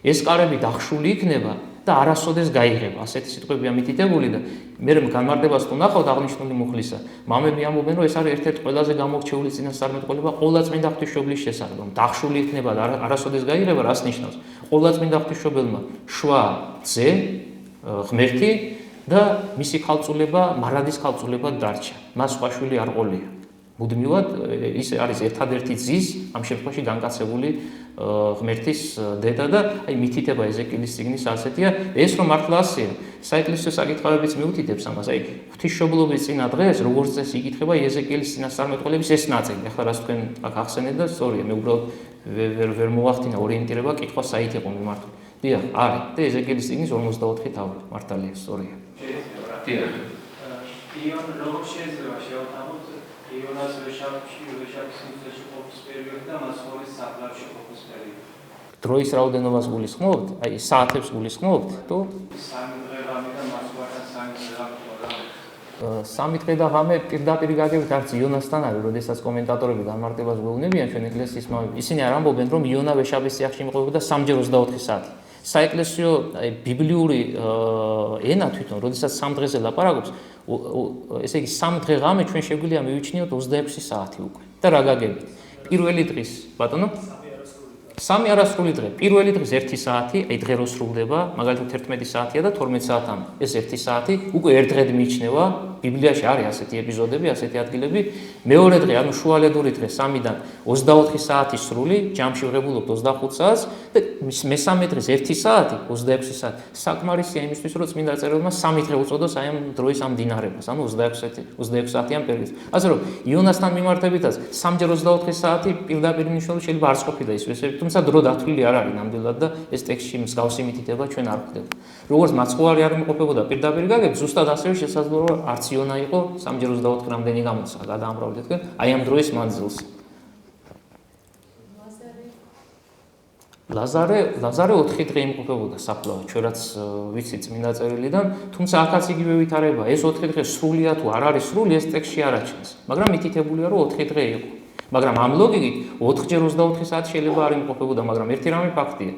[SPEAKER 1] ეს კარები დახშული იქნება და არასოდეს გაიღება. ასეთი სიტყვებია მითითებული და მე განმარტებას თუ ნახავთ აღნიშნული მუხლისა, მამები ამბობენ, რომ ეს არის ერთ-ერთი ყველაზე გამორჩეული წინასწარმეტყველება ყოვლადწმინდა ღვთისმშობლის შესახებ. დახშული იქნება და არასოდეს გაიღება, რას ნიშნავს? ყოვლადწმინდა ღვთისმშობელმა შვა ძე, ღმერთი და მისი ქალწულება, მარადის ქალწულებად დარჩა. მას სხვა შვილი არ ყოლია. მუდმივად ის არის ერთადერთი ძის, ამ შემთხვევაში განკაცებული ღმერთის დედა და აი მითითება ეზეკიელის წიგნის ასეთია, ეს რომ მართლა ასეა. საეკლესიო საკითხებიც მიუთითებს ამას, აი ღვთისმშობლობის წინა დღეს, როგორც წესი იკითხება ეზეკიელის წინასწარმეტყველების ეს ნაწილი. ახლა რას თქვენ აქ ახსენეთ და სწორია, მე უბრალოდ ვერ მოვახდინა ორიენტირება კითხვა საით იყო მიმართული. დიახ, არის და ეზეკიელის წიგნის 54 თავი, მართალია, სწორია. დიახ.
[SPEAKER 4] იონ როგორ შეიძლება შევთავაზოთ იონას ვეშაპის მიწაში ყოფნის პერიოდი და მას ხორის საფლავში ყოფნის პერიოდი.
[SPEAKER 1] დროის რაოდენობას გულისხმობთ? აი საათებს გულისხმობთ? თუ
[SPEAKER 4] სამი დღე ღამე და მას ვართან სამი დღე ღამე.
[SPEAKER 1] სამი დღე და ღამე პირდაპირ გაგებით არც იონასთან არის, როდესაც კომენტატორები განმარტებას გვეუბნებიან ჩვენ ეკლესიის მამები. ისინი არ ამბობენ, რომ იონა ვეშაპის წიაღში იმყოფებოდა 3-ჯერ 24 საათი. საეკლესიო ბიბლიური ენა თვითონ, როდესაც 3 დღეზე ლაპარაკობს, ესე იგი 3 დღე ღამე ჩვენ შეგვიძლია მივიჩნიოთ 26 საათი უკვე. და რა გაგებით? პირველი დღის, ბატონო? სამი არასრული დღე. პირველი დღის 1 საათი, აი დღე რო სრულდება, მაგალითად 11 საათია და 12 საათამდე. ეს 1 საათი უკვე ერთ დღედ მიიჩნევა. ბიბლიაში არის ასეთი ეპიზოდები, ასეთი ადგილები. მეორე დღე, ანუ შუალედური დღე 3-დან 24 საათი სრული, ჯამში ვღებულობთ 25 საათს და მესამე დღეს 1 საათი, 26 საათი. საკმარისია იმისთვის, რომ წმინდა წერილმა 3 დღე უწოდოს აი ამ დროის ამ დინარებას, ანუ 26 საათიან პერიოდს. ასე რომ იონასთან მიმართებითაც 3-ჯერ 24 საათი პირდაპირ მნიშვნელობით შეიძლება არც ყოფილა ის ვესები, თუმცა დრო დათვლილი არ არის ნამდვილად და ეს ტექსტში მსგავსი მითითება ჩვენ არ ვხვდება. როგორც მაცხوارი არ იმყოფებოდა პირდაპირ გაგებს, ზუსტად ასევე შესაძლოა რომ არც იონა იყო 3-ჯერ 24 რამდენი გამოცა გადაამრავლეთ თქვენ აი ამ დროის მანძილს. ლაზარე 4 დღე იმყოფებოდა საფლავში, ჩვენ რაც ვიცით წმინდა წერილიდან, თუმცა ახაც იგივე ვითარება, ეს 4 დღე სრულია თუ არ არის სრული, ეს ტექსტში არ აჩენს, მაგრამ მითითებულია რომ 4 დღე იყო. მაგრამ ამ ლოგიკით 4-ჯერ 24 საათი შეიძლება არ იმყოფებოდა, მაგრამ ერთი რამე ფაქტია.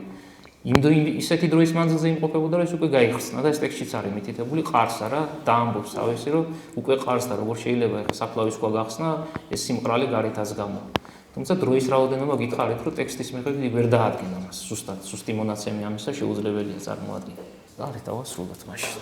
[SPEAKER 1] ისეთი დროის მანძილზე იმყოფებოდა, რომ ეს უკვე გაიხსნა და ეს ტექსტშიც არის მითითებული, ყარს არა, დაამბობს თავისი, რომ უკვე ყარს და როგორ შეიძლება ახლა საფლავის ყვა გახსნა, ეს სიმყრალე გარეთაც გამო. თუმცა დროის რაოდენობა გითხარით, რომ ტექსტის მიხედვით ვერ დაადგინა მას, ზუსტად, ზუსტი მონაცემი ამისა შეუძლებელია წარმოადგინა. არის დავასრულოთ მაშინ.